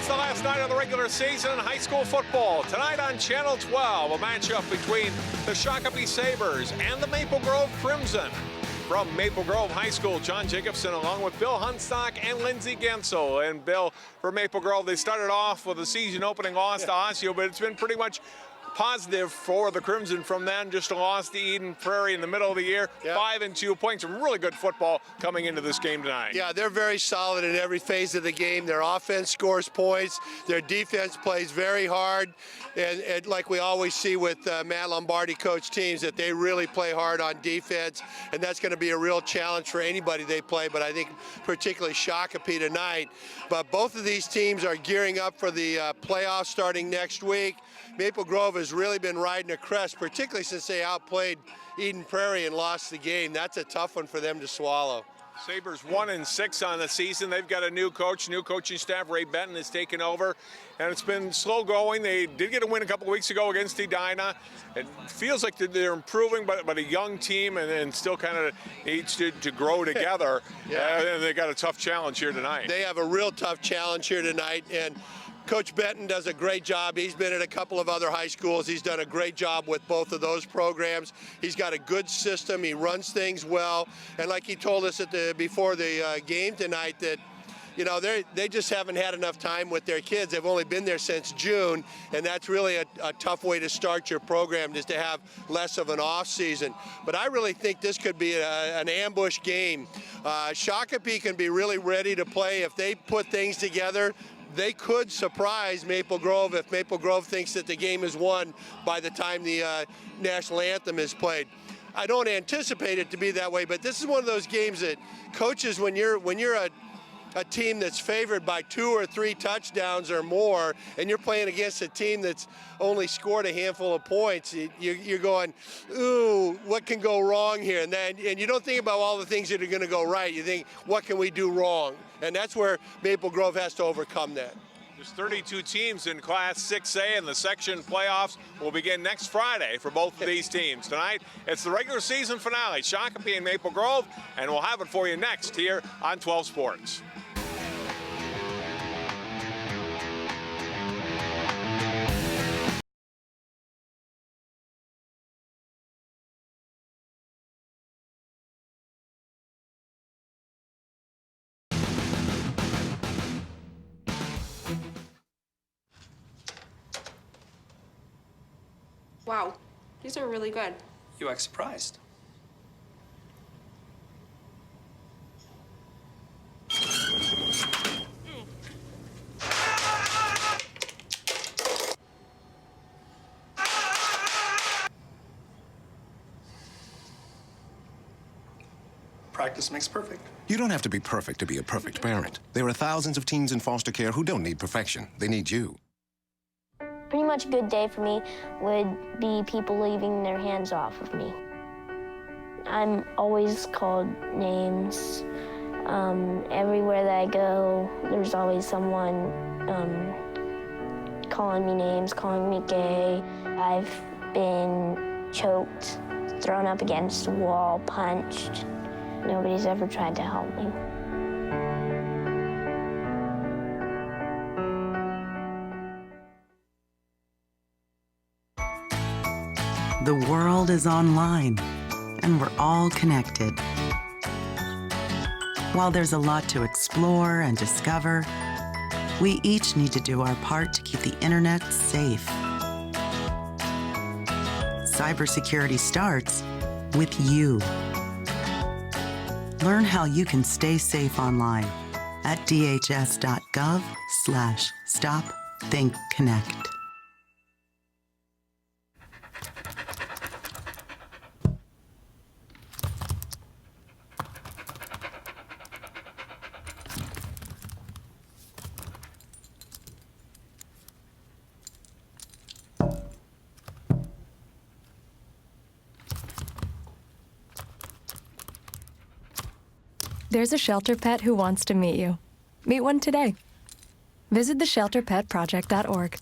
It's the last night of the regular season in high school football. Tonight on Channel 12, a matchup between the Shakopee Sabres and the Maple Grove Crimson. From Maple Grove High School, John Jacobson along with Bill Hunstock and Lindsey Gensel. And Bill, for Maple Grove, they started off with a season opening loss to Osseo, but it's been pretty much positive for the Crimson from then. Just a loss to Eden Prairie in the middle of the year. 5-2, playing some really good football coming into this game tonight. Yeah, they're very solid in every phase of the game. Their offense scores points. Their defense plays very hard. And like we always see with Matt Lombardi coach teams, that they really play hard on defense. And that's going to be a real challenge for anybody they play, but I think particularly Shakopee tonight. But both of these teams are gearing up for the playoffs starting next week. Maple Grove has really been riding a crest, particularly since they outplayed Eden Prairie and lost the game. That's a tough one for them to swallow. Sabres 1-6 on the season. They've got a new coach, new coaching staff. Ray Benton has taken over, and it's been slow going. They did get a win a couple of weeks ago against Edina. It feels like they're improving, but a young team and still kind of needs to grow together. And they got a tough challenge here tonight. They have a real tough challenge here tonight, and Coach Benton does a great job. He's been at a couple of other high schools. He's done a great job with both of those programs. He's got a good system. He runs things well. And like he told us before the game tonight, that they just haven't had enough time with their kids. They've only been there since June, and that's really a tough way to start your program, just to have less of an off season. But I really think this could be an ambush game. Shakopee can be really ready to play if they put things together. They could surprise Maple Grove if Maple Grove thinks that the game is won by the time the national anthem is played. I don't anticipate it to be that way, but this is one of those games that coaches, when you're a team that's favored by 2 or 3 touchdowns or more, and you're playing against a team that's only scored a handful of points, you're going, ooh, what can go wrong here? And you don't think about all the things that are going to go right. You think, what can we do wrong? And that's where Maple Grove has to overcome that. There's 32 teams in Class 6A, and the section playoffs will begin next Friday for both of these teams. Tonight, it's the regular season finale, Shakopee and Maple Grove, and we'll have it for you next here on 12 Sports. Wow, these are really good. You act surprised. Practice makes perfect. You don't have to be perfect to be a perfect parent. There are thousands of teens in foster care who don't need perfection. They need you. Pretty much a good day for me would be people leaving their hands off of me. I'm always called names. Everywhere that I go, there's always someone calling me names, calling me gay. I've been choked, thrown up against a wall, punched. Nobody's ever tried to help me. The world is online, and we're all connected. While there's a lot to explore and discover, we each need to do our part to keep the internet safe. Cybersecurity starts with you. Learn how you can stay safe online at dhs.gov/stopthinkconnect. There's a shelter pet who wants to meet you. Meet one today. Visit theshelterpetproject.org.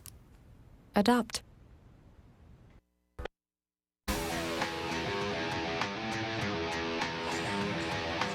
Adopt.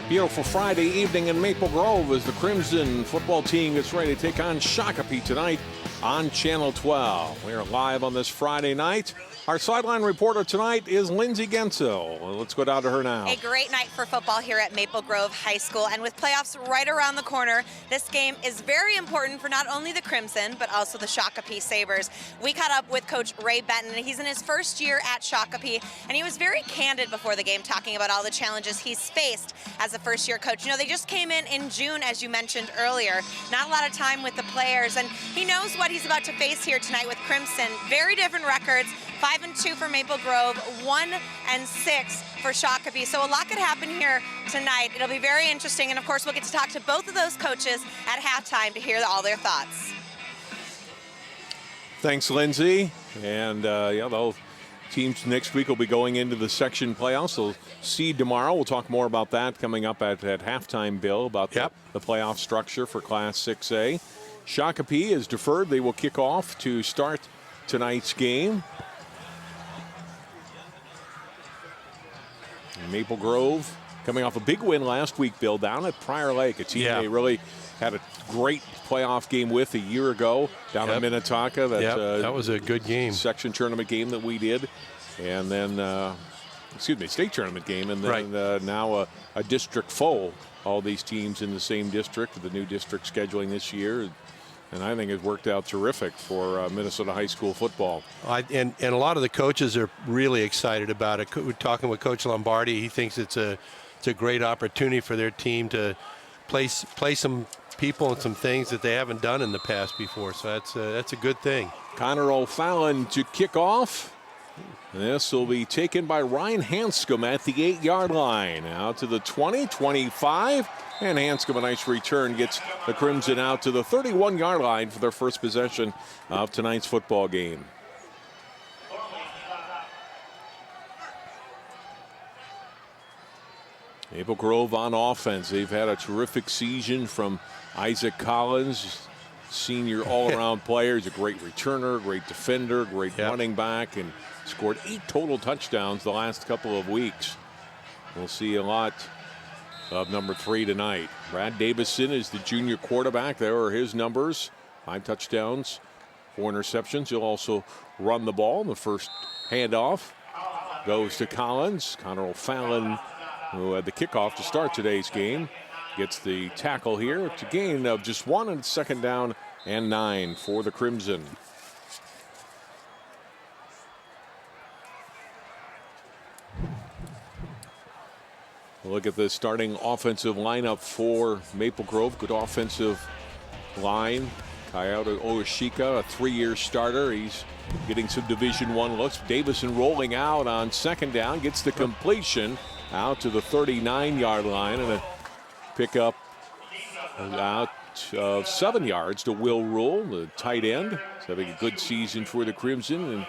Beautiful Friday evening in Maple Grove as the Crimson football team gets ready to take on Shakopee tonight on Channel 12. We are live on this Friday night. Our sideline reporter tonight is Lindsay Gensel. Let's go down to her now. A great night for football here at Maple Grove High School, and with playoffs right around the corner, this game is very important for not only the Crimson, but also the Shakopee Sabres. We caught up with Coach Ray Benton, and he's in his first year at Shakopee, and he was very candid before the game, talking about all the challenges he's faced as a first-year coach. You know, they just came in June, as you mentioned earlier. Not a lot of time with the players, and he knows what he's about to face here tonight with Crimson. Very different records. 5-2 for Maple Grove, 1-6 for Shakopee. So a lot could happen here tonight. It'll be very interesting, and of course we'll get to talk to both of those coaches at halftime to hear all their thoughts. Thanks, Lindsay. And the teams next week will be going into the section playoffs. They'll seed tomorrow. We'll talk more about that coming up at halftime, Bill, about the playoff structure for Class 6A. Shakopee is deferred. They will kick off to start tonight's game. Maple Grove coming off a big win last week, Bill, down at Prior Lake, a team they really had a great playoff game with a year ago down at Minnetonka. That was a good game. Section tournament game that we did. And then, state tournament game. And then now a district foe. All these teams in the same district, the new district scheduling this year. And I think it worked out terrific for Minnesota high school football. And a lot of the coaches are really excited about it. We're talking with Coach Lombardi. He thinks it's a great opportunity for their team to play some people and some things that they haven't done in the past before. So that's a good thing. Connor O'Fallon to kick off. This will be taken by Ryan Hanscom at the 8-yard line. Out to the 20, 25. And Hanscom, a nice return, gets the Crimson out to the 31-yard line for their first possession of tonight's football game. Maple Grove on offense. They've had a terrific season from Isaac Collins, senior all-around player. He's a great returner, great defender, great running back, and scored 8 total touchdowns the last couple of weeks. We'll see a lot of number 3 tonight. Brad Davison is the junior quarterback. There are his numbers. 5 touchdowns, 4 interceptions. He'll also run the ball. The first handoff goes to Collins. Connor O'Fallon, who had the kickoff to start today's game, gets the tackle here. It's a gain of just 1, and second down and 9 for the Crimson. Look at the starting offensive lineup for Maple Grove. Good offensive line. Kyoto Oshika, a 3-year starter. He's getting some Division I looks. Davison rolling out on second down. Gets the completion out to the 39-yard line. And a pickup out of 7 yards to Will Rule, the tight end. He's having a good season for the Crimson. And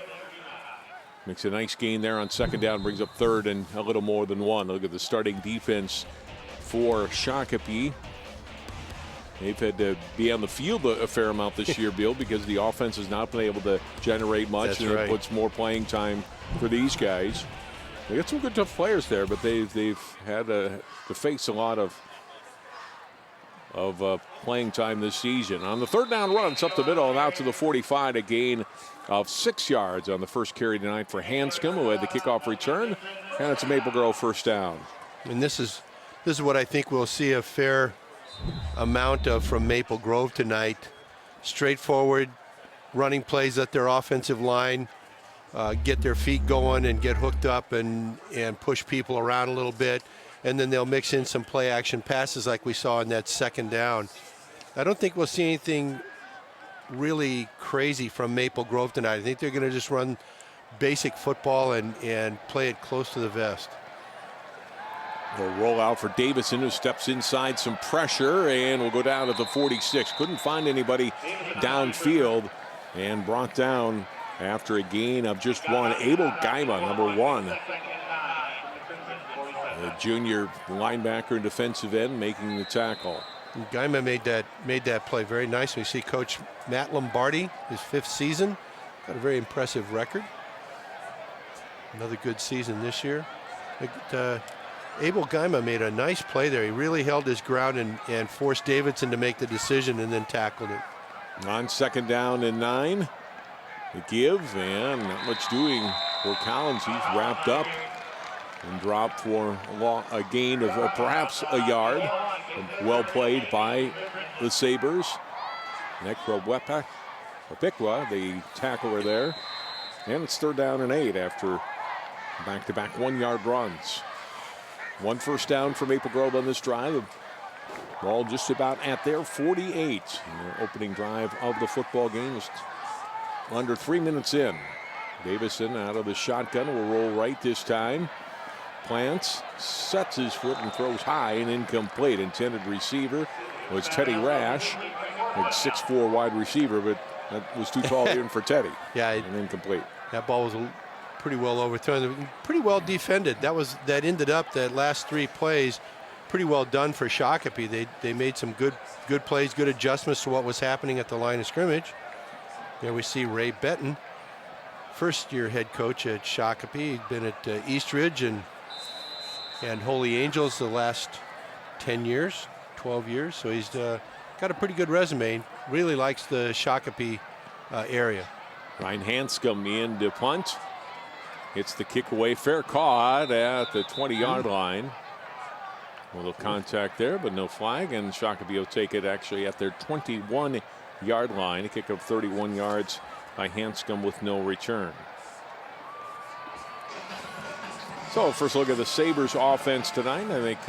makes a nice gain there on second down, brings up third and a little more than 1. Look at the starting defense for Shakopee. They've had to be on the field a fair amount this year, Bill, because the offense has not been able to generate much. And it puts more playing time for these guys. They got some good, tough players there, but they've had to face a lot of playing time this season. On the third down run, it's up the middle and out to the 45, a gain of 6 yards on the first carry tonight for Hanscom, who had the kickoff return, and it's a Maple Grove first down. And this is what I think we'll see a fair amount of from Maple Grove tonight. Straightforward running plays at their offensive line, get their feet going and get hooked up and push people around a little bit, and then they'll mix in some play action passes like we saw in that second down. I don't think we'll see anything really crazy from Maple Grove tonight. I think they're going to just run basic football and play it close to the vest. They'll roll out for Davison, who steps inside some pressure and will go down at the 46. Couldn't find anybody downfield and brought down after a gain of just 1. Abel Gaima, number 1. The junior linebacker and defensive end making the tackle. Gaima made that play very nice. We see Coach Matt Lombardi, his 5th season, got a very impressive record. Another good season this year. Abel Gaima made a nice play there. He really held his ground and forced Davidson to make the decision and then tackled it. On 2nd down and 9. The give, and not much doing for Collins. He's wrapped up and dropped for a gain of perhaps a yard. Well played by the Sabres. Nekro Wapikwa, the tackler there. And it's 3rd down and 8 after back-to-back 1-yard runs. 1 first down for Maple Grove on this drive. Ball just about at their 48. And their opening drive of the football game is under 3 minutes in. Davison out of the shotgun will roll right this time. Plants, sets his foot and throws high and incomplete. Intended receiver was Teddy Rash, a 6'4" wide receiver, but that was too tall even for Teddy. Yeah, and incomplete. That ball was pretty well overthrown, pretty well defended. That ended up that last 3 plays pretty well done for Shakopee. They made some good plays, good adjustments to what was happening at the line of scrimmage. There we see Ray Benton, first-year head coach at Shakopee. He'd been at Eastridge and Holy Angels the last 10 years, 12 years. So he's got a pretty good resume. Really likes the Shakopee area. Ryan Hanscom in to punt. Hits the kick away, fair caught at the 20-yard line. A little contact there, but no flag, and Shakopee will take it actually at their 21-yard line. A kick of 31 yards by Hanscom with no return. So first look at the Sabres offense tonight. I think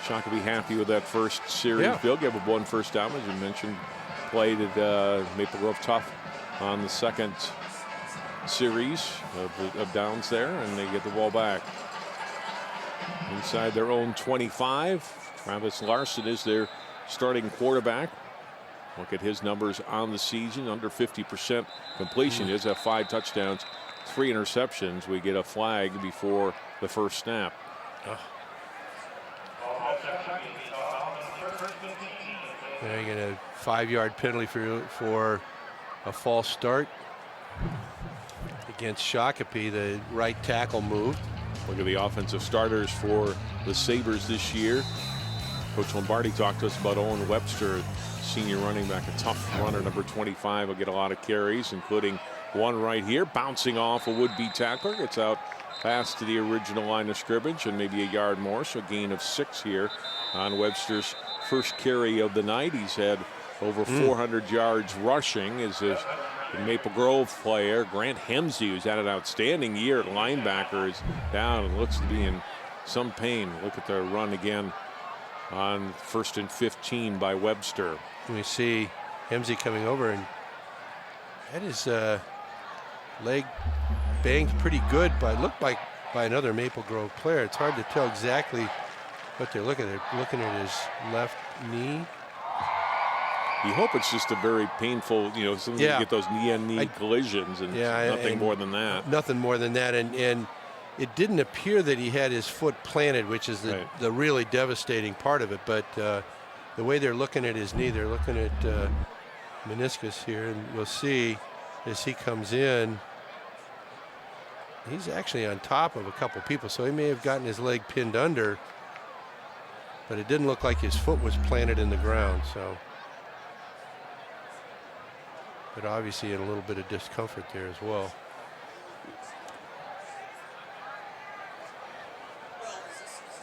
Shakopee happy with that first series. Yeah. They'll give up 1 first down, as you mentioned. Played at Maple Grove tough on the second series of downs there, and they get the ball back. Inside their own 25, Travis Larson is their starting quarterback. Look at his numbers on the season, under 50% completion. He does have 5 touchdowns, 3 interceptions. We get a flag before the first snap. They're going to 5-yard penalty for a false start against Shakopee. The right tackle moved. Look at the offensive starters for the Sabres this year. Coach Lombardi talked to us about Owen Webster, senior running back, a tough runner, number 25. Will get a lot of carries, including one right here, bouncing off a would-be tackler. Gets out past to the original line of scrimmage and maybe a yard more, so a gain of 6 here on Webster's first carry of the night. He's had over 400 yards rushing. Is a Maple Grove player, Grant Hemsey, who's had an outstanding year at linebacker, is down and looks to be in some pain. Look at the run again on 1st and 15 by Webster. We see Hemsey coming over, and that is leg banged pretty good, but looked like by another Maple Grove player. It's hard to tell exactly what they're looking at. They're looking at his left knee. You hope it's just a very painful, sometimes you get those knee-on-knee collisions, and nothing more than that. Nothing more than that, and it didn't appear that he had his foot planted, which is the really devastating part of it. But the way they're looking at his knee, they're looking at meniscus here, and we'll see as he comes in. He's actually on top of a couple people, so he may have gotten his leg pinned under, but it didn't look like his foot was planted in the ground. So. But obviously in a little bit of discomfort there as well.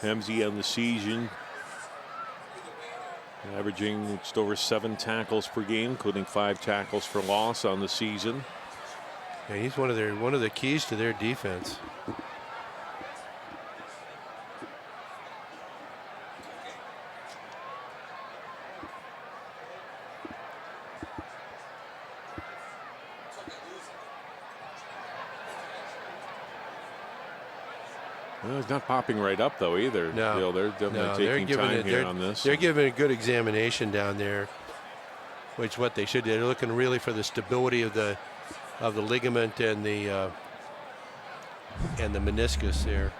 Hemsey on the season, averaging just over 7 tackles per game, including 5 tackles for loss on the season. And he's one of the keys to their defense. Well, it's not popping right up, though, either. No, Bill, they're definitely taking time here on this. They're giving a good examination down there, which is what they should do. They're looking really for the stability of the ligament and the meniscus there.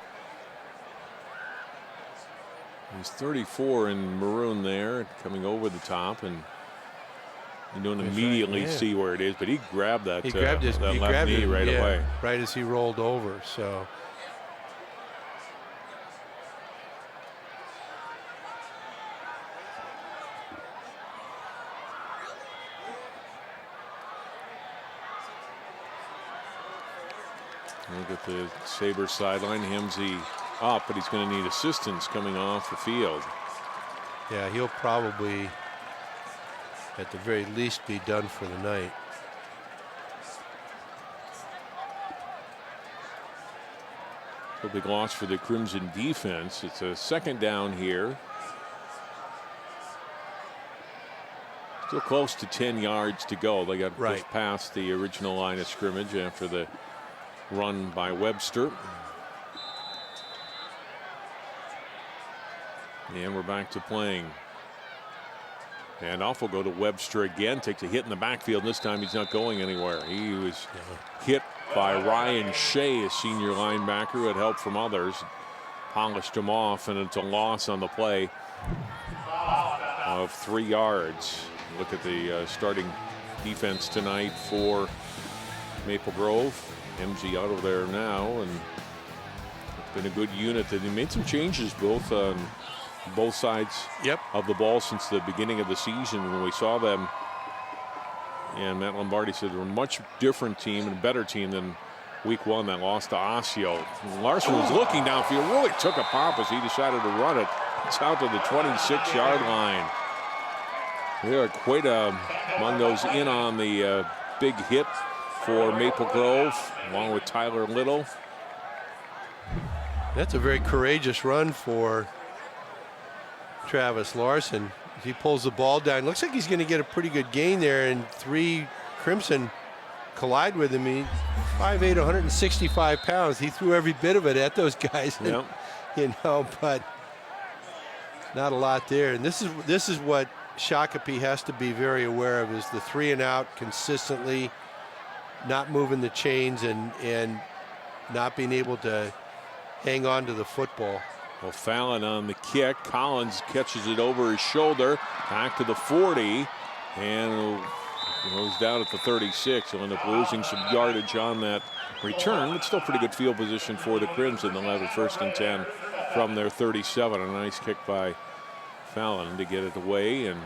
He's 34 in maroon there, coming over the top, and you don't immediately see where it is, but he grabbed that, left knee right away. Right as he rolled over, so. Look at the Sabres sideline. Hemsey up, but he's going to need assistance coming off the field. Yeah, he'll probably, at the very least, be done for the night. A big loss for the Crimson defense. It's a second down here. Still close to 10 yards to go. They got just past the original line of scrimmage after the run by Webster. And we're back to playing. And off will go to Webster again. Takes a hit in the backfield. This time he's not going anywhere. He was hit by Ryan Shea, a senior linebacker who had help from others. Polished him off, and it's a loss on the play of 3 yards. Look at the starting defense tonight for Maple Grove. MG out of there now, and it's been a good unit. They made some changes both on both sides of the ball since the beginning of the season when we saw them. And Matt Lombardi said they're a much different team and a better team than week one that lost to Osseo. Larson was looking downfield, really took a pop as he decided to run it. It's out to the 26-yard line. There, quite among those in on the big hit for Maple Grove, along with Tyler Little. That's a very courageous run for Travis Larson. He pulls the ball down. Looks like he's going to get a pretty good gain there, and 3 Crimson collide with him. He's 5'8", 165 pounds. He threw every bit of it at those guys, and, you know, but not a lot there. And this is what Shakopee has to be very aware of, is the 3 and out consistently, not moving the chains and not being able to hang on to the football. Well, Fallon on the kick. Collins catches it over his shoulder, back to the 40, and goes down at the 36. He'll end up losing some yardage on that return, but still pretty good field position for the Crimson. They'll have a 1st and 10 from their 37. A nice kick by Fallon to get it away, and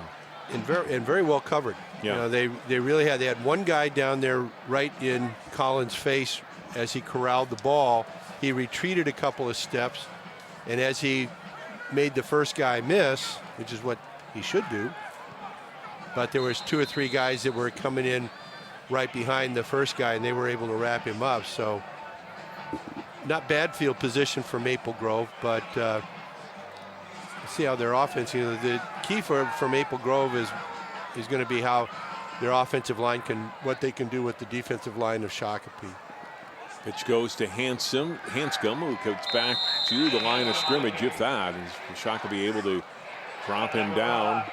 very well covered. Yeah. You know, they really had. They had one guy down there right in Collins' face as he corralled the ball. He retreated a couple of steps, and as he made the first guy miss, which is what he should do, but there was 2 or 3 guys that were coming in right behind the first guy, and they were able to wrap him up. So not bad field position for Maple Grove, but see how their offense, you know, the key for Maple Grove is going to be how their offensive line what they can do with the defensive line of Shakopee. Pitch goes to Hanscom, who comes back to the line of scrimmage, if that. Is Shakopee able to drop him down?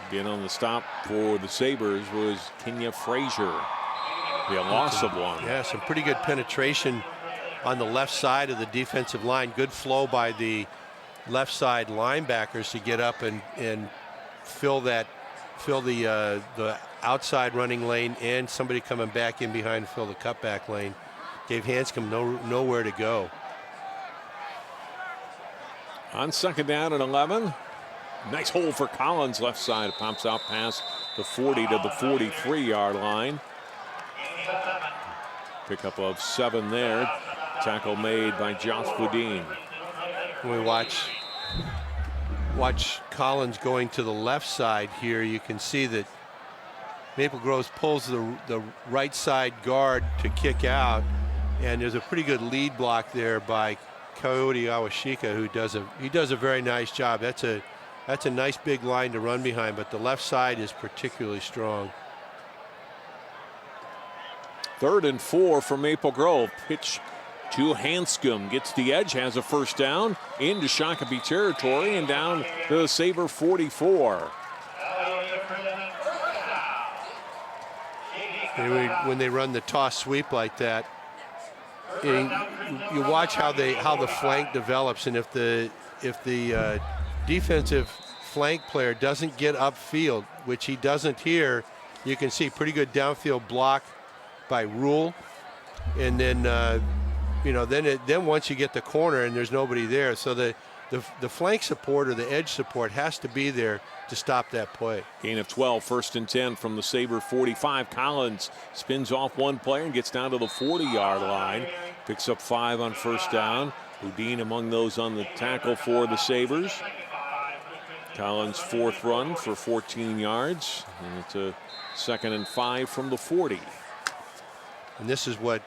Again on the stop for the Sabres was Kenya Frazier. The loss of one. Yeah, some pretty good penetration on the left side of the defensive line. Good flow by the left side linebackers to get up and fill the outside running lane, and somebody coming back in behind to fill the cutback lane. Gave Hanscom nowhere to go. On 2nd down and 11. Nice hole for Collins, left side. Pops out past the 40 to the 43-yard line. Pickup of 7 there. Tackle made by Josh Boudin. We watch Collins going to the left side here. You can see that Maple Grove pulls the right side guard to kick out, and there's a pretty good lead block there by Coyote Awashika, who does a very nice job. That's a nice big line to run behind, but the left side is particularly strong. 3rd and 4 for Maple Grove. Pitch to Hanscom, gets the edge, has a 1st down into Shakopee territory and down to the Sabre 44. When they run the toss sweep like that, you watch how the flank develops, and if the defensive flank player doesn't get upfield, which he doesn't here, you can see pretty good downfield block by Rule, and then then once you get the corner and there's nobody there, so the flank support or the edge support has to be there to stop that play. Gain of 12, 1st and 10 from the Sabre 45. Collins spins off one player and gets down to the 40-yard line. Picks up 5 on first down. Houdin among those on the tackle for the Sabres. Collins' 4th run for 14 yards. And it's a 2nd and 5 from the 40. And this is what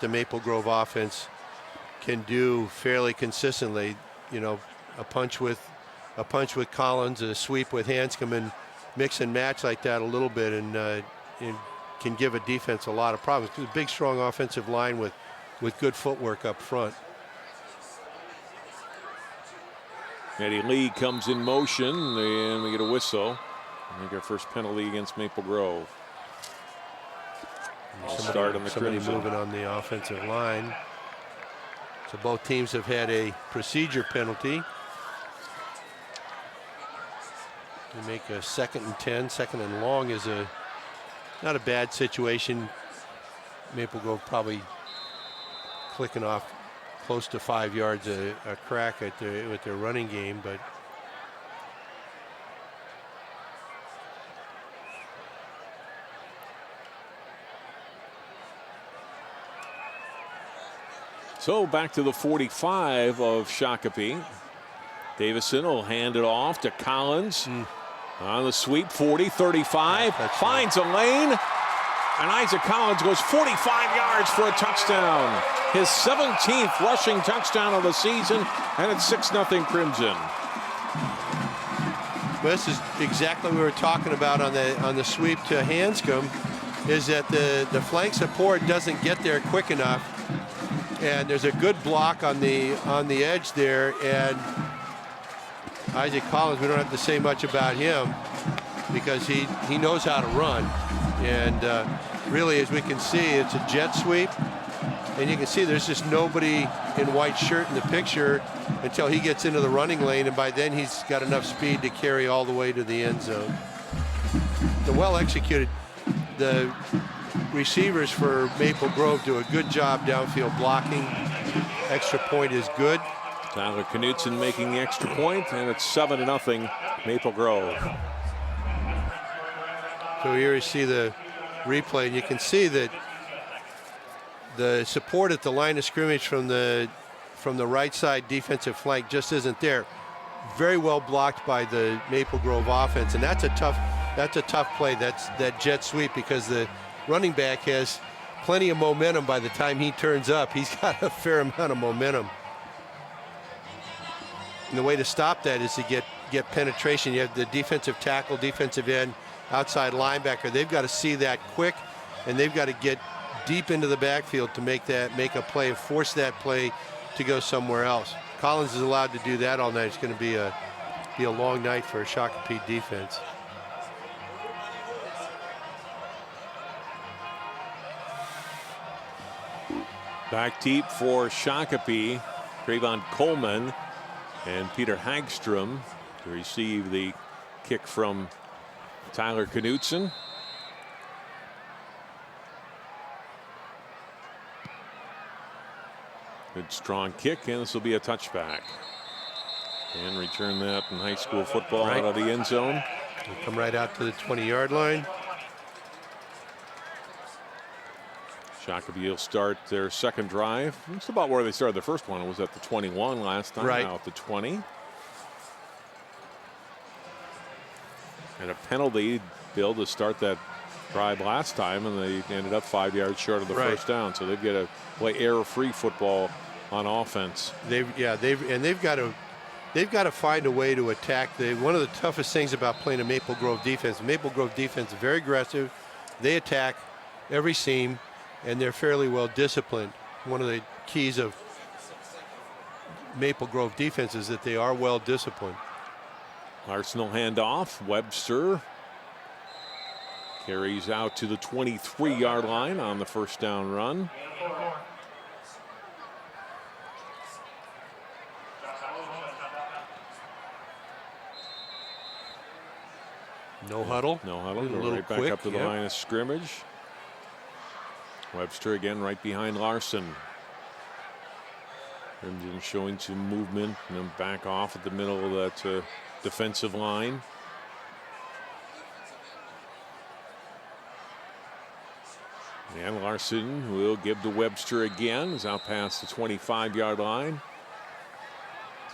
the Maple Grove offense can do fairly consistently. You know, a punch with Collins, a sweep with Hanscom, and mix and match like that a little bit, and can give a defense a lot of problems. It's a big, strong offensive line with good footwork up front. Eddie Lee comes in motion, and we get a whistle. I think our first penalty against Maple Grove. Start on the Crimson. Moving on the offensive line. So both teams have had a procedure penalty. You make a 2nd and 10, 2nd and long is not a bad situation. Maple Grove probably clicking off close to 5 yards a crack at with their running game, but so back to the 45 of Shakopee. Davison will hand it off to Collins on the sweep. 40, 35, finds a lane, and Isaac Collins goes 45 yards for a touchdown. His 17th rushing touchdown of the season, and it's 6-0 Crimson. Well, this is exactly what we were talking about on the sweep to Hanscom, is that the flank support doesn't get there quick enough, and there's a good block on the edge there, and Isaac Collins, we don't have to say much about him because he knows how to run, and really, as we can see, it's a jet sweep, and you can see there's just nobody in white shirt in the picture until he gets into the running lane, and by then he's got enough speed to carry all the way to the end zone. The well executed, the receivers for Maple Grove do a good job downfield blocking. Extra point is good. Tyler Knutson making the extra point, and it's 7-0 Maple Grove. So here you see the replay, and you can see that the support at the line of scrimmage from the right side defensive flank just isn't there. Very well blocked by the Maple Grove offense, and that's a tough play. That's that jet sweep, because the running back has plenty of momentum by the time he turns up. He's got a fair amount of momentum. And the way to stop that is to get penetration. You have the defensive tackle, defensive end, outside linebacker. They've got to see that quick, and they've got to get deep into the backfield to make a play and force that play to go somewhere else. Collins is allowed to do that all night. It's going to be a long night for a Shakopee defense. Back deep for Shakopee, Trayvon Coleman and Peter Hagstrom to receive the kick from Tyler Knutson. Good strong kick, and this will be a touchback. And return that in high school football out of the end zone. We'll come right out to the 20-yard line. Shakopee will start their second drive. It's about where they started the first one. It was at the 21 last time. Now at the 20. And a penalty, Bill, to start that drive last time, and they ended up 5 yards short of the first down. So they've got to play error-free football on offense. They've got to find a way to attack. One of the toughest things about playing a Maple Grove defense. Maple Grove defense is very aggressive. They attack every seam, and they're fairly well disciplined. One of the keys of Maple Grove defense is that they are well disciplined. Arsenal handoff. Webster carries out to the 23-yard line on the first down run. No huddle. No huddle. Go right back up to the line of scrimmage. Webster again right behind Larson. Crimson showing some movement and then back off at the middle of that defensive line. And Larson will give to Webster again. He's out past the 25-yard line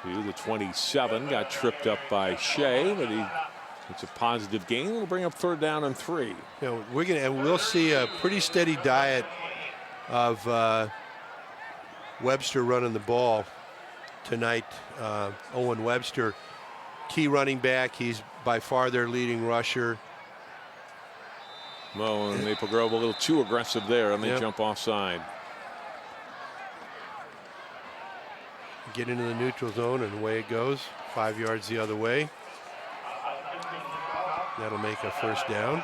to the 27. Got tripped up by Shea, but it's a positive gain. We'll bring up 3rd down and 3. We'll see a pretty steady diet of Webster running the ball tonight. Owen Webster, key running back. He's by far their leading rusher. Well, and Maple Grove a little too aggressive there, and they jump offside. Get into the neutral zone, and away it goes. 5 yards the other way. That'll make a 1st down.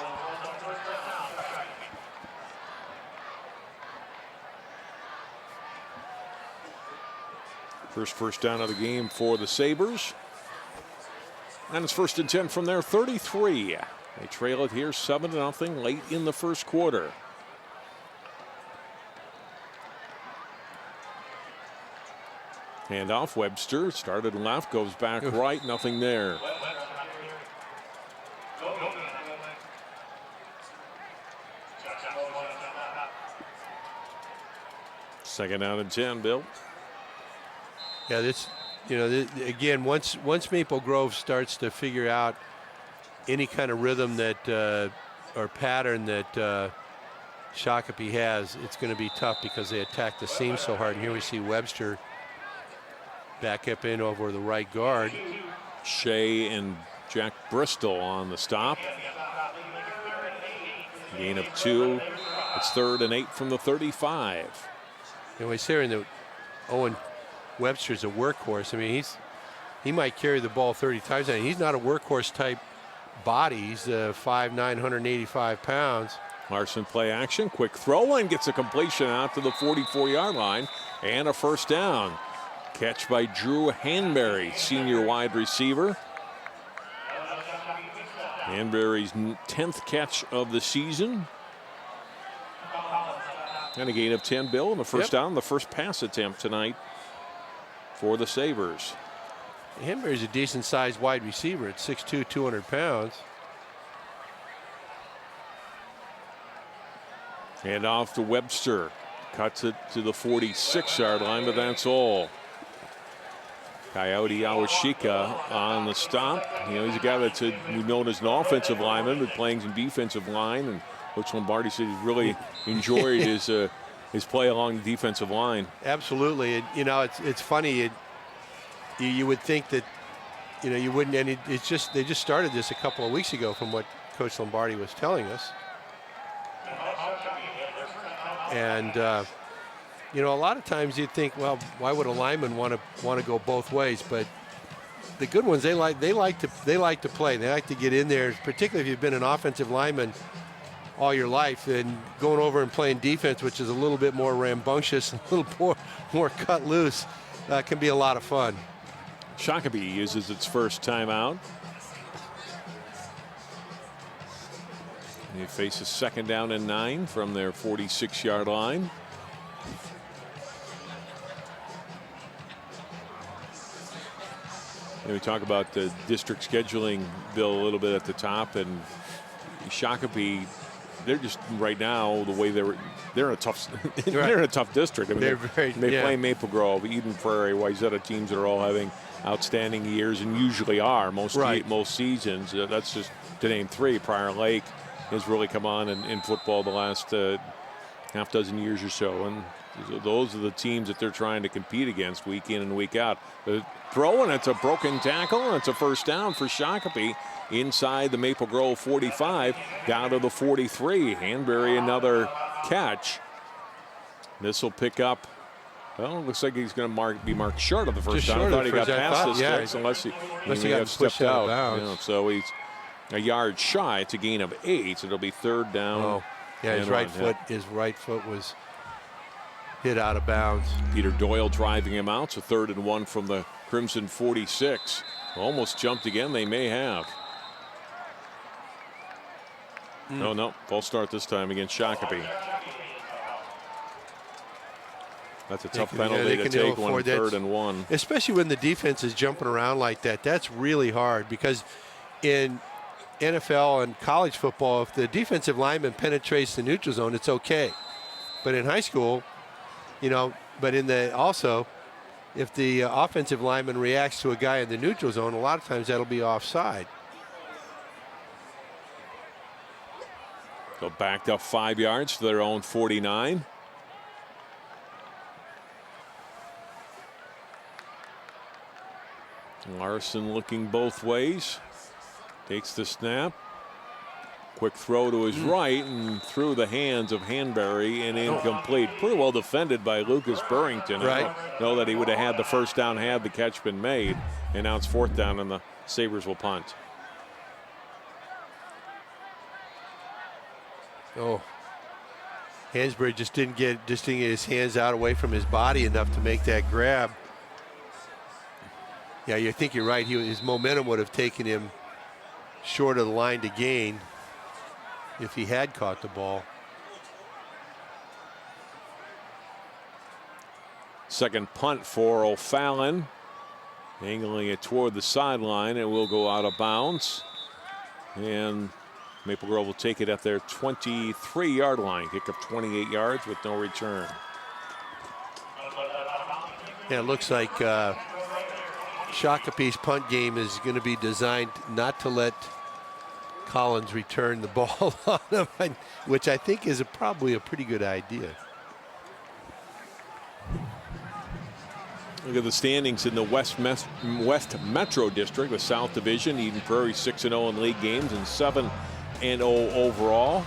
First down of the game for the Sabres. And it's 1st and 10 from their 33. They trail it here 7-0 late in the first quarter. Handoff, Webster started left, goes back right, nothing there. Second down and 10, Bill. Yeah, again, once Maple Grove starts to figure out any kind of rhythm that or pattern that Shakopee has, it's going to be tough because they attack the seam so hard. And here we see Webster back up in over the right guard. Shea and Jack Bristol on the stop. Gain of 2. It's 3rd and 8 from the 35. And we're saying that Owen Webster's a workhorse. I mean, he might carry the ball 30 times. And he's not a workhorse type body. He's 5'9", 185 pounds. Larson play action, quick throw, and gets a completion out to the 44-yard line and a 1st down. Catch by Drew Hanbury, senior wide receiver. Hanbury's 10th catch of the season. And a gain of 10, Bill, and the 1st down, the first pass attempt tonight for the Sabres. Hanbury's a decent-sized wide receiver at 6'2", 200 pounds. And off to Webster. Cuts it to the 46-yard line, but that's all. Coyote Awashika on the stop. You know, he's a guy that's known as an offensive lineman, but playing some defensive line. And Coach Lombardi said he's really enjoyed his play along the defensive line. Absolutely. And, it's funny. You would think that, you wouldn't. And they just started this a couple of weeks ago from what Coach Lombardi was telling us. And, a lot of times you'd think, well, why would a lineman want to go both ways? But the good ones, they like to play. They like to get in there, particularly if you've been an offensive lineman all your life, and going over and playing defense, which is a little bit more rambunctious, a little more cut loose, can be a lot of fun. Shakopee uses its first timeout. They face a 2nd down and 9 from their 46-yard line. We talk about the district scheduling, Bill, a little bit at the top, and Shakopee, they're just right now the way they're in a tough they're in a tough district. I mean, they play Maple Grove, Eden Prairie, Wayzata, teams that are all having outstanding years and usually are most seasons. That's just to name 3. Prior Lake has really come on in football the last half dozen years or so, and those are the teams that they're trying to compete against week in and week out. The throw, and it's a broken tackle, and it's a 1st down for Shakopee inside the Maple Grove 45 down to the 43. Hanbury another catch. This will pick up. Well, it looks like he's going to be marked short of the first down. I thought he got past the sticks, unless he got stepped out. So he's a yard shy. It's a gain of 8. So it'll be 3rd down. Oh, yeah, his right foot was hit out of bounds. Peter Doyle driving him out. So 3rd and 1 from the Crimson 46. Almost jumped again. They may have. No, false start this time against Shakopee. That's a tough penalty to take when 3rd and 1. Especially when the defense is jumping around like that. That's really hard, because in NFL and college football, if the defensive lineman penetrates the neutral zone, it's okay. But in high school, you know, but in the also, if the offensive lineman reacts to a guy in the neutral zone, a lot of times that'll be offside. So backed up 5 yards to their own 49. Larson looking both ways. Takes the snap. Quick throw to his right and through the hands of Hanbury and incomplete. Pretty well defended by Lucas Burrington. Right. I don't know that he would have had the first down had the catch been made. And now it's 4th down and the Sabres will punt. Oh, Hansberry just didn't get his hands out away from his body enough to make that grab. Yeah, you think you're right. His momentum would have taken him short of the line to gain if he had caught the ball. Second punt for O'Fallon. Angling it toward the sideline. It will go out of bounds. And Maple Grove will take it at their 23-yard line. Kick of 28 yards with no return. Yeah, it looks like Shakopee's punt game is going to be designed not to let Collins return the ball on him, which I think is probably a pretty good idea. Look at the standings in the West Metro District, the South Division. Eden Prairie 6-0 in league games and 7-0 overall.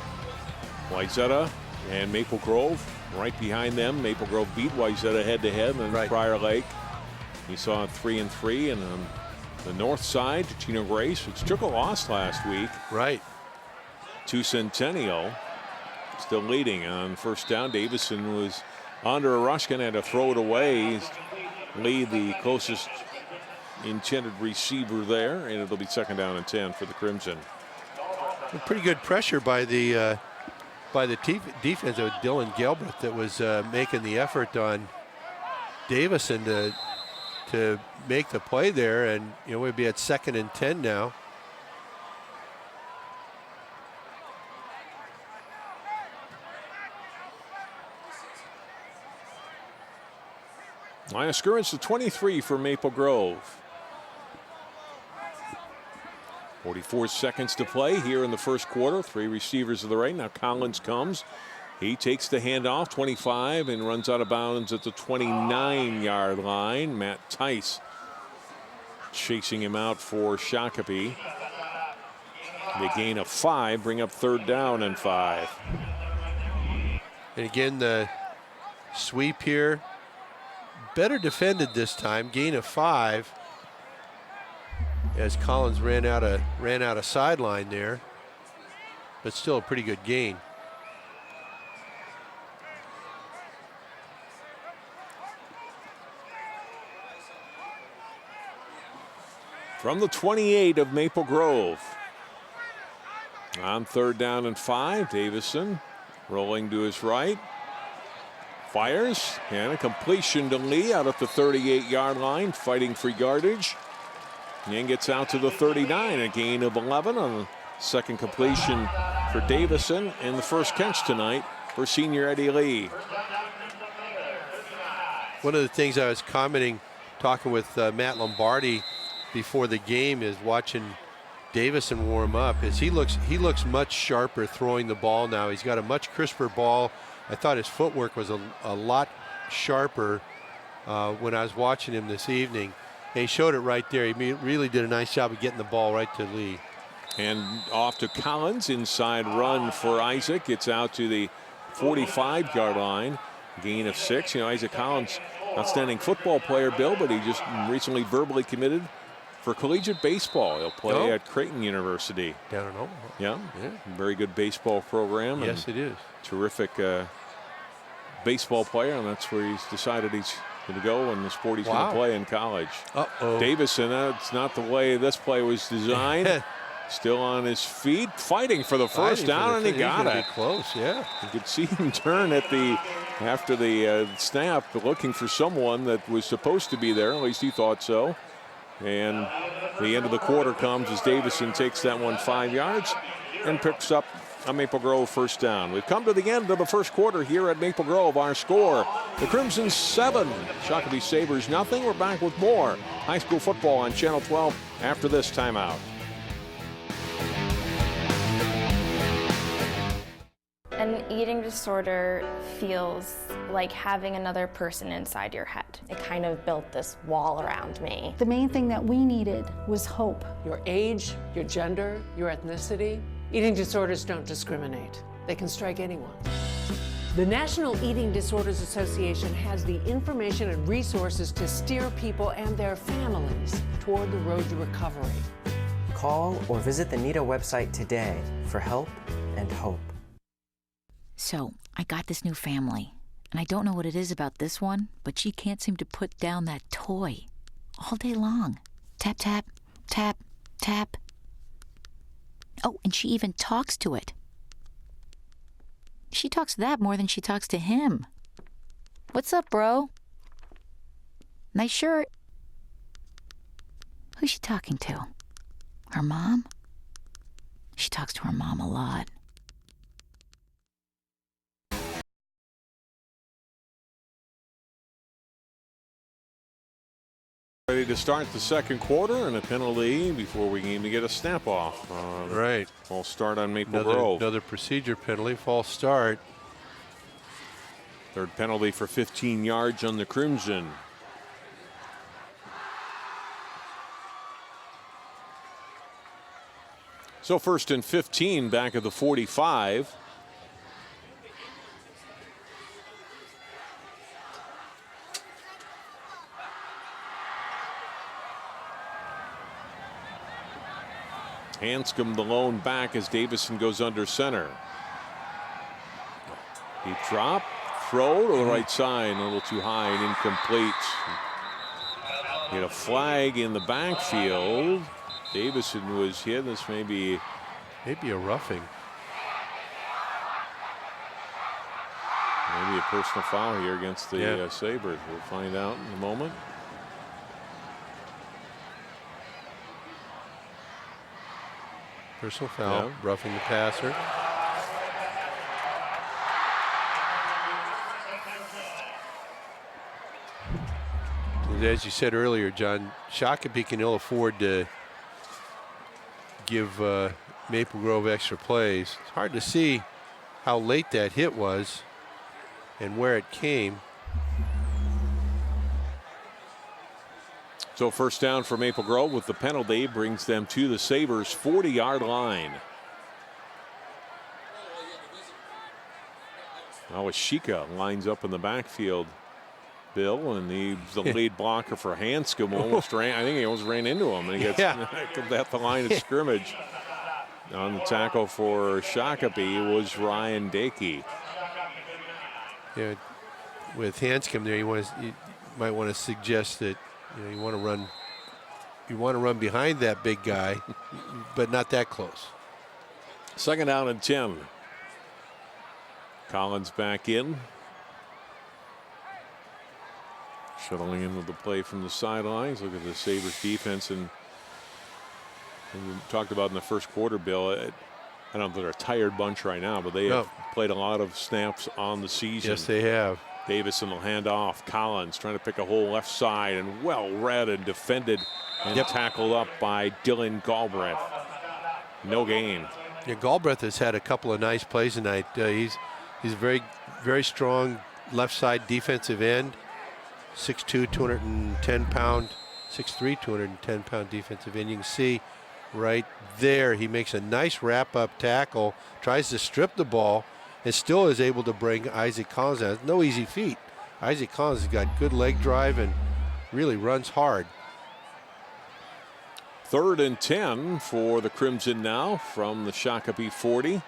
Wayzata and Maple Grove right behind them. Maple Grove beat Wayzata head-to-head, and then Prior Lake. You saw 3-3, and on the north side, Chino Grace, which took a loss last week. Right. To Centennial, still leading on first down. Davison was under a rush, going to have to throw it away. Lead the closest intended receiver there, and it'll be 2nd down and 10 for the Crimson. Pretty good pressure by the defense of Dylan Gelbreth that was making the effort on Davison to make the play there, and we'll be at 2nd and 10 now. Line of scrimmage to 23 for Maple Grove. 44 seconds to play here in the first quarter. 3 receivers to the right. Now Collins comes. He takes the handoff, 25, and runs out of bounds at the 29-yard line. Matt Tice chasing him out for Shakopee. They gain of 5, bring up 3rd down and 5. And again, the sweep here. Better defended this time, gain of 5, as Collins ran out of sideline there, but still a pretty good gain. From the 28 of Maple Grove. On 3rd down and 5, Davison rolling to his right. Fires, and a completion to Lee out at the 38-yard line, fighting for yardage. And gets out to the 39, a gain of 11 on the second completion for Davison, and the first catch tonight for senior Eddie Lee. One of the things I was talking with Matt Lombardi before the game, is watching Davison warm up. Is he looks much sharper throwing the ball now. He's got a much crisper ball. I thought his footwork was a lot sharper when I was watching him this evening. And he showed it right there. He really did a nice job of getting the ball right to Lee. And off to Collins, inside run for Isaac. It's out to the 45-yard line. Gain of 6. Isaac Collins, outstanding football player, Bill, but he just recently verbally committed for collegiate baseball. He'll play at Creighton University. Down in Omaha. Yeah. Very good baseball program. Yes, it is. Terrific baseball player, and that's where he's decided he's going to go and the sport he's going to play in college. Davison, that's not the way this play was designed. Still on his feet, fighting for the first down, and he got it. Close, yeah. You could see him turn after the snap, looking for someone that was supposed to be there. At least he thought so. And the end of the quarter comes as Davison takes that one 5 yards. and picks up a Maple Grove first down. We've come to the end of the first quarter here at Maple Grove. Our score, the Crimson 7, Shakopee Sabres nothing. We're back with more high school football on Channel 12 after this timeout. An eating disorder feels like having another person inside your head. It kind of built this wall around me. The main thing that we needed was hope. Your age, your gender, your ethnicity. Eating disorders don't discriminate. They can strike anyone. The National Eating Disorders Association has the information and resources to steer people and their families toward the road to recovery. Call or visit the NEDA website today for help and hope. So, I got this new family, and I don't know what it is about this one, but she can't seem to put down that toy all day long. Tap, tap, tap, tap. Oh, and she even talks to it. She talks to that more than she talks to him. What's up, bro? Nice shirt. Who's she talking to? Her mom? She talks to her mom a lot. Ready to start the second quarter, and a penalty before we can even get a snap off. Right. False start on Maple Grove. Another procedure penalty, false start. Third penalty for 15 yards on the Crimson. So 1st and 15 back at the 45. Hanscom the lone back as Davison goes under center. Deep drop, throw to the right side, a little too high and incomplete. Get a flag in the backfield. Davison was hit. This may be a roughing. Maybe a personal foul here against the Sabres. We'll find out in a moment. Personal foul, roughing the passer. As you said earlier, John, Shakopee can ill afford to give Maple Grove extra plays. It's hard to see how late that hit was and where it came. So first down for Maple Grove with the penalty brings them to the Sabres 40-yard line. Now Ashika lines up in the backfield, Bill, and he's the lead blocker for Hanscom. I think he almost ran into him, and he gets at the line of scrimmage. On the tackle for Shakopee was Ryan Dakey. Yeah, with Hanscom there, you might want to suggest that you want to run behind that big guy, but not that close. Second down and 10. Collins back in. Shuttling in with the play from the sidelines. Look at the Sabres defense, and we talked about in the first quarter, Bill. I don't know if they're a tired bunch right now, but they have played a lot of snaps on the season. Yes, they have. Davison will hand off. Collins trying to pick a hole left side, and well read and defended and tackled up by Dylan Galbraith. No gain. Yeah, Galbraith has had a couple of nice plays tonight. He's very, very strong left side defensive end. 6'2", 210-pound, 6'3", 210-pound defensive end. You can see right there he makes a nice wrap-up tackle, tries to strip the ball, and still is able to bring Isaac Collins down. No easy feat. Isaac Collins has got good leg drive and really runs hard. 3rd and 10 for the Crimson now from the Shakopee 40.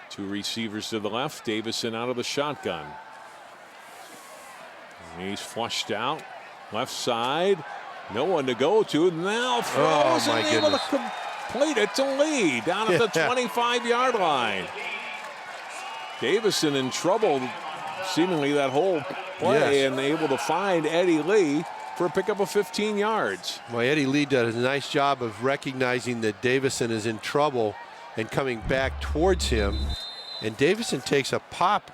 Two receivers to the left. Davison out of the shotgun. He's flushed out. Left side. No one to go to. Now throws and able to complete it to Lee down at the 25-yard line. Davison in trouble seemingly that whole play and able to find Eddie Lee for a pickup of 15 yards. Well, Eddie Lee does a nice job of recognizing that Davison is in trouble and coming back towards him. And Davison takes a pop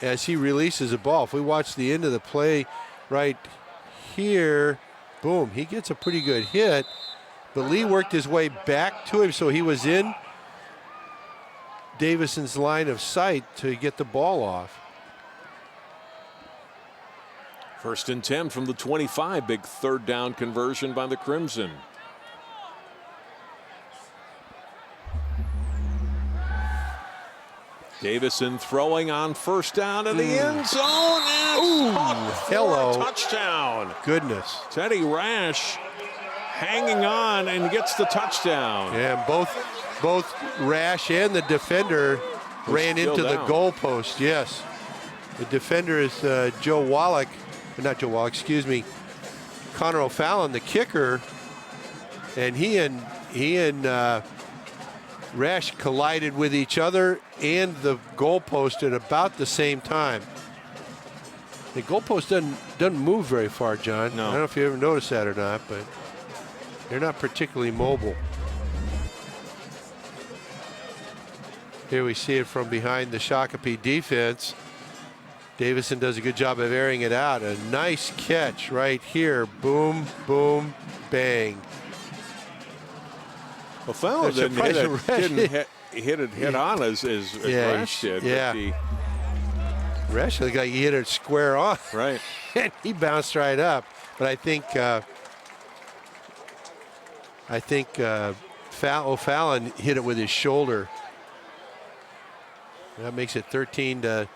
as he releases the ball. If we watch the end of the play right here, boom, he gets a pretty good hit. But Lee worked his way back to him, so he was in Davison's line of sight to get the ball off. 1st and 10 from the 25. Big 3rd down conversion by the Crimson. Davison throwing on 1st down in the end zone. And hello. Touchdown. Goodness. Teddy Rash hanging on and gets the touchdown. Yeah, and both Rash and the defender ran into the goalpost. Yes. The defender is Joe Wallach. Not Joe Wallach, excuse me. Connor O'Fallon, the kicker. And he and Rash collided with each other and the goalpost at about the same time. The goalpost doesn't move very far, John. No. I don't know if you ever noticed that or not, but they're not particularly mobile. Here we see it from behind the Shakopee defense. Davison does a good job of airing it out. A nice catch right here. Boom, boom, bang. Well, Fallon didn't hit it head on as Rash did. Yeah. Rash looked like he hit it square on. Right. And he bounced right up. But I think O'Fallon hit it with his shoulder. That makes it 13 to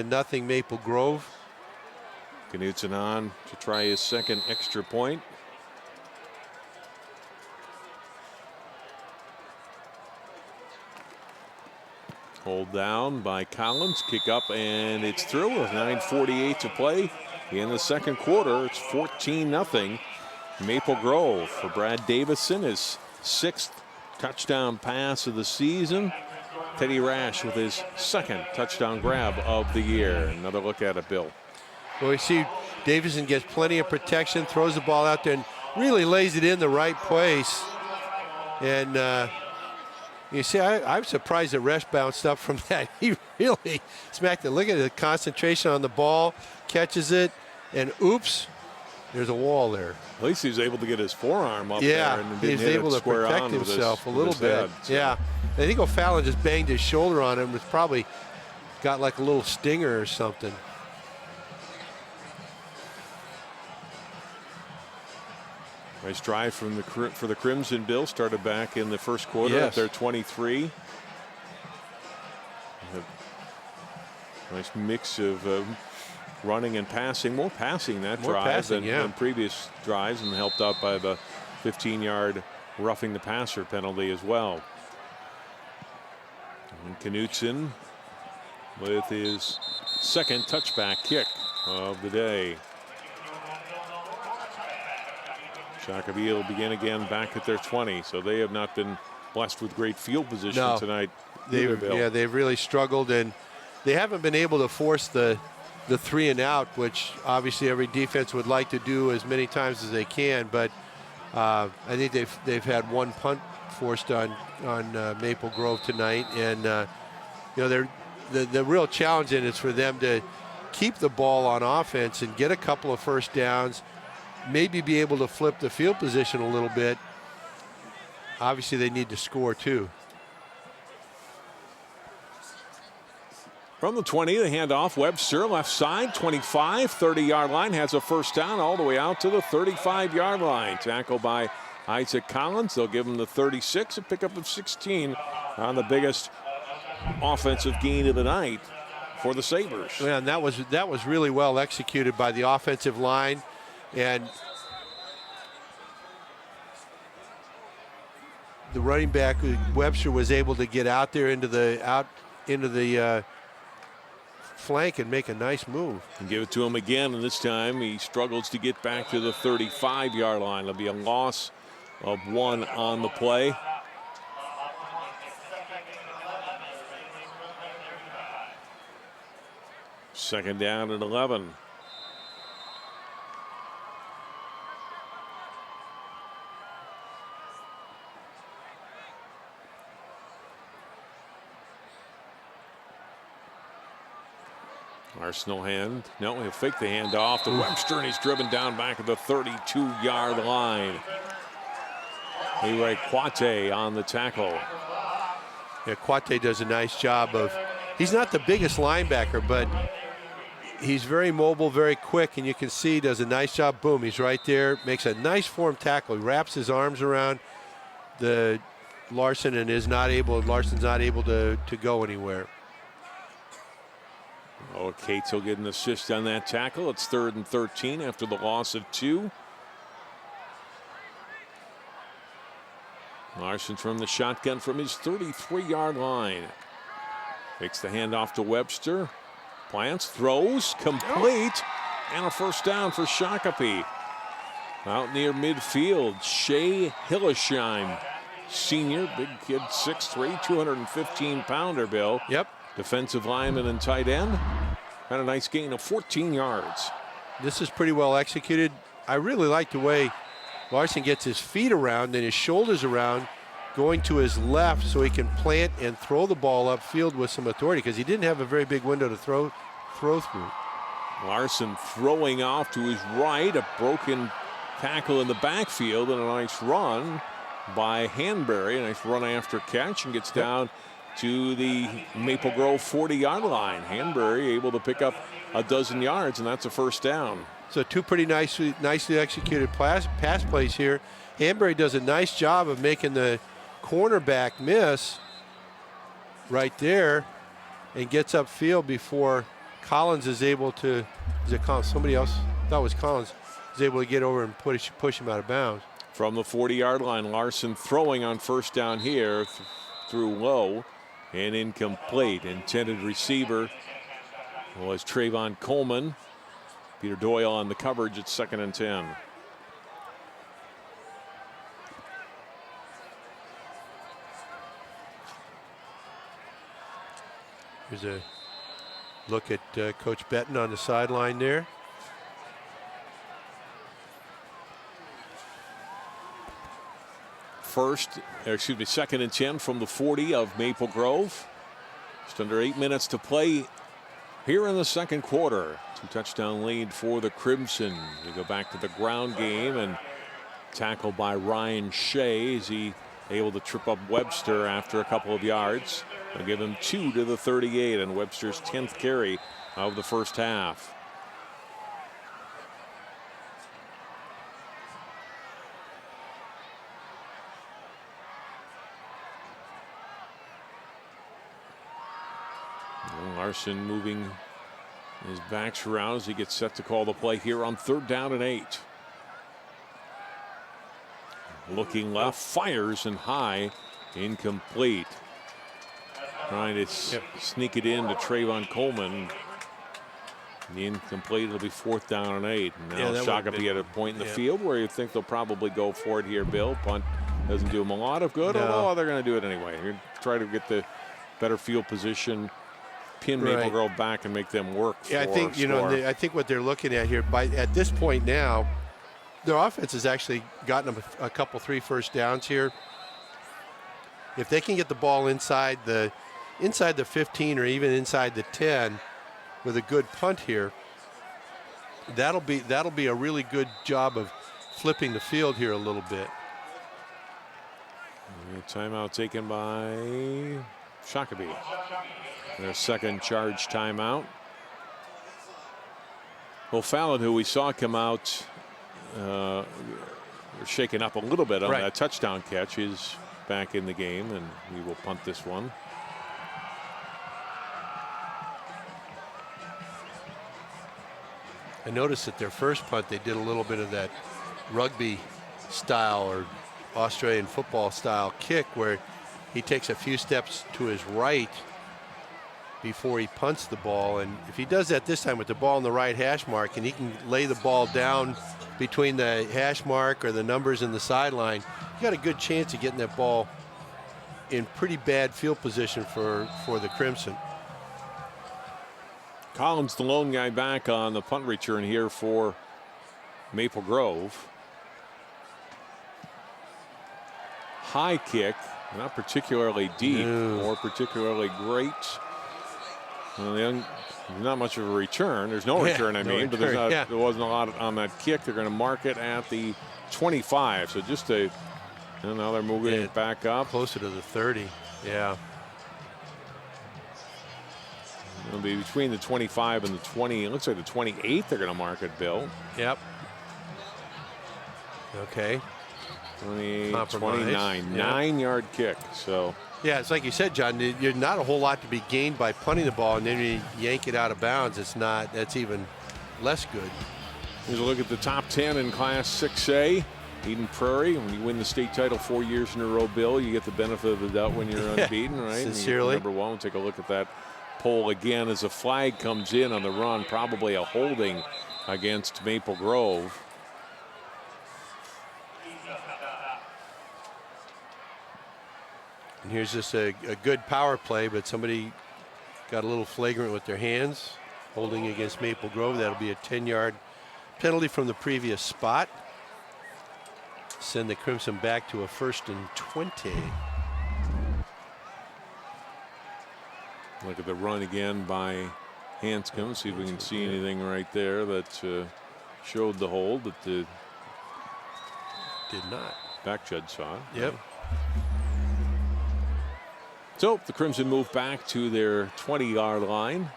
nothing Maple Grove. Knutson on to try his 2nd extra point. Hold down by Collins, kick up, and it's through with 9:48 to play in the 2nd quarter. It's 14-0 Maple Grove for Brad Davison, his 6th touchdown pass of the season. Teddy Rash with his 2nd touchdown grab of the year. Another look at it, Bill. Well, we see Davison gets plenty of protection, throws the ball out there, and really lays it in the right place. And you see, I'm surprised that Rash bounced up from that. He really smacked it. Look at the concentration on the ball, catches it, and oops, there's a wall there. At least he was able to get his forearm up there and didn't he's hit able it to square protect on himself with a little his bit. head, so. Yeah, I think O'Fallon just banged his shoulder on him. It's probably got like a little stinger or something. Nice drive for the Crimson, Bill. Started back in the 1st quarter at their 23. Nice mix of running and passing. More passing that drive than previous drives, and helped out by the 15-yard roughing the passer penalty as well. And Knutson with his 2nd touchback kick of the day. Shakopee will begin again back at their 20, so they have not been blessed with great field position tonight. They've really struggled, and they haven't been able to force the 3 and out, which obviously every defense would like to do as many times as they can. But I think they've had one punt forced on Maple Grove tonight, and the real challenge in it is for them to keep the ball on offense and get a couple of 1st downs. Maybe be able to flip the field position a little bit. Obviously, they need to score too. From the 20, the handoff. Webster left side, 25, 30-yard line, has a 1st down all the way out to the 35-yard line. Tackled by Isaac Collins. They'll give him the 36, a pickup of 16 on the biggest offensive gain of the night for the Sabres. Yeah, and that was really well executed by the offensive line. And the running back Webster was able to get out there into the flank and make a nice move. And give it to him again, and this time he struggles to get back to the 35-yard line. It'll be a loss of 1 on the play. Second down and 11. Arsenal hand. No, he'll fake the handoff to Webster, and he's driven down back at the 32-yard line. Leroy Quate on the tackle. Yeah, Quate does a nice job of, he's not the biggest linebacker, but he's very mobile, very quick, and you can see he does a nice job. Boom, he's right there, makes a nice form tackle. He wraps his arms around the Larson and Larson's not able to go anywhere. Oh, Cates will get an assist on that tackle. It's 3rd and 13 after the loss of 2. Larson from the shotgun from his 33-yard line. Takes the handoff to Webster. Plants, throws, complete, and a first down for Shakopee. Out near midfield, Shea Hillesheim, senior, big kid, 6'3", 215-pounder, Bill. Yep. Defensive lineman and tight end. Had a nice gain of 14 yards. This is pretty well executed. I really like the way Larson gets his feet around and his shoulders around, going to his left so he can plant and throw the ball upfield with some authority, because he didn't have a very big window to throw through. Larson throwing off to his right, a broken tackle in the backfield, and a nice run by Hanbury. A nice run after catch, and gets down to the Maple Grove 40-yard line. Hanbury able to pick up a dozen yards, and that's a first down. So 2 pretty nicely executed pass plays here. Hanbury does a nice job of making the cornerback miss right there and gets upfield before Collins is able to, is it Collins? Somebody else, I thought it was Collins, is able to get over and push him out of bounds. From the 40-yard line, Larson throwing on first down here, through low and incomplete. Intended receiver was Trayvon Coleman. Peter Doyle on the coverage at 2nd and 10. Here's a look at Coach Benton on the sideline there. Second and 10 from the 40 of Maple Grove. Just under 8 minutes to play here in the second quarter. 2-touchdown lead for the Crimson. We go back to the ground game, and tackled by Ryan Shea. Is he able to trip up Webster after a couple of yards? They'll give him 2 to the 38 on Webster's 10th carry of the first half. Larson moving his backs around as he gets set to call the play here on 3rd down and 8. Looking left, fires and high, incomplete. Trying to sneak it in to Trayvon Coleman. The incomplete, it'll be 4th down and 8. Now Shakopee at a point in the field where you think they'll probably go for it here, Bill. Punt doesn't do them a lot of good, although they're going to do it anyway. You're trying to get the better field position, pin Maple Grove back and make them work. Yeah, I think I think what they're looking at here, at this point now, their offense has actually gotten them a couple 3 first downs here. If they can get the ball inside the 15 or even inside the 10 with a good punt here, that'll be a really good job of flipping the field here a little bit. Timeout taken by Shakopee. Their second charge timeout. Well, Fallon, who we saw come out shaken up a little bit on that touchdown catch, is back in the game, and we will punt this one. I noticed that their first punt, they did a little bit of that rugby style or Australian football style kick where he takes a few steps to his right before he punts the ball. And if he does that this time with the ball in the right hash mark, and he can lay the ball down between the hash mark or the numbers in the sideline, you got a good chance of getting that ball in pretty bad field position for the Crimson. Collins, the lone guy back on the punt return here for Maple Grove. High kick, not particularly deep or particularly great. Well, not much of a return. There's no return, I mean, but there wasn't a lot on that kick. They're going to mark it at the 25. So just and now they're moving it back up. Closer to the 30. Yeah. It'll be between the 25 and the 20. It looks like the 28 they're going to mark it, Bill. Yep. Okay. 29. 9-yard kick. So. Yeah, it's like you said, John, you're not a whole lot to be gained by punting the ball, and then you yank it out of bounds. That's even less good. Here's a look at the top 10 in Class 6A. Eden Prairie, when you win the state title 4 years in a row, Bill, you get the benefit of the doubt when you're unbeaten, right? Sincerely. Number one, we'll take a look at that poll again as a flag comes in on the run, probably a holding against Maple Grove. And here's just a good power play, but somebody got a little flagrant with their hands, holding against Maple Grove. That'll be a 10-yard penalty from the previous spot. Send the Crimson back to a 1st and 20. Look at the run again by Hanscom. See if we can see anything right there that showed the hold, but did not. Backjud saw it. Yep. So the Crimson move back to their 20-yard line.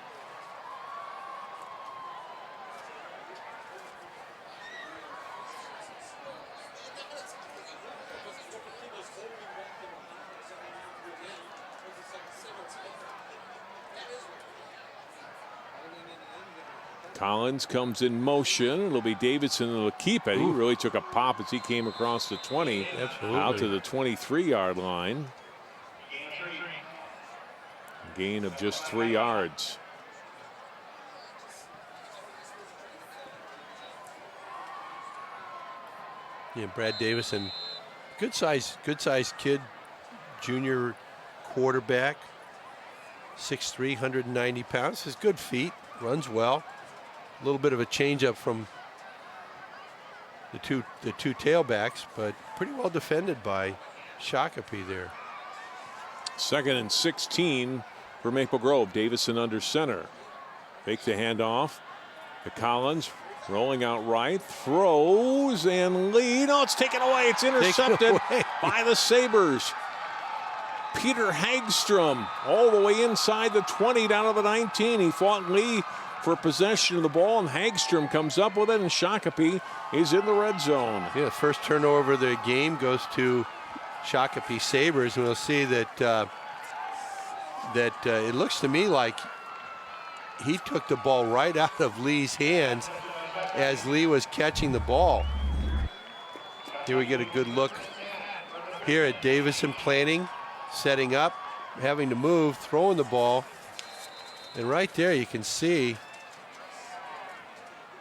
Collins comes in motion. It'll be Davidson that'll keep it. He really took a pop as he came across the 20. Absolutely. Out to the 23-yard line. Gain of just 3 yards. Yeah, Brad Davison, good size kid, junior quarterback, 6'3", 190 pounds. Has good feet, runs well. A little bit of a changeup from the two tailbacks, but pretty well defended by Shakopee there. 2nd and 16 for Maple Grove. Davison under center. Fake the handoff to Collins. Rolling out right. Throws and lead. Oh, it's taken away. It's intercepted by the Sabres. Peter Hagstrom all the way inside the 20 down to the 19. He fought Lee for possession of the ball, and Hagstrom comes up with it, and Shakopee is in the red zone. Yeah, the first turnover of the game goes to Shakopee Sabres, and we'll see that it looks to me like he took the ball right out of Lee's hands as Lee was catching the ball. Here we get a good look here at Davison planning, setting up, having to move, throwing the ball, and right there you can see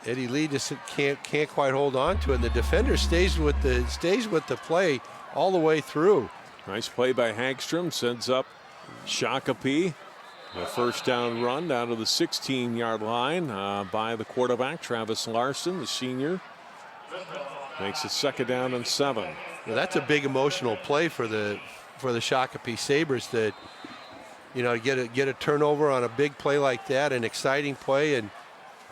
Eddie Lee just can't quite hold on to it, and the defender stays with the play all the way through. Nice play by Hagstrom, sends up Shakopee. A first down run down to the 16-yard line by the quarterback, Travis Larson, the senior. Makes it 2nd down and 7. Well, that's a big emotional play for the Shakopee Sabres, that, you know, get a turnover on a big play like that, an exciting play, and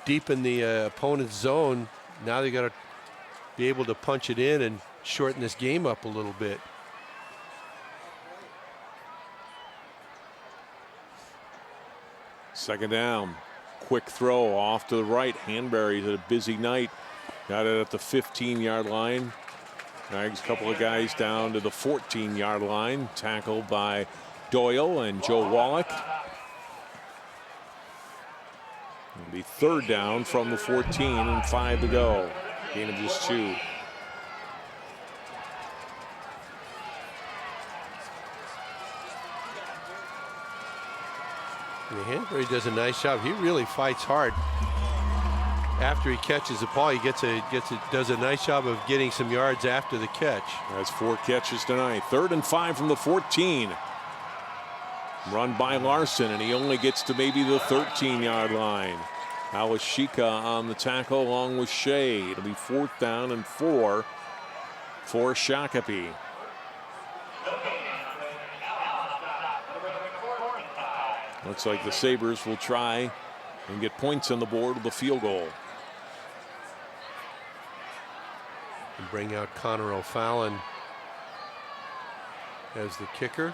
deep in the opponent's zone. Now they got to be able to punch it in and shorten this game up a little bit. Second down. Quick throw off to the right. Hanbury's had a busy night. Got it at the 15-yard line. Drags a couple of guys down to the 14-yard line. Tackled by Doyle and Joe Wallach. It'll be 3rd down from the 14 and 5 to go. Gain of just 2. Hanbury does a nice job. He really fights hard. After he catches the ball, he does a nice job of getting some yards after the catch. That's 4 catches tonight. 3rd and 5 from the 14. Run by Larson, and he only gets to maybe the 13-yard line. Awashika on the tackle along with Shea. It'll be 4th down and 4 for Shakopee. Looks like the Sabres will try and get points on the board with a field goal. And bring out Connor O'Fallon as the kicker.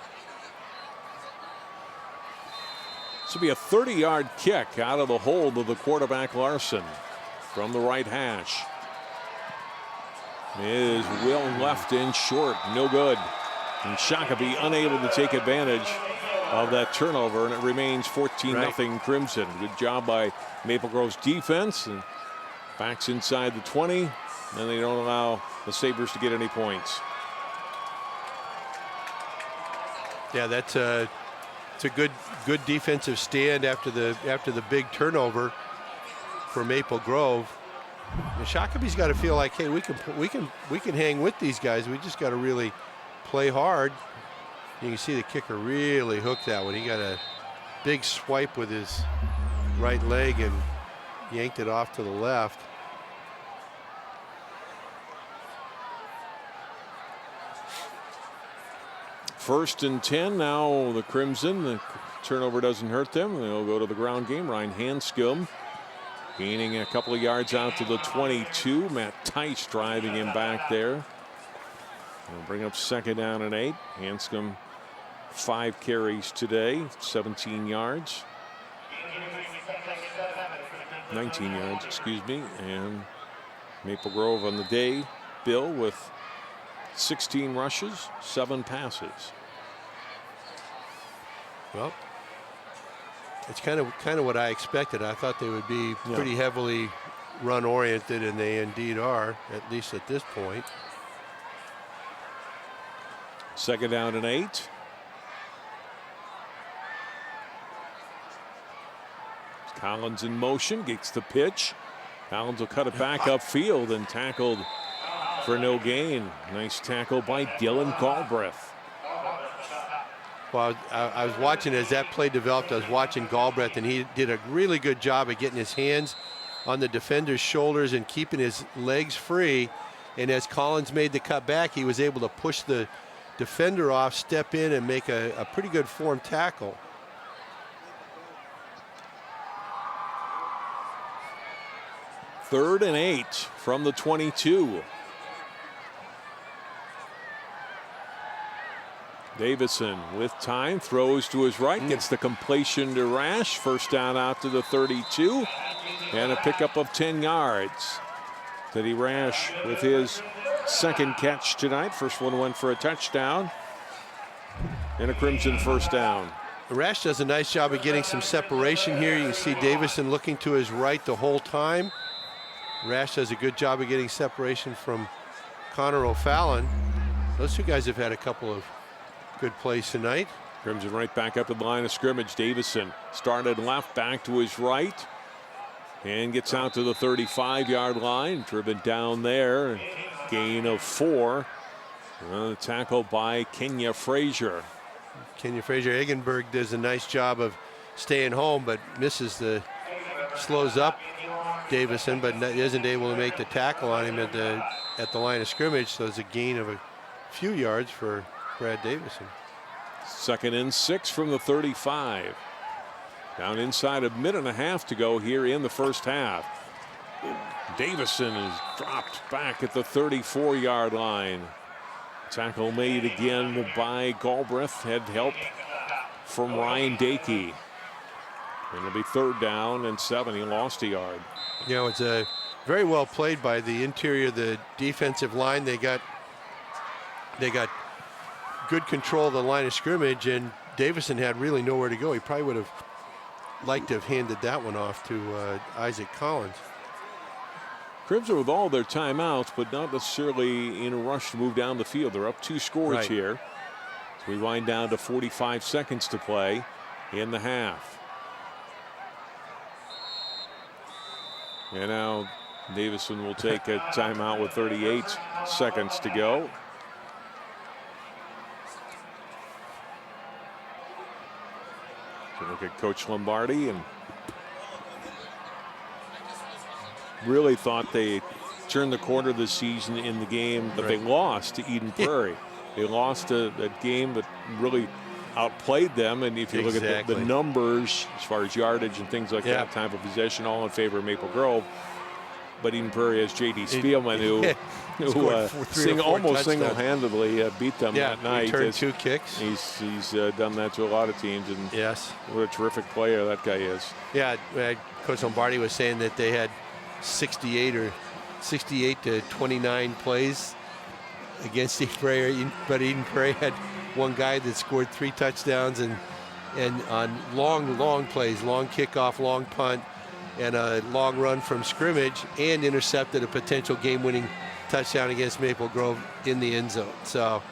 This will be a 30-yard kick out of the hold of the quarterback Larson from the right hash. It is well left in short, no good. And Shakopee unable to take advantage of that turnover, and it remains 14-0 Crimson. Good job by Maple Grove's defense, and backs inside the 20, and they don't allow the Sabres to get any points. Yeah, it's a good defensive stand after the big turnover for Maple Grove. And Shakopee's got to feel like, hey, we can hang with these guys. We just got to really play hard. You can see the kicker really hooked that one. He got a big swipe with his right leg and yanked it off to the left. First and 10 now, the Crimson. The turnover doesn't hurt them. They'll go to the ground game. Ryan Hanscom gaining a couple of yards out to the 22. Matt Tice driving him back there. We'll bring up 2nd down and 8. Hanscom 5 carries today, 17 yards. 19 yards, excuse me. And Maple Grove on the day, Bill, with 16 rushes, 7 passes. Well, it's kind of what I expected. I thought they would be pretty heavily run oriented, and they indeed are, at least at this point. 2nd down and 8. Collins in motion, gets the pitch. Collins will cut it back upfield and tackled for no gain. Nice tackle by Dylan Galbraith. Well, I was watching as that play developed. I was watching Galbraith, and he did a really good job of getting his hands on the defender's shoulders and keeping his legs free. And as Collins made the cut back, he was able to push the defender off, step in, and make a pretty good form tackle. Third and 8 from the 22. Davison with time, throws to his right, gets the completion to Rash. First down out to the 32, and a pickup of 10 yards. Teddy Rash with his 2nd catch tonight. First one went for a touchdown, and a Crimson first down. Rash does a nice job of getting some separation here. You can see Davison looking to his right the whole time. Rash does a good job of getting separation from Connor O'Fallon. Those two guys have had a couple of good plays tonight. Crimson right back up at the line of scrimmage. Davison started left, back to his right, and gets out to the 35-yard line. Driven down there, gain of 4. Tackle by Kenya Frazier. Kenya Frazier. Eggenberg does a nice job of staying home, but slows up Davison, but isn't able to make the tackle on him at the line of scrimmage. So it's a gain of a few yards for Brad Davison. 2nd and 6 from the 35. Down inside a minute and a half to go here in the first half. Davison is dropped back at the 34-yard line. Tackle made again by Galbraith. Had help from Ryan Dakey. And it'll be 3rd down and 7. He lost a yard. You know, it's a very well played by the interior of the defensive line. They got good control of the line of scrimmage, and Davison had really nowhere to go. He probably would have liked to have handed that one off to Isaac Collins. Crimson with all their timeouts, but not necessarily in a rush to move down the field. They're up 2 scores here. So we wind down to 45 seconds to play in the half. And now Davison will take a timeout with 38 seconds to go. So look at Coach Lombardi, and really thought they turned the corner this season in the game that they lost to Eden Prairie. They lost a game that really outplayed them. And if you look at Exactly. the numbers as far as yardage and things like that, time of possession, all in favor of Maple Grove. But Eden Prairie has J.D. Spielman, who almost single-handedly beat them that night. Returned 2 kicks. He's done that to a lot of teams, and what a terrific player that guy is. Yeah, Coach Lombardi was saying that they had 68 to 29 plays against Eden Prairie, but Eden Prairie had one guy that scored 3 touchdowns and on long plays, long kickoff, long punt, and a long run from scrimmage, and intercepted a potential game-winning touchdown against Maple Grove in the end zone. So,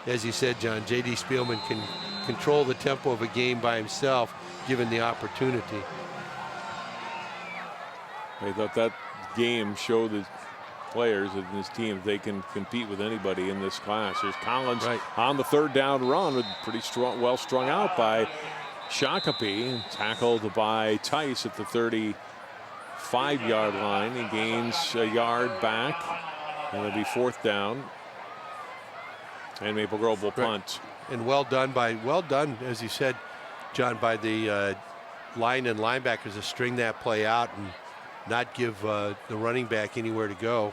as you said, John, J.D. Spielman can control the tempo of a game by himself, given the opportunity. I thought that game showed the players and his team they can compete with anybody in this class. There's Collins on the 3rd down run, with pretty strong, well strung out by Shakopee, tackled by Tice at the 35-yard line. He gains a yard back, and it'll be 4th down. And Maple Grove will punt. And well done, as you said, John, by the line and linebackers to string that play out and not give the running back anywhere to go.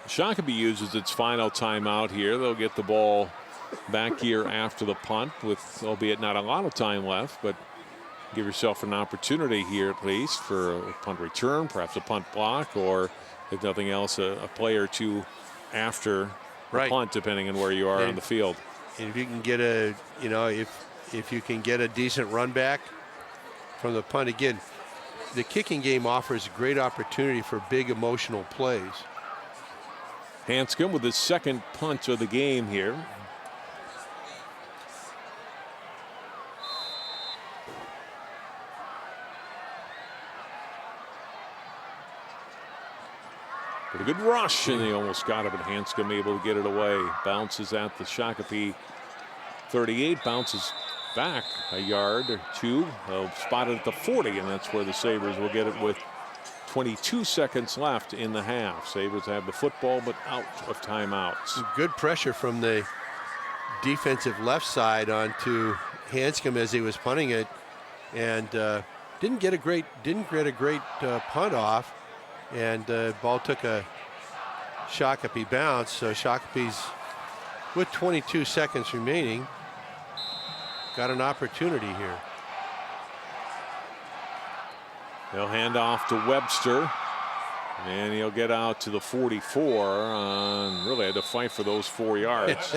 Shakopee uses its final timeout here. They'll get the ball back here after the punt, with albeit not a lot of time left, but give yourself an opportunity here at least for a punt return, perhaps a punt block, or if nothing else, a play or two after the punt, depending on where you are on the field. And if you can get if you can get a decent run back from the punt, again, the kicking game offers a great opportunity for big emotional plays. Hanscom with his 2nd punt of the game here. But a good rush, and they almost got it, but Hanscom able to get it away. Bounces at the Shakopee 38, bounces back a yard or 2. Spotted at the 40, and that's where the Sabres will get it with 22 seconds left in the half. Sabres have the football, but out of timeouts. Good pressure from the defensive left side onto Hanscom as he was punting it, and didn't get a great punt off, and ball took a Shakopee bounce. So Shakopee's, with 22 seconds remaining, got an opportunity here. They'll hand off to Webster, and he'll get out to the 44. Really had to fight for those 4 yards.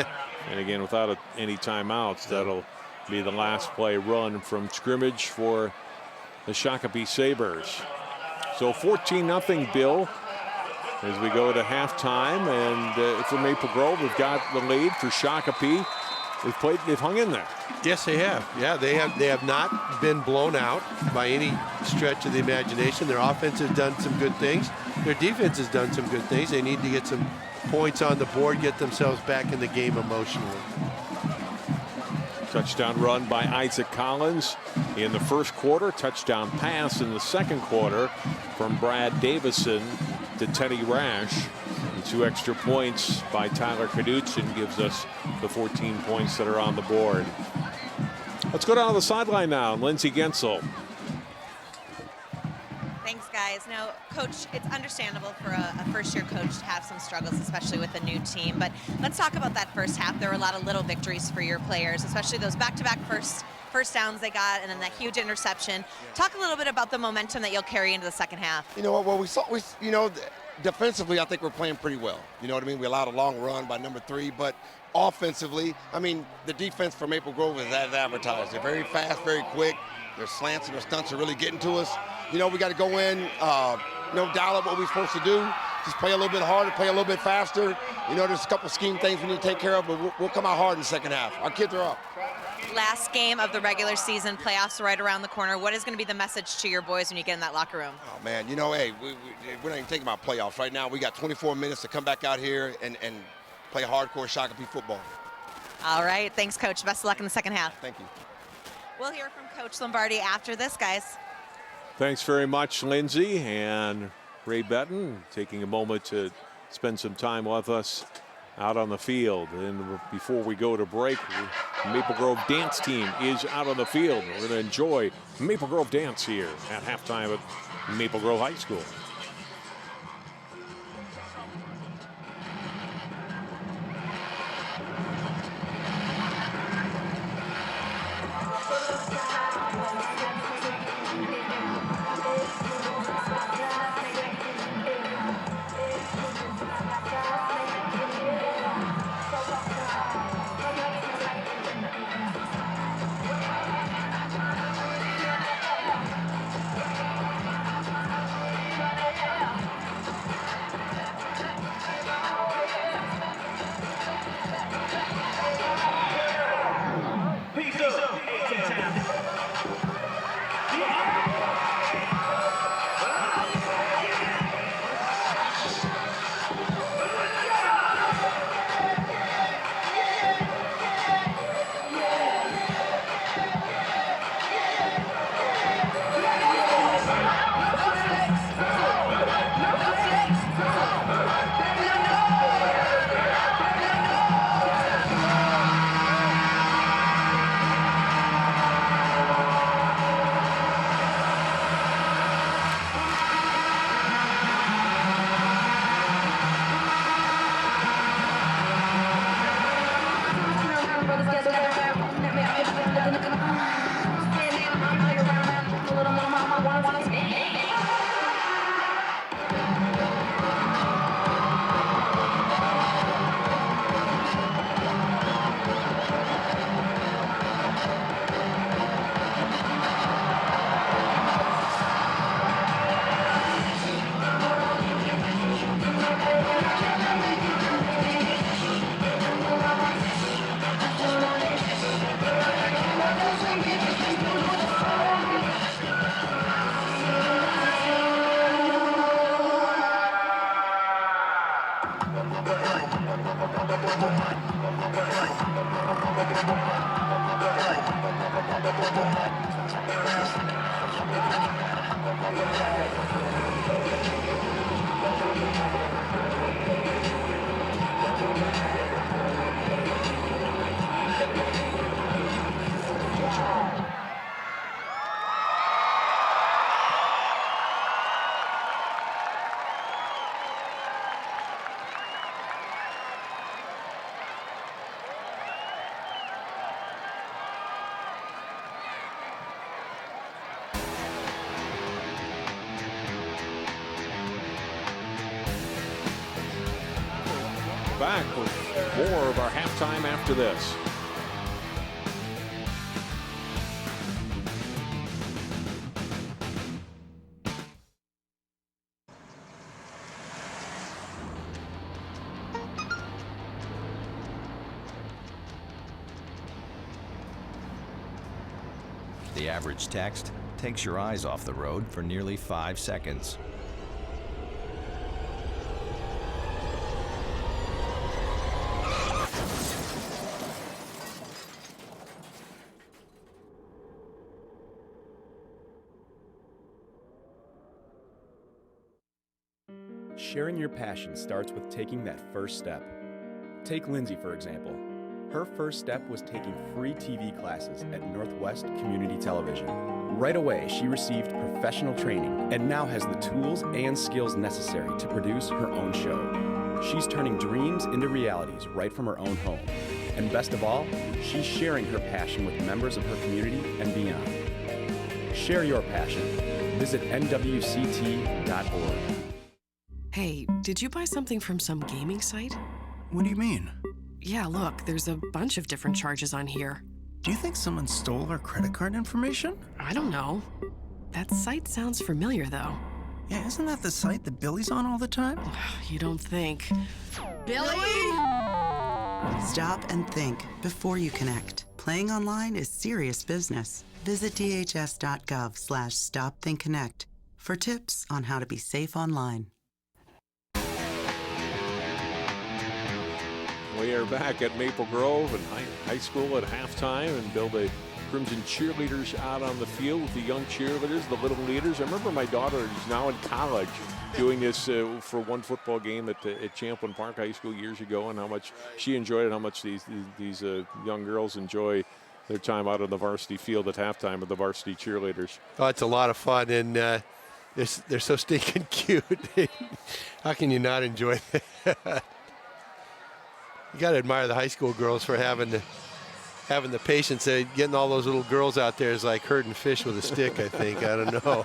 And again, without any timeouts, that'll be the last play run from scrimmage for the Shakopee Sabres. So 14-0, Bill, as we go to halftime. And for Maple Grove, we've got the lead. For Shakopee, they've hung in there. Yes, they have. Yeah, they have not been blown out by any stretch of the imagination. Their offense has done some good things. Their defense has done some good things. They need to get some points on the board, get themselves back in the game emotionally. Touchdown run by Isaac Collins in the first quarter. Touchdown pass in the second quarter from Brad Davison to Teddy Rash. And 2 extra points by Tyler Kaduchin gives us the 14 points that are on the board. Let's go down to the sideline now. Lindsey Gensel. Thanks, guys. Now, Coach, it's understandable for a first-year coach to have some struggles, especially with a new team. But let's talk about that first half. There were a lot of little victories for your players, especially those back-to-back first downs they got, and then that huge interception. Talk a little bit about the momentum that you'll carry into the second half. You know what? Well, defensively, I think we're playing pretty well. You know what I mean? We allowed a long run by number 3, but offensively, I mean, the defense for Maple Grove is as advertised. They're very fast, very quick. Their slants and their stunts are really getting to us. We got to go in, dial up what we're supposed to do. Just play a little bit harder, play a little bit faster. There's a couple scheme things we need to take care of, but we'll come out hard in the second half. Our kids are up. Last game of the regular season, playoffs right around the corner. What is going to be the message to your boys when you get in that locker room? Oh, man, hey, we're not even thinking about playoffs right now. We got 24 minutes to come back out here and play hardcore Shakopee football. All right. Thanks, Coach. Best of luck in the second half. Thank you. We'll hear from Coach Lombardi after this, guys. Thanks very much, Lindsay, and Ray Betton taking a moment to spend some time with us out on the field. And before we go to break, Maple Grove dance team is out on the field. We're going to enjoy Maple Grove dance here at halftime at Maple Grove High School. Back with more of our halftime after this. The average text takes your eyes off the road for nearly 5 seconds. Sharing your passion starts with taking that first step. Take Lindsay, for example. Her first step was taking free TV classes at Northwest Community Television. Right away, she received professional training and now has the tools and skills necessary to produce her own show. She's turning dreams into realities right from her own home. And best of all, she's sharing her passion with members of her community and beyond. Share your passion. Visit nwct.org. Hey, did you buy something from some gaming site? What do you mean? Yeah, look, there's a bunch of different charges on here. Do you think someone stole our credit card information? I don't know. That site sounds familiar, though. Yeah, isn't that the site that Billy's on all the time? You don't think. Billy! Stop and think before you connect. Playing online is serious business. Visit dhs.gov/stopthinkconnect for tips on how to be safe online. We are back at Maple Grove and high school at halftime, and Bill, the Crimson cheerleaders out on the field with the young cheerleaders, the little leaders. I remember my daughter is now in college doing this for one football game at Champlain Park High School years ago, and how much she enjoyed it, how much these young girls enjoy their time out on the varsity field at halftime with the varsity cheerleaders. Oh, it's a lot of fun, and they're so stinking cute. How can you not enjoy that? You got to admire the high school girls for having the patience. Getting all those little girls out there is like herding fish with a stick, I think. I don't know.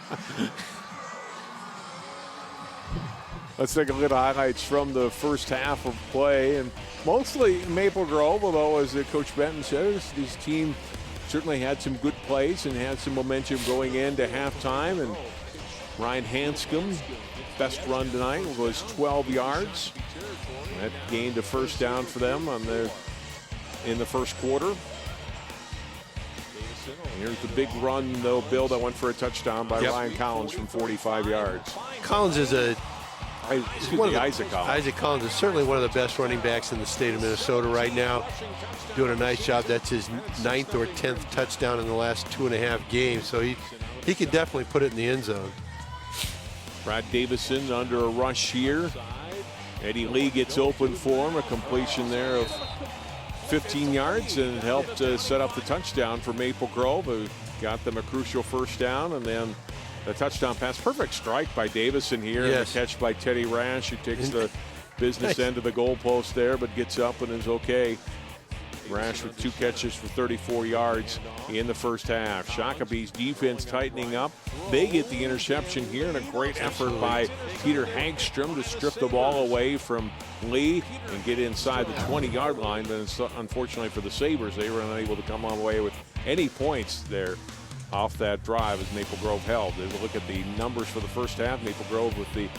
Let's take a look at highlights from the first half of play. And mostly Maple Grove, although as Coach Benton says, this team certainly had some good plays and had some momentum going into halftime. And Ryan Hanscom, best run tonight was 12 yards. That gained a first down for them in the first quarter. And here's the big run, though, Bill, that went for a touchdown by Ryan Collins from 45 yards. Collins is Isaac Collins. Isaac Collins is certainly one of the best running backs in the state of Minnesota right now. Doing a nice job. That's his 9th or 10th touchdown in the last 2.5 games. So he could definitely put it in the end zone. Brad Davison under a rush here. Eddie Lee gets open for him. A completion there of 15 yards, and it helped set up the touchdown for Maple Grove, who got them a crucial first down, and then the touchdown pass. Perfect strike by Davison here. Yes. And the catch by Teddy Rash, who takes the business end of the goalpost there, but gets up and is okay. Rash with 2 catches for 34 yards in the first half. Shakopee's defense tightening up. They get the interception here, and a great effort by Peter Hagstrom to strip the ball away from Lee and get inside the 20-yard line. But unfortunately for the Sabres, they were unable to come away with any points there off that drive as Maple Grove held. As we look at the numbers for the first half, Maple Grove with the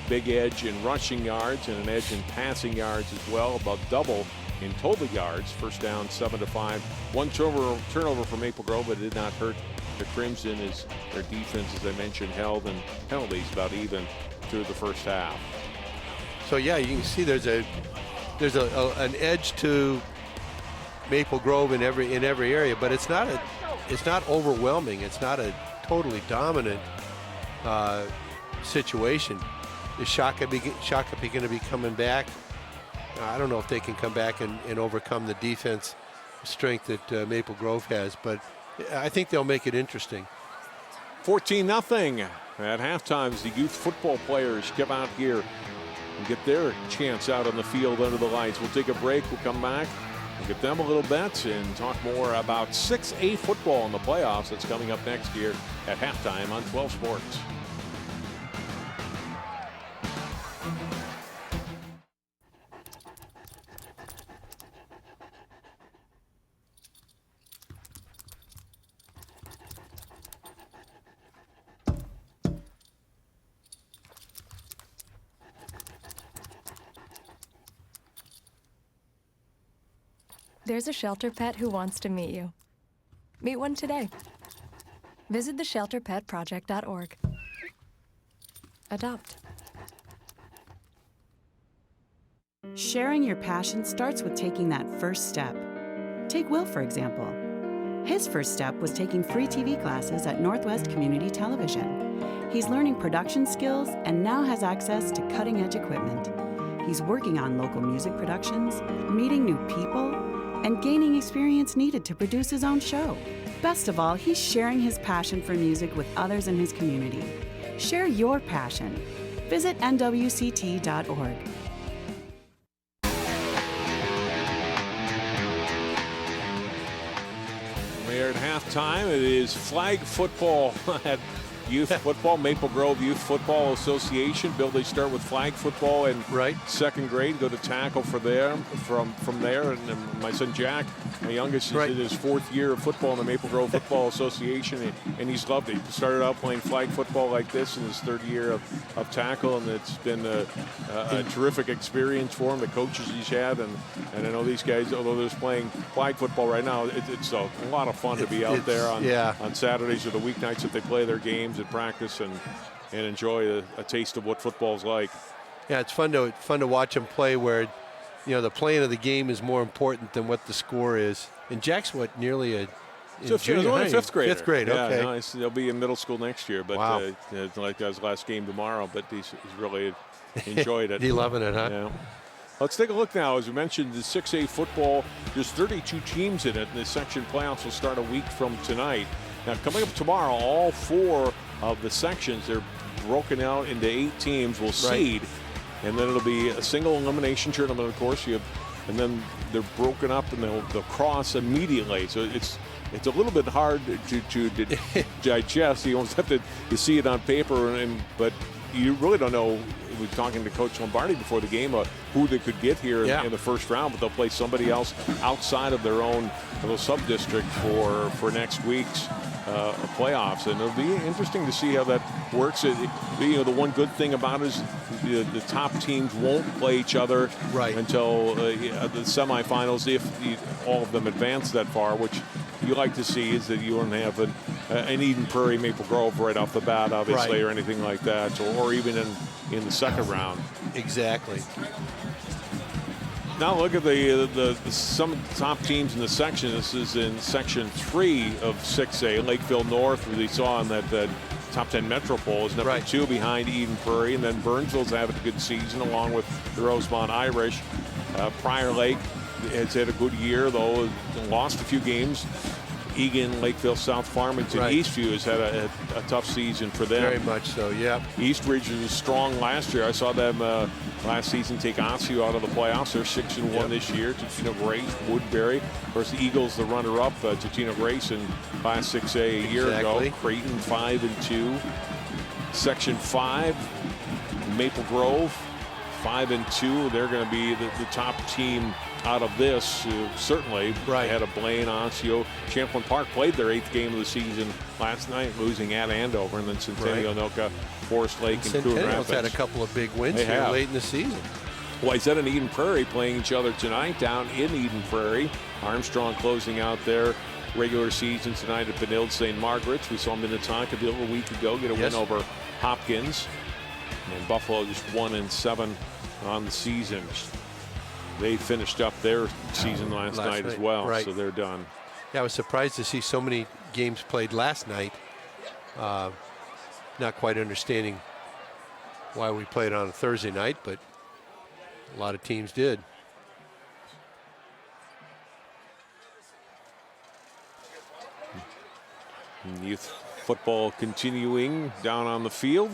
big edge in rushing yards and an edge in passing yards as well, about double in total yards. First down 7-5. One turnover for Maple Grove, but it did not hurt the Crimson as their defense, as I mentioned, held, and penalties about even through the first half. So yeah, you can see there's an edge to Maple Grove in every area, but it's not overwhelming. It's not a totally dominant situation. Is Shakopee going to be coming back? I don't know if they can come back and overcome the defense strength that Maple Grove has, but I think they'll make it interesting. 14-0 at halftime as the youth football players come out here and get their chance out on the field under the lights. We'll take a break. We'll come back. We'll get them a little bet and talk more about 6A football in the playoffs. That's coming up next year at halftime on 12 Sports. There's a shelter pet who wants to meet you. Meet one today. Visit theshelterpetproject.org. Adopt. Sharing your passion starts with taking that first step. Take Will, for example. His first step was taking free TV classes at Northwest Community Television. He's learning production skills and now has access to cutting-edge equipment. He's working on local music productions, meeting new people, and gaining experience needed to produce his own show. Best of all, he's sharing his passion for music with others in his community. Share your passion. Visit nwct.org. We're at halftime. It is flag football at youth football, Maple Grove Youth Football Association. Bill, they start with flag football in second grade, go to tackle for them from there. And my son Jack, my youngest, is in his 4th year of football in the Maple Grove Football Association, and he's loved it. He started out playing flag football like this in his 3rd year of tackle, and it's been a terrific experience for him, the coaches he's had. And I know these guys, although they're playing flag football right now, it's a lot of fun to be out there on Saturdays or the weeknights that they play their games and practice and enjoy a taste of what football's like. Yeah, it's fun to watch them play where, the playing of the game is more important than what the score is. And Jack's what, nearly a So he's only a fifth grader. Fifth grade, yeah, okay. No, he'll be in middle school next year, but Wow. like his last game tomorrow. But he's really enjoyed it. He's loving it, huh? Yeah. Let's take a look now. As we mentioned, the 6A football, there's 32 teams in it, and the section playoffs will start a week from tonight. Now, coming up tomorrow, all 4 of the sections, they're broken out into 8 teams. Will seed, and then it'll be a single elimination tournament, of course. And then they're broken up, and they'll cross immediately. So it's a little bit hard to digest. You almost have to see it on paper, but you really don't know. We were talking to Coach Lombardi before the game who they could get here in the first round, but they'll play somebody else outside of their own little sub-district for next week's playoffs, and it'll be interesting to see how that works. The one good thing about it is the top teams won't play each other until the semifinals, if all of them advance that far, which you like to see, is that you don't have an Eden Prairie Maple Grove right off the bat, obviously, or anything like that, or even in the second round. Exactly. Now look at some of the top teams in the section. This is in Section 3 of 6A. Lakeville North, we saw in that top 10 Metropole, is number 2 behind Eden Prairie. And then Burnsville's having a good season along with the Rosemont Irish. Prior Lake has had a good year, though lost a few games. Egan, Lakeville, South Farmington, Eastview has had a tough season for them. Very much so, yeah. Eastridge was strong last year. I saw them last season take Osseo out of the playoffs. They're 6-1 this year. Totino Grace, Woodbury. Of course, the Eagles, the runner-up. Totino Grace in Class 6A a year ago. Creighton 5-2. Section 5, Maple Grove 5-2. They're going to be the top team out of this, certainly. Ahead of Blaine, Osseo. Champlain Park played their 8th game of the season last night, losing at Andover, and then Centennial, Anoka, Forest Lake, and Coon Rapids. Centennial's had a couple of big wins here late in the season. Wayzata and Eden Prairie playing each other tonight down in Eden Prairie. Armstrong closing out their regular season tonight at Benilde St. Margaret's. We saw Minnetonka a week ago get a win over Hopkins. And Buffalo just 1-7 on the season. They finished up their season last night as well, so they're done. Yeah, I was surprised to see so many games played last night. Not quite understanding why we played on a Thursday night, but a lot of teams did. Youth football continuing down on the field.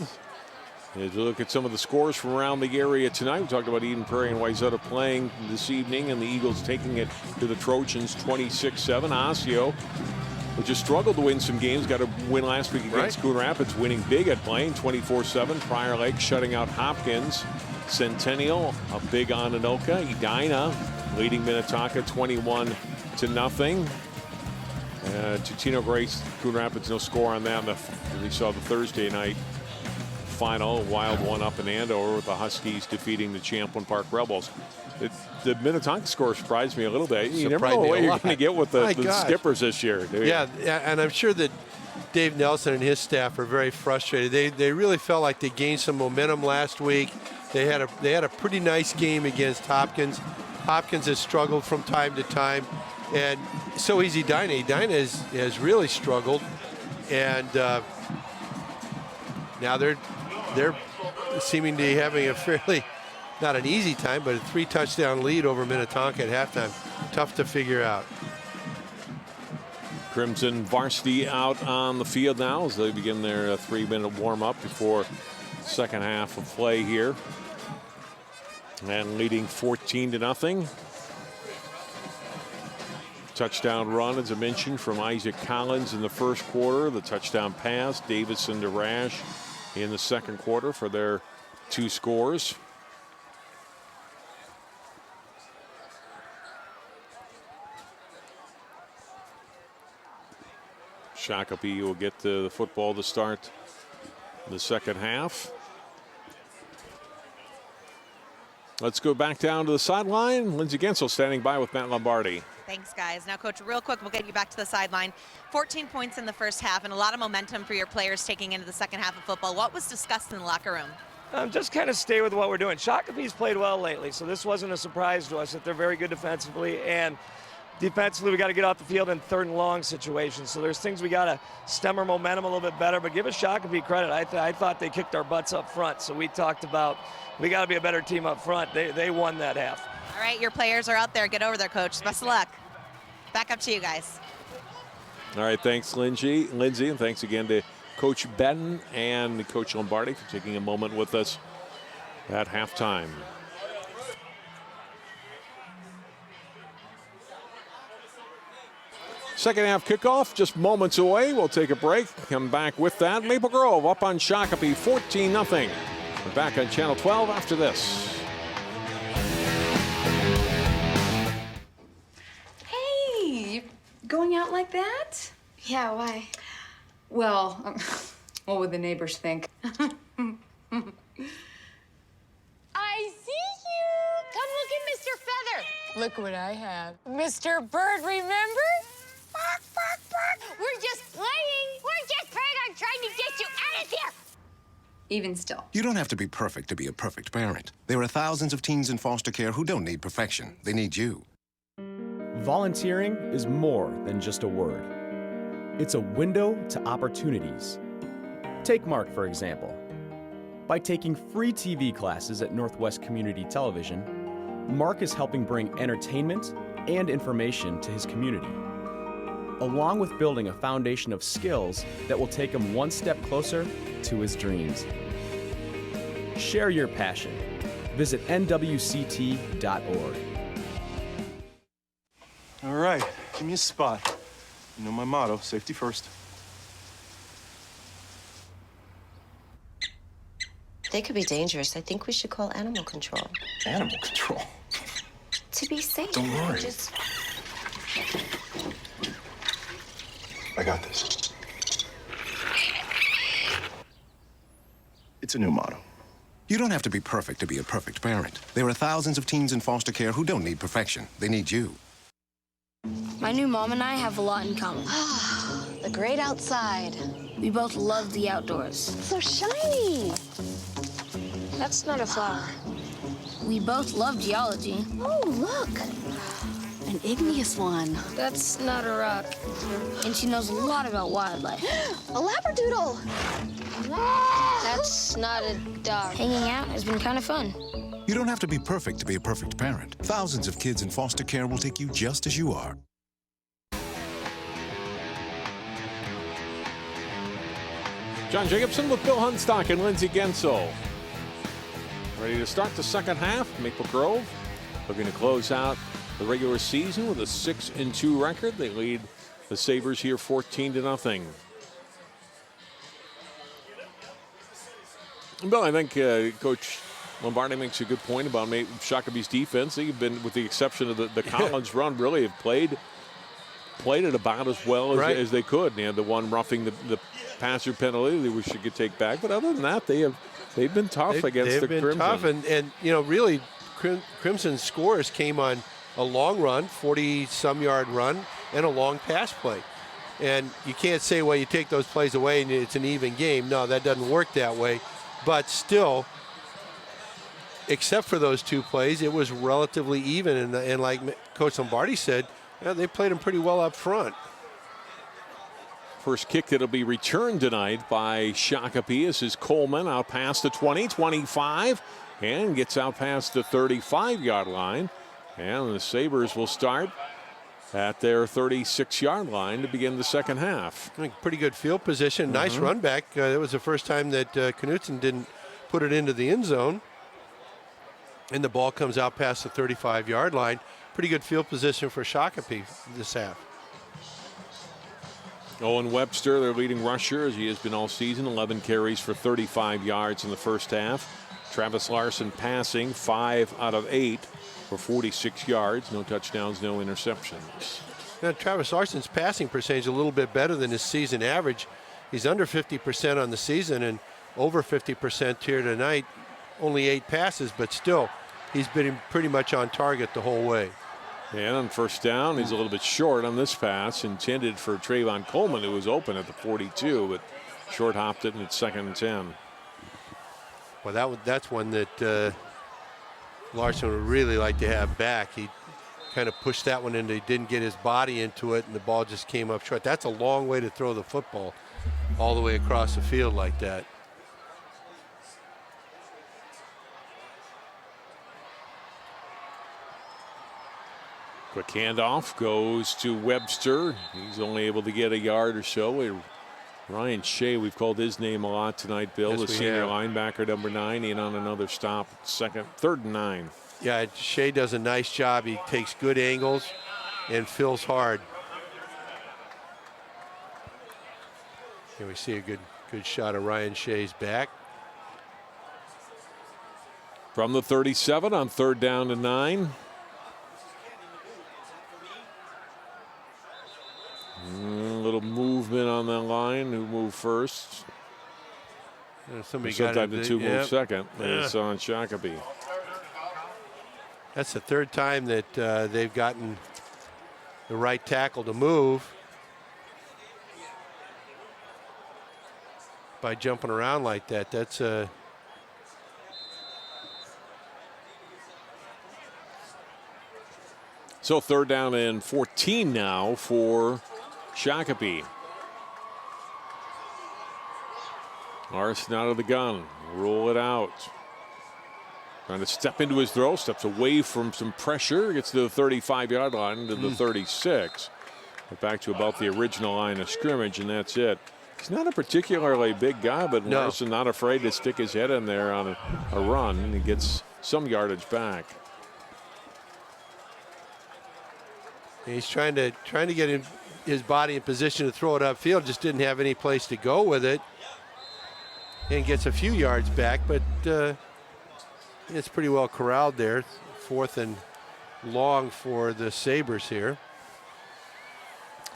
As we look at some of the scores from around the area tonight, we talked about Eden Prairie and Wayzata playing this evening, and the Eagles taking it to the Trojans 26-7. Osseo, which has struggled to win some games, got a win last week against Coon Rapids, winning big at Blaine 24-7. Prior Lake shutting out Hopkins. Centennial, a big on Anoka. Edina leading Minnetonka 21-0. Totino Grace, Coon Rapids, no score on that. We saw the Thursday night final, wild one up in Andover with the Huskies defeating the Champlain Park Rebels. The Minnetonka score surprised me a little bit. You never know what you're going to get with the Skippers this year. Yeah, and I'm sure that Dave Nelson and his staff are very frustrated. They really felt like they gained some momentum last week. They had a pretty nice game against Hopkins. Hopkins has struggled from time to time, and so has Edina. Edina has really struggled, and now they're seeming to be having a fairly, not an easy time, but a 3-touchdown lead over Minnetonka at halftime. Tough to figure out. Crimson varsity out on the field now as they begin their 3-minute warm-up before second half of play here. And leading 14-0. Touchdown run, as I mentioned, from Isaac Collins in the first quarter. The touchdown pass, Davison to Rash in the second quarter for their 2 scores. Shakopee will get the football to start the second half. Let's go back down to the sideline. Lindsay Gensel standing by with Matt Lombardi. Thanks, guys. Now, Coach, real quick, we'll get you back to the sideline. 14 points in the first half and a lot of momentum for your players taking into the second half of football. What was discussed in the locker room? Just kind of stay with what we're doing. Shakopee's played well lately, so this wasn't a surprise to us that they're very good defensively. And defensively, we got to get off the field in 3rd and long situations. So there's things we got to stem our momentum a little bit better. But give us Shakopee credit. I thought they kicked our butts up front. So we talked about we got to be a better team up front. They won that half. All right, your players are out there. Get over there, Coach. Best of luck. Back up to you guys. All right, thanks, Lindsay, and thanks again to Coach Benton and Coach Lombardi for taking a moment with us at halftime. Second half kickoff just moments away. We'll take a break. Come back with that. Maple Grove up on Shakopee 14-0. We're back on Channel 12 after this. Hey, you going out like that? Yeah, why? Well, what would the neighbors think? I see you! Come look at Mr. Feather. Look what I have. Mr. Bird, remember? Bark, bark, bark. We're just playing. We're just playing. I'm trying to get you out of here. Even still. You don't have to be perfect to be a perfect parent. There are thousands of teens in foster care who don't need perfection. They need you. Volunteering is more than just a word. It's a window to opportunities. Take Mark, for example. By taking free TV classes at Northwest Community Television, Mark is helping bring entertainment and information to his community, along with building a foundation of skills that will take him one step closer to his dreams. Share your passion. Visit nwct.org. All right, give me a spot. You know my motto, safety first. They could be dangerous. I think we should call animal control. Animal control? To be safe. Don't worry. Just... I got this. It's a new motto. You don't have to be perfect to be a perfect parent. There are thousands of teens in foster care who don't need perfection. They need you. My new mom and I have a lot in common. The great outside. We both love the outdoors. So shiny. That's not a flower. We both love geology. Oh, look. An igneous one. That's not a rock. And she knows a lot about wildlife. A labradoodle. That's not a dog. Hanging out has been kind of fun. You don't have to be perfect to be a perfect parent. Thousands of kids in foster care will take you just as you are. John Jacobson with Bill Hunstock and Lindsey Gensel. Ready to start the second half. Maple Grove looking to close out the regular season with a 6-2 record. They lead the Sabres here 14-0. Bill, I think Coach Lombardi makes a good point about Shakopee's defense. They've been, with the exception of the Collins run, really have played it about as well as they could. And the one roughing the passer penalty they wish they could take back. But other than that, they've been tough against the Crimson. They've been tough, and you know, really, Crimson's scores came on a long run, 40-some yard run, and a long pass play. And you can't say, well, you take those plays away and it's an even game. No, that doesn't work that way. But still, except for those two plays, it was relatively even. And like Coach Lombardi said, yeah, they played them pretty well up front. First kick that'll be returned tonight by Shakopee. This is Coleman out past the 20, 25, and gets out past the 35-yard line. And the Sabres will start at their 36-yard line to begin the second half. I think pretty good field position. Nice run back. It was the first time that Knutson didn't put it into the end zone. And the ball comes out past the 35-yard line. Pretty good field position for Shakopee this half. Owen Webster, their leading rusher, as he has been all season, 11 carries for 35 yards in the first half. Travis Larson passing 5 out of 8 for 46 yards. No touchdowns, no interceptions. Now, Travis Larson's passing percentage a little bit better than his season average. He's under 50% on the season and over 50% here tonight. Only 8 passes, but still, he's been pretty much on target the whole way. And on first down, he's a little bit short on this pass, intended for Trayvon Coleman, who was open at the 42, but short hopped it, and it's 2nd and 10. Well, that's one that Larson would really like to have back. He kind of pushed that one in. He didn't get his body into it, and the ball just came up short. That's a long way to throw the football all the way across the field like that. Quick handoff goes to Webster. He's only able to get a yard or so. Ryan Shea, we've called his name a lot tonight, Bill. Yes, the we senior have. linebacker, number 9, in on another stop. Third and 9. Yeah, Shea does a nice job. He takes good angles and fills hard. Here we see a good shot of Ryan Shea's back. From the 37 on 3rd down and 9. A little movement on that line. Who moved first? Somebody Sometimes got the two move second. Yeah. It's on Shakopee. That's the 3rd time that they've gotten the right tackle to move by jumping around like that. That's So 3rd down and 14 now for Shakopee. Larson out of the gun. Roll it out. Trying to step into his throw. Steps away from some pressure. Gets to the 35-yard line to the 36. But back to about the original line of scrimmage, and that's it. He's not a particularly big guy, but Larson not afraid to stick his head in there on a run, and he gets some yardage back. He's trying to get his body in position to throw it upfield. Just didn't have any place to go with it, and gets a few yards back. But it's pretty well corralled there. 4th and long for the Sabres here.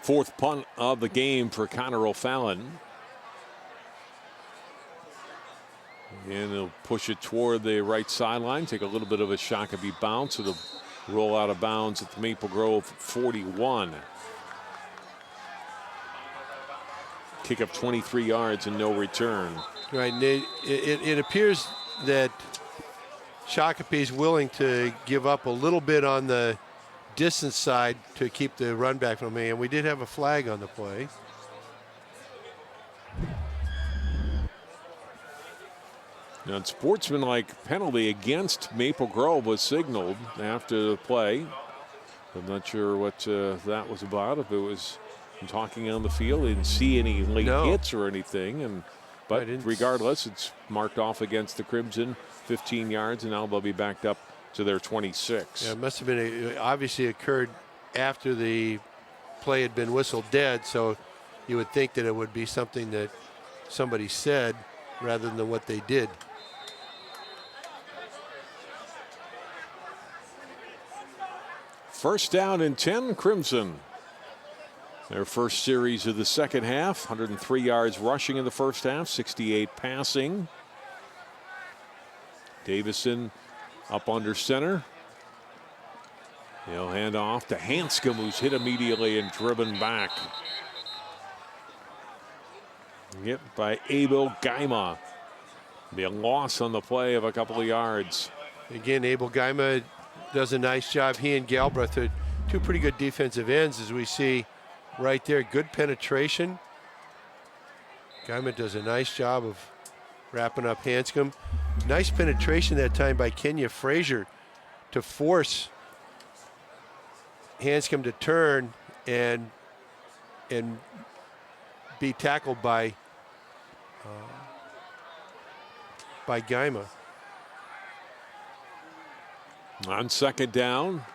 4th punt of the game for Connor O'Fallon. And he'll push it toward the right sideline. Take a little bit of a Shakopee bounce. It'll roll out of bounds at the Maple Grove 41. Kick up 23 yards and no return. Right. And it appears that Shakopee is willing to give up a little bit on the distance side to keep the run back from me. And we did have a flag on the play. Now, a sportsmanlike penalty against Maple Grove was signaled after the play. I'm not sure what that was about. If it was talking on the field, didn't see any late hits or anything. But regardless, it's marked off against the Crimson, 15 yards, and now they'll be backed up to their 26. Yeah, it must have been obviously occurred after the play had been whistled dead, so you would think that it would be something that somebody said rather than what they did. First down and 10, Crimson. Their first series of the second half, 103 yards rushing in the first half, 68 passing. Davison up under center. He'll hand off to Hanscom, who's hit immediately and driven back. Hit by Abel Gaima. Be a loss on the play of a couple of yards. Again, Abel Gaima does a nice job. He and Galbraith are two pretty good defensive ends, as we see right there. Good penetration. Gaima does a nice job of wrapping up Hanscom. Nice penetration that time by Kenya Frazier to force Hanscom to turn and be tackled by Gaima. On second down,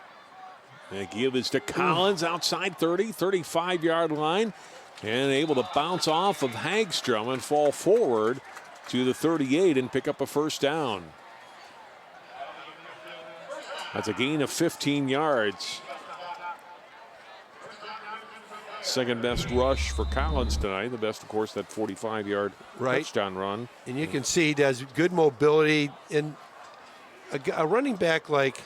the give is to Collins outside 30, 35-yard line, and able to bounce off of Hagstrom and fall forward to the 38 and pick up a first down. That's a gain of 15 yards. Second best rush for Collins tonight. The best, of course, that 45-yard touchdown run. And you can see he does good mobility. And a running back like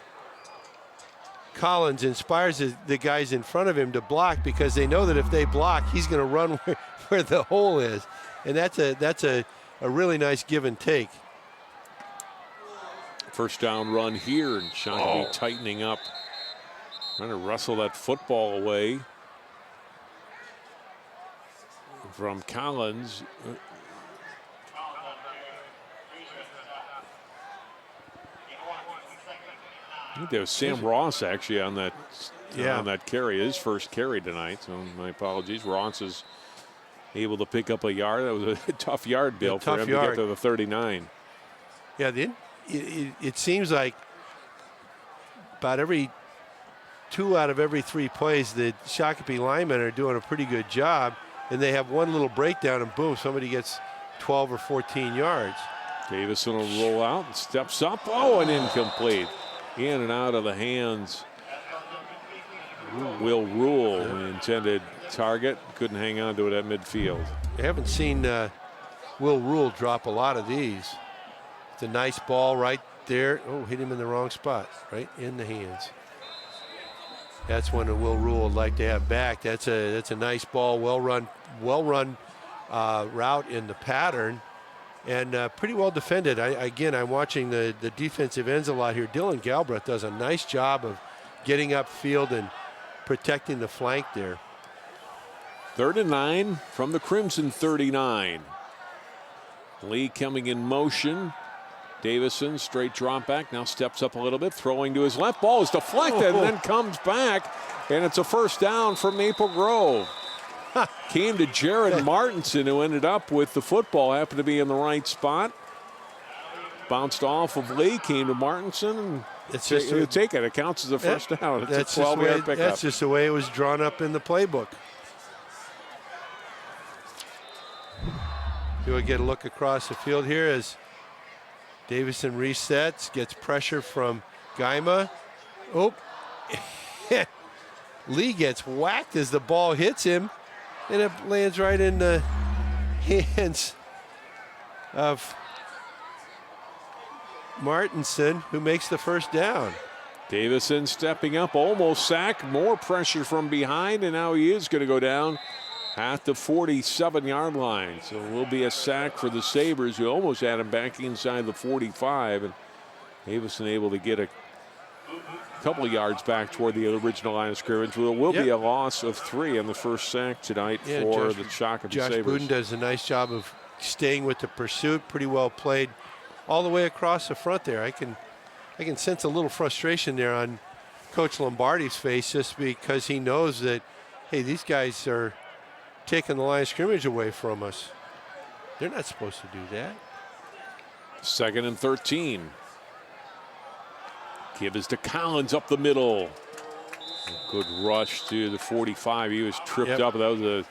Collins inspires the guys in front of him to block, because they know that if they block, he's going to run where the hole is. And that's a really nice give and take. First down run here, and Shakopee tightening up, trying to wrestle that football away from Collins. I think there was Sam Ross actually on that on that carry, his first carry tonight. So my apologies. Ross is able to pick up a yard. That was a tough yard, Bill, for him to get to the 39. Yeah, it seems like about every 2 out of every 3 plays, the Shakopee linemen are doing a pretty good job, and they have one little breakdown, and boom, somebody gets 12 or 14 yards. Davison will roll out and steps up. Oh, and incomplete. In and out of the hands. Will Rule, the intended target, couldn't hang on to it at midfield. I haven't seen Will Rule drop a lot of these. It's a nice ball right there. Oh, hit him in the wrong spot, right in the hands. That's one that Will Rule would like to have back. That's a nice ball, well run route in the pattern, and pretty well defended. I'm watching the defensive ends a lot here. Dylan Galbraith does a nice job of getting upfield and protecting the flank there. 3rd and 9 from the Crimson 39. Lee coming in motion. Davison, straight drop back, now steps up a little bit, throwing to his left. Ball is deflected and then comes back, and it's a first down for Maple Grove. Came to Jared Martinson, who ended up with the football, happened to be in the right spot. Bounced off of Lee, came to Martinson, and it's just take it. It counts as a first down. It's a 12-yard pickup. That's just the way it was drawn up in the playbook. We'll get a look across the field here as Davison resets, gets pressure from Gaima. Oh, Lee gets whacked as the ball hits him, and it lands right in the hands of Martinson, who makes the first down. Davison stepping up, almost sacked, more pressure from behind, and now he is going to go down at the 47-yard line. So it will be a sack for the Sabres, who almost had him back inside the 45. And Davison able to get a couple of yards back toward the original line of scrimmage. There will be a loss of 3 on the first sack tonight for the Shakopee Josh Sabres. Budin does a nice job of staying with the pursuit. Pretty well played all the way across the front there. I can sense a little frustration there on Coach Lombardi's face, just because he knows that, hey, these guys are taking the line of scrimmage away from us. They're not supposed to do that. 2nd and 13. Give is to Collins up the middle. Good rush to the 45. He was tripped up. That was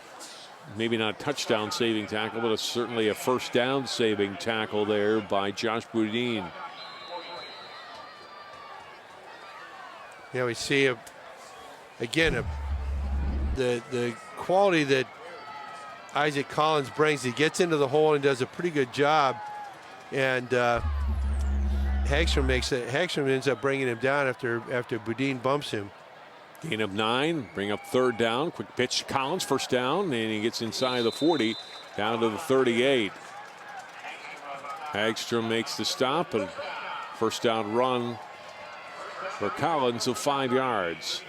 maybe not a touchdown saving tackle, but certainly a first down saving tackle there by Josh Boudin. Yeah, we see the quality that Isaac Collins brings. He gets into the hole and does a pretty good job, and Hagstrom ends up bringing him down after Boudin bumps him. Gain of 9, bring up 3rd down. Quick pitch to Collins, first down, and he gets inside the 40, down to the 38. Hagstrom makes the stop, and first down run for Collins of 5 yards.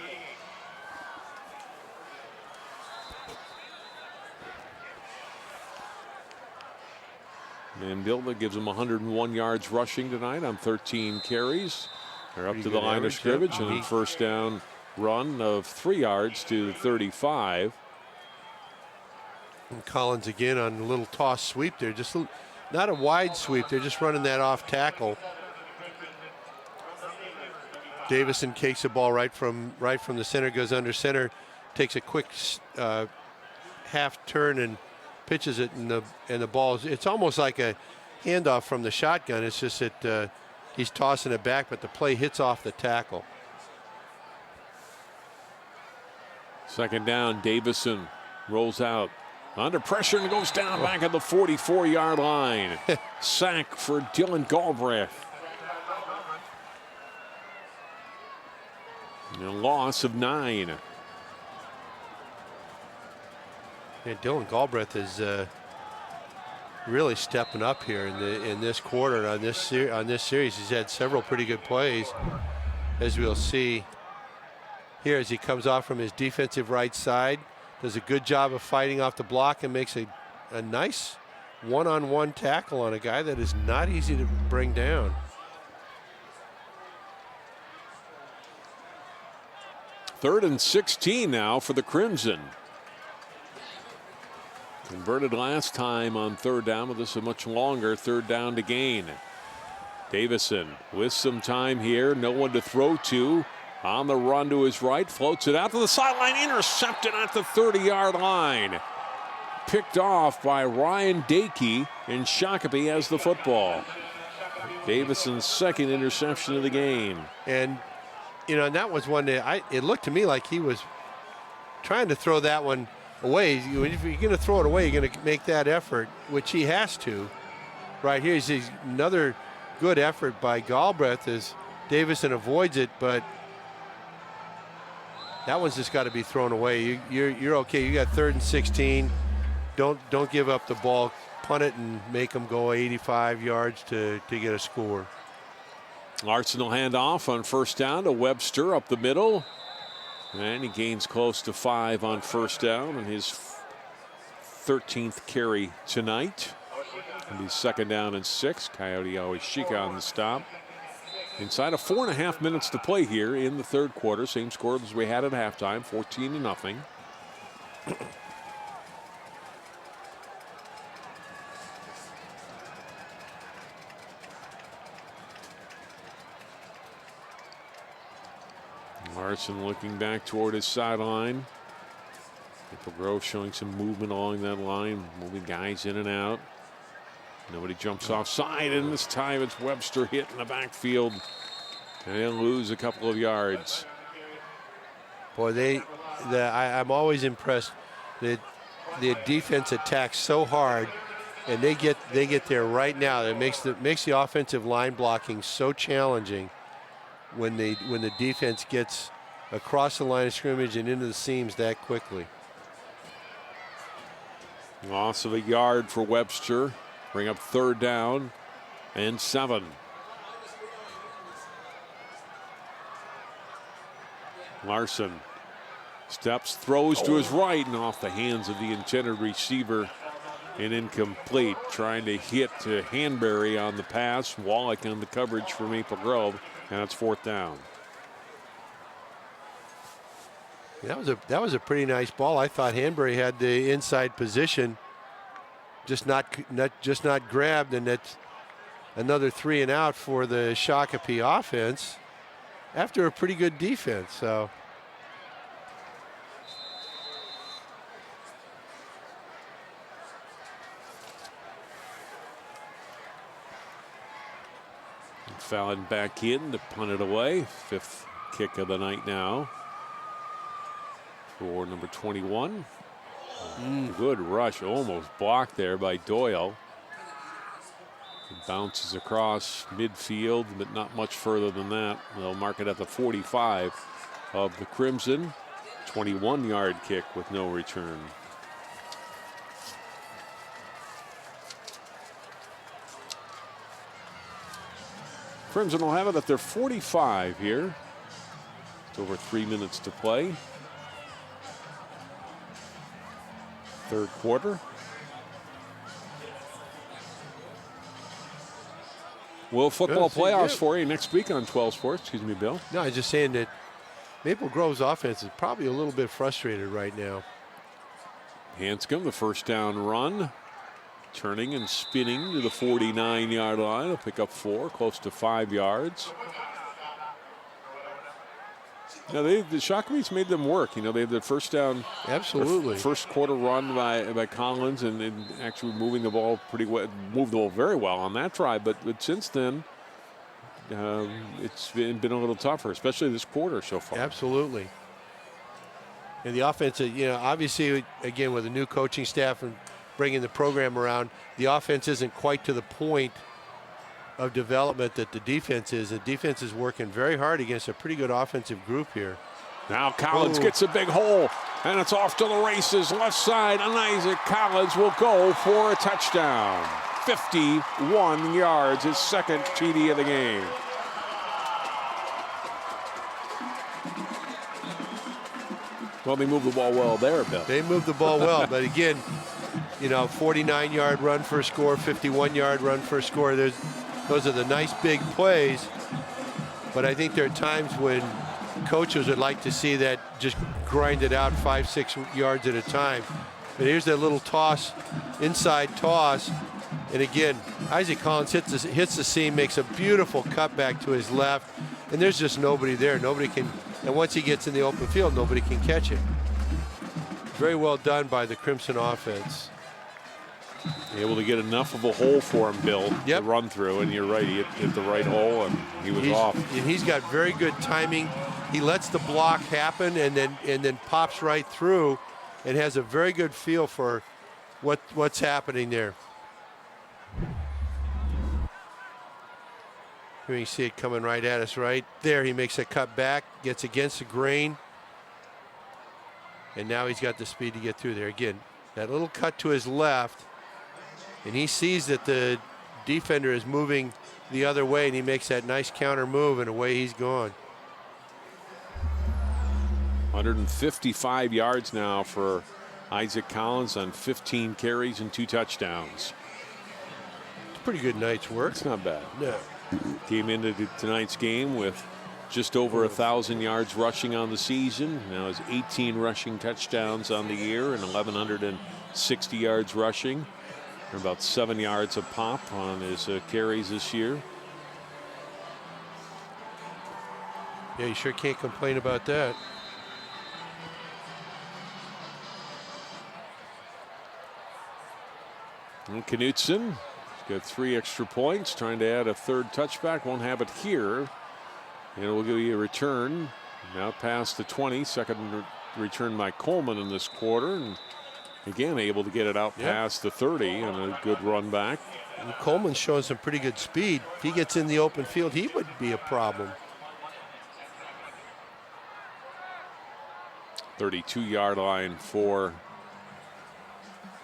And Bilda gives him 101 yards rushing tonight on 13 carries. They're up to the line of scrimmage, and first down run of 3 yards to the 35. And Collins again on a little toss sweep there, just not a wide sweep. They're just running that off tackle. Davison takes the ball right from the center, goes under center, takes a quick half turn and pitches it, and the ball. It's almost like a handoff from the shotgun. It's just that he's tossing it back, but the play hits off the tackle. 2nd down, Davison rolls out under pressure and goes down back at the 44-yard line. Sack for Dylan Galbraith. And a loss of 9. Yeah, Dylan Galbraith is really stepping up here in this quarter and on this series. He's had several pretty good plays, as we'll see here as he comes off from his defensive right side. Does a good job of fighting off the block and makes a nice one-on-one tackle on a guy that is not easy to bring down. Third and 16 now for the Crimson. Converted last time on third down, but this is a much longer third down to gain. Davison with some time here, no one to throw to. On the run to his right, floats it out to the sideline, intercepted at the 30-yard line. Picked off by Ryan Dakey, and Shakopee has the football. Davison's second interception of the game. And, you know, and that was one that it looked to me like he was trying to throw that one away. If you're going to throw it away, you're going to make that effort, which he has to. Right here, he's another good effort by Galbraith as Davison avoids it, but that one's just got to be thrown away. You're okay. You got 3rd and 16. Don't give up the ball. Punt it and make them go 85 yards to get a score. Larson will hand off on first down to Webster up the middle. And he gains close to 5 on first down and his 13th carry tonight. It'll be 2nd down and 6. Coyote Awashika on the stop. Inside of 4.5 minutes to play here in the third quarter. Same score as we had at halftime, 14-0. Larson looking back toward his sideline. Maple Grove showing some movement along that line, moving guys in and out. Nobody jumps offside, and this time it's Webster hit in the backfield. And they'll lose a couple of yards. Boy, I'm always impressed that the defense attacks so hard, and they get there right now. It makes the offensive line blocking so challenging when the defense gets across the line of scrimmage and into the seams that quickly. Loss of a yard for Webster. Bring up 3rd down and 7. Larson steps, throws to his right and off the hands of the intended receiver and incomplete. Trying to hit to Hanbury on the pass. Wallach on the coverage for Maple Grove, and it's 4th down. That was a pretty nice ball. I thought Hanbury had the inside position, just not grabbed, and that's another 3 and out for the Shakopee offense after a pretty good defense. So Fallon back in to punt it away. 5th kick of the night now for number 21. Good rush, almost blocked there by Doyle. It bounces across midfield, but not much further than that. They'll mark it at the 45 of the Crimson. 21-yard kick with no return. Crimson will have it at their 45 here. It's over 3 minutes to play. Third quarter. Well, football playoffs for you next week on 12 Sports. Excuse me, Bill. No, I was just saying that Maple Grove's offense is probably a little bit frustrated right now. Hanscom, the first down run. Turning and spinning to the 49-yard line. He'll pick up 4, close to 5 yards. Now the Shakopee's made them work. You know, they have the first down. Absolutely. First quarter run by Collins and actually moving the ball pretty well. Moved the ball very well on that drive. But since then, it's been a little tougher, especially this quarter so far. Absolutely. And the offense, you know, obviously, again, with a new coaching staff and bringing the program around, the offense isn't quite to the point of development that the defense is. The defense is working very hard against a pretty good offensive group here. Now Collins gets a big hole. And it's off to the races. Left side, and Isaac Collins will go for a touchdown. 51 yards, his second TD of the game. Well, they moved the ball well there, Bill. They moved the ball well, but again, 49-yard run for a score, 51-yard run for a score. Those are the nice big plays, but I think there are times when coaches would like to see that just grind it out 5-6 yards at a time. But here's that little toss, inside toss, and again, Isaac Collins hits the seam, makes a beautiful cutback to his left, and there's just nobody there. Nobody can, and once he gets in the open field, nobody can catch it. Very well done by the Crimson offense. Able to get enough of a hole for him, Bill, to run through, and you're right, he hit the right hole, and he was off. And he's got very good timing. He lets the block happen, and then pops right through, and has a very good feel for what's happening there. Here you see it coming right at us right there. He makes a cut back, gets against the grain, and now he's got the speed to get through there. Again, that little cut to his left, and he sees that the defender is moving the other way, and he makes that nice counter move, and away he's gone. 155 yards now for Isaac Collins on 15 carries and 2 touchdowns. It's a pretty good night's work. It's not bad. No. Came into tonight's game with just over 1,000 yards rushing on the season. Now has 18 rushing touchdowns on the year and 1,160 yards rushing. About 7 yards a pop on his carries this year. Yeah, you sure can't complain about that. And Knutson got 3 extra points, trying to add a third touchback. Won't have it here. And it will give you a return. Now past the 20. Second return by Coleman in this quarter. And again, able to get it out past the 30 and a good run back. And Coleman's showing some pretty good speed. If he gets in the open field, he would be a problem. 32-yard line for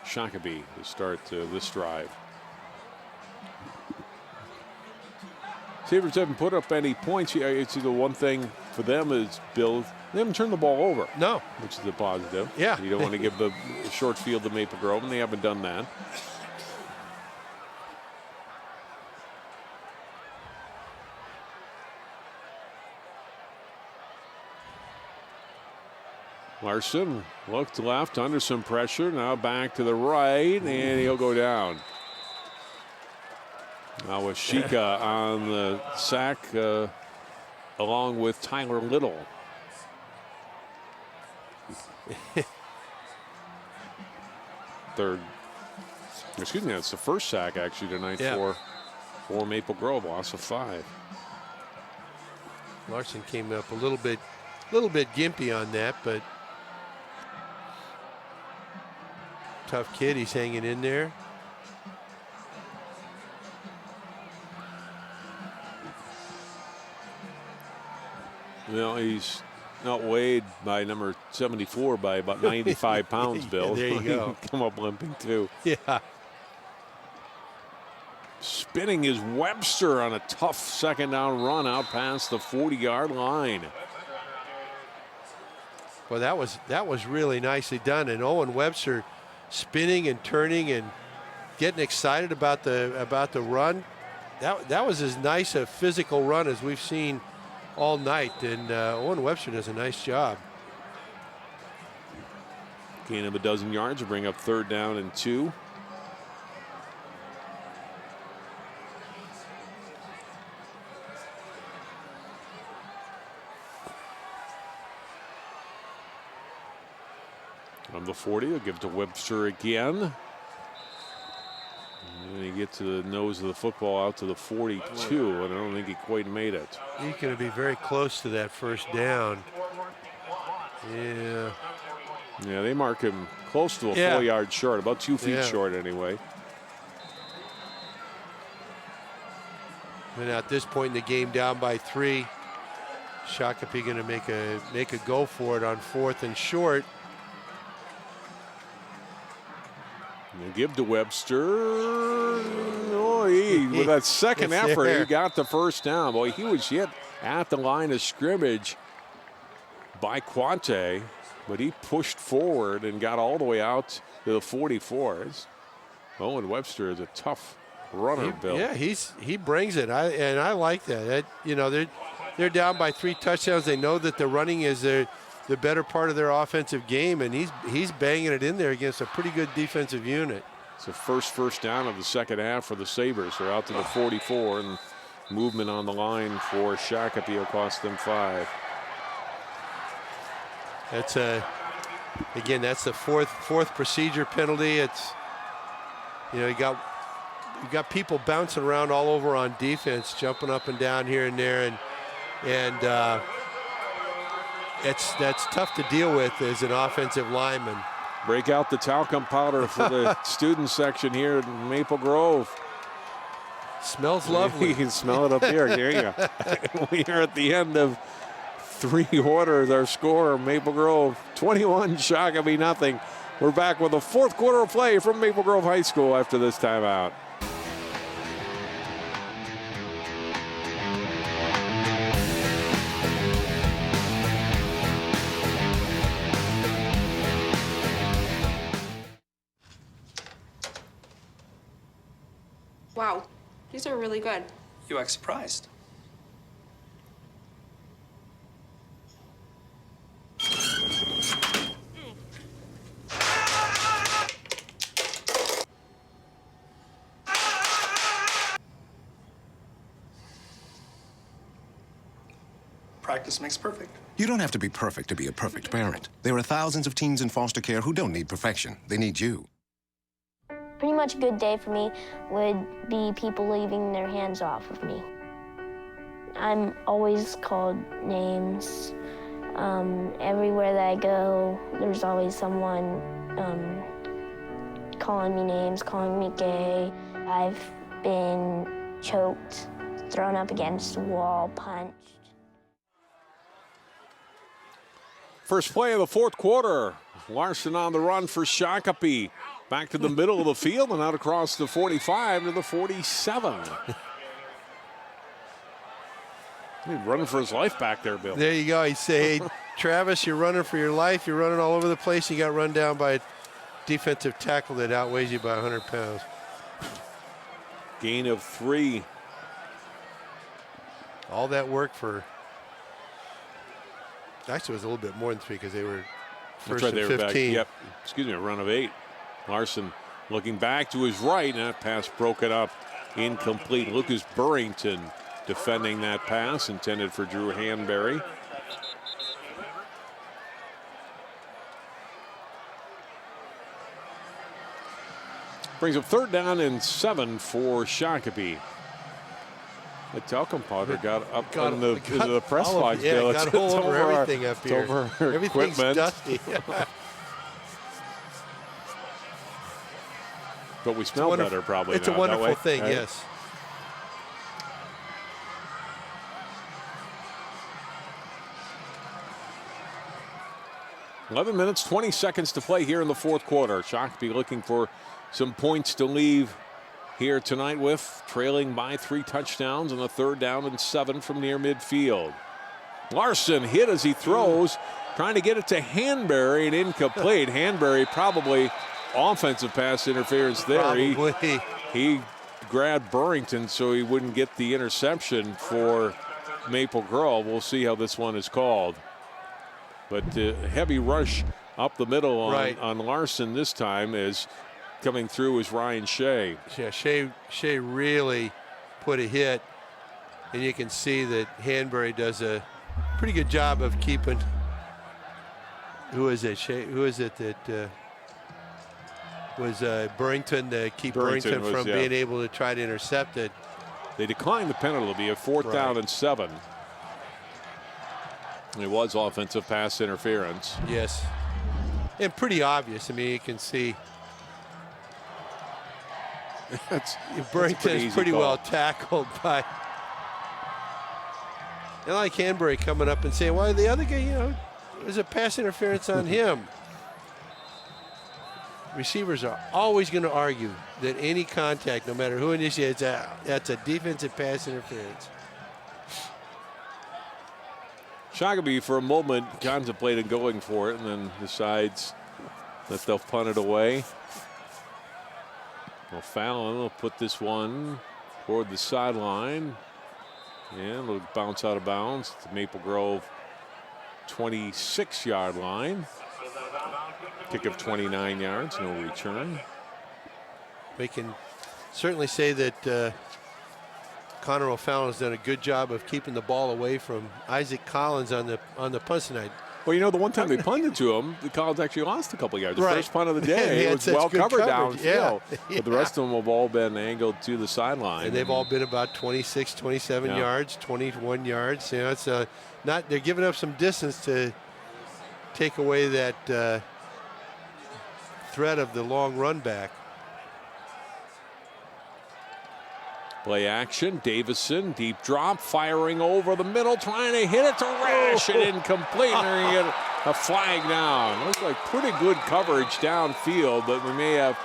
Shakopee to start this drive. Sabres haven't put up any points. It's the one thing for them is, Bill, they haven't turned the ball over. No. Which is a positive. Yeah. You don't want to give the short field to Maple Grove, and they haven't done that. Larson looked left under some pressure. Now back to the right, and he'll go down. Now with Shika on the sack along with Tyler Little. That's the first sack actually tonight for Maple Grove, loss of 5. Larson came up a little bit gimpy on that, but tough kid, he's hanging in there. Well, he's outweighed by number 74 by about 95 pounds, Bill. There you go. Come up limping too. Yeah. Spinning is Webster on a tough second down run out past the 40-yard line. Well, that was really nicely done, and Owen Webster spinning and turning and getting excited about the run. That was as nice a physical run as we've seen all night, and Owen Webster does a nice job. Gain of 12 yards will bring up 3rd down and 2. On the 40, they'll give it to Webster again. And he gets to the nose of the football out to the 42, and I don't think he quite made it. He's going to be very close to that first down. Yeah. Yeah, they mark him close to a 4 yard short, about 2 feet short anyway. And at this point in the game, down by 3, Shakopee going to make a go for it on 4th and short. And give to Webster. Oh, with that second effort, he got the first down. Boy, he was hit at the line of scrimmage by Quante, but he pushed forward and got all the way out to the 44. Owen Webster is a tough runner, Bill. Yeah, he brings it. I like that. They're down by 3 touchdowns. They know that the running is the better part of their offensive game, and he's banging it in there against a pretty good defensive unit. It's the first down of the second half for the Sabres. They're out to the 44, and movement on the line for Shakopee will cost them 5. That's again, that's the fourth procedure penalty. It's, you got people bouncing around all over on defense, jumping up and down here and there, and that's tough to deal with as an offensive lineman. Break out the talcum powder for the student section here in Maple Grove. Smells lovely. You can smell it up there. There you go. We are at the end of 3 quarters. Our score, Maple Grove 21, Shakopee nothing. We're back with a 4th quarter of play from Maple Grove High School after this timeout. Wow, these are really good. You act surprised. Practice makes perfect. You don't have to be perfect to be a perfect parent. There are thousands of teens in foster care who don't need perfection. They need you. Pretty much a good day for me would be people leaving their hands off of me. I'm always called names. Everywhere that I go, there's always someone calling me names, calling me gay. I've been choked, thrown up against a wall, punched. First play of the 4th quarter. Larson on the run for Shakopee. Back to the middle of the field and out across the 45 to the 47. He's running for his life back there, Bill. There you go. He said, hey, Travis, you're running for your life. You're running all over the place. You got run down by a defensive tackle that outweighs you by 100 pounds. Gain of 3. All that work for... Actually, it was a little bit more than 3 because they were first and 15. Back, yep. Excuse me, a run of 8. Larson looking back to his right, and that pass broken up, incomplete. Lucas Burrington defending that pass, intended for Drew Hanbury. Brings up 3rd down and 7 for Shakopee. The talcum powder got up into the press box. Yeah, Bill. got all over everything up here. Over Everything's equipment. dusty. But we smell better probably. It's a wonderful thing, right? Yes. $11 minutes, 20 seconds to play here in the 4th quarter. Shakopee looking for some points to leave here tonight with, trailing by 3 touchdowns on a 3rd down and 7 from near midfield. Larson hit as he throws, trying to get it to Hanbury and incomplete. Hanbury probably offensive pass interference there. He grabbed Burrington so he wouldn't get the interception for Maple Grove. We'll see how this one is called. But heavy rush up the middle on Larson this time is coming through is Ryan Shea. Yeah, Shea really put a hit, and you can see that Hanbury does a pretty good job of keeping. Who is it? Shea? Who is it that was Burrington to keep Burrington from being able to try to intercept it? They declined the penalty. It'll be a 4th down and 7. It was offensive pass interference. Yes, and pretty obvious. I mean, you can see. Burrington's pretty well tackled by. And like Hanbury coming up and saying, well, the other guy, there's a pass interference on him. receivers are always going to argue that any contact, no matter who initiates that's a defensive pass interference. Shakopee for a moment contemplated going for it and then decides that they'll punt it away. Well, Fallon will put this one toward the sideline. And it'll bounce out of bounds at the Maple Grove 26-yard line. Kick of 29 yards, no return. We can certainly say that Connor O'Fallon has done a good job of keeping the ball away from Isaac Collins on the punt tonight. Well, you know, the one time they punted to him, the Collins actually lost a couple of yards. The Right. first punt of the day, it was well covered downfield. Yeah. But the rest of them have all been angled to the sideline. And they've all been about 26, 27 yards, 21 yards. You know, it's not. They're giving up some distance to take away that threat of the long run back. Play action, Davison, deep drop, firing over the middle, trying to hit it to Rash, and incomplete. And they're going to get a flag down. Looks like pretty good coverage downfield, but we may have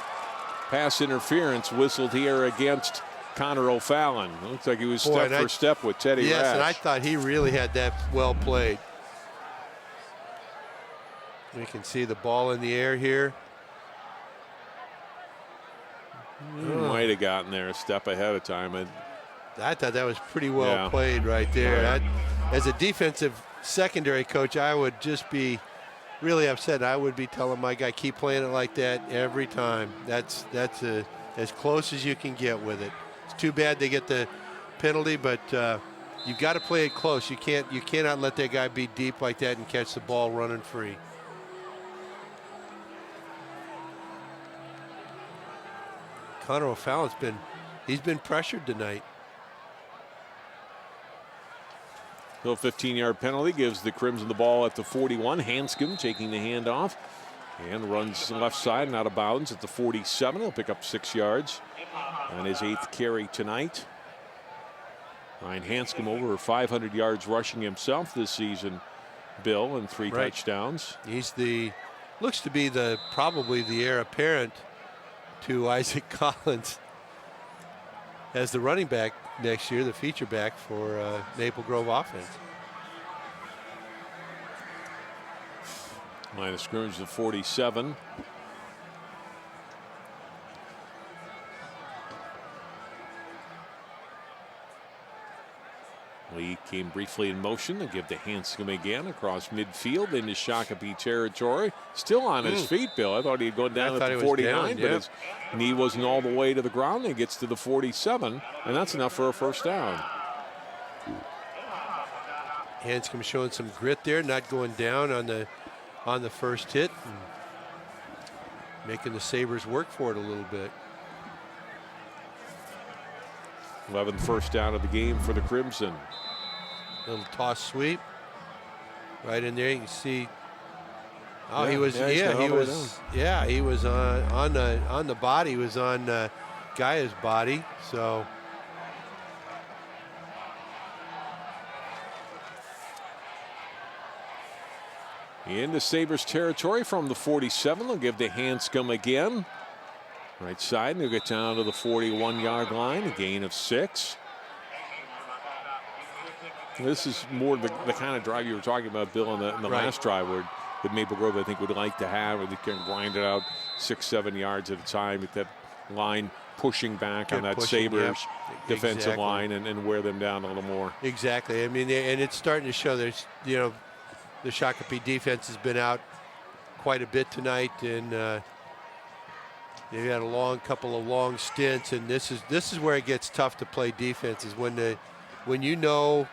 pass interference whistled here against Connor O'Fallon. Looks like he was step for step with Teddy Rash. Yes, and I thought he really had that well played. We can see the ball in the air here. He might have gotten there a step ahead of time. I thought that was pretty well played right there. As a defensive secondary coach, I would just be really upset. I would be telling my guy, keep playing it like that every time. That's as close as you can get with it. It's too bad they get the penalty, but you've got to play it close. You cannot let that guy be deep like that and catch the ball running free. Connor O'Fallon's been pressured tonight. So 15-yard penalty gives the Crimson the ball at the 41. Hanscom taking the handoff and runs left side and out of bounds at the 47. He'll pick up 6 yards on his 8th carry tonight. Ryan Hanscom over 500 yards rushing himself this season, Bill, and 3 touchdowns. He's looks to be probably the heir apparent to Isaac Collins as the running back next year, the feature back for Maple Grove offense. Line of scrimmage the 47. Lee came briefly in motion to give to Hanscom again across midfield into Shakopee territory. Still on his feet, Bill. I thought he'd go down at the 49, but his knee wasn't all the way to the ground. He gets to the 47, and that's enough for a first down. Hanscom showing some grit there, not going down on the first hit, and making the Sabres work for it a little bit. 11th first down of the game for the Crimson. Little toss sweep right in there. You can see. Oh, Yeah, he was. yeah, he's Yeah, got he all the way was. Yeah, he was on the body. He was on Gaia's body. So. Into Sabres territory from the 47. They'll give to Hanscom again. Right side, and they'll get down to the 41-yard line, a gain of 6. This is more the kind of drive you were talking about, Bill, in the last drive where Maple Grove, I think, would like to have, where they can grind it out 6-7 yards at a time with that line pushing back on that Sabres defensive line and wear them down a little more. Exactly. I mean, and it's starting to show. There's, the Shakopee defense has been out quite a bit tonight, and they've had a couple of long stints, and this is where it gets tough to play defense, is when you know,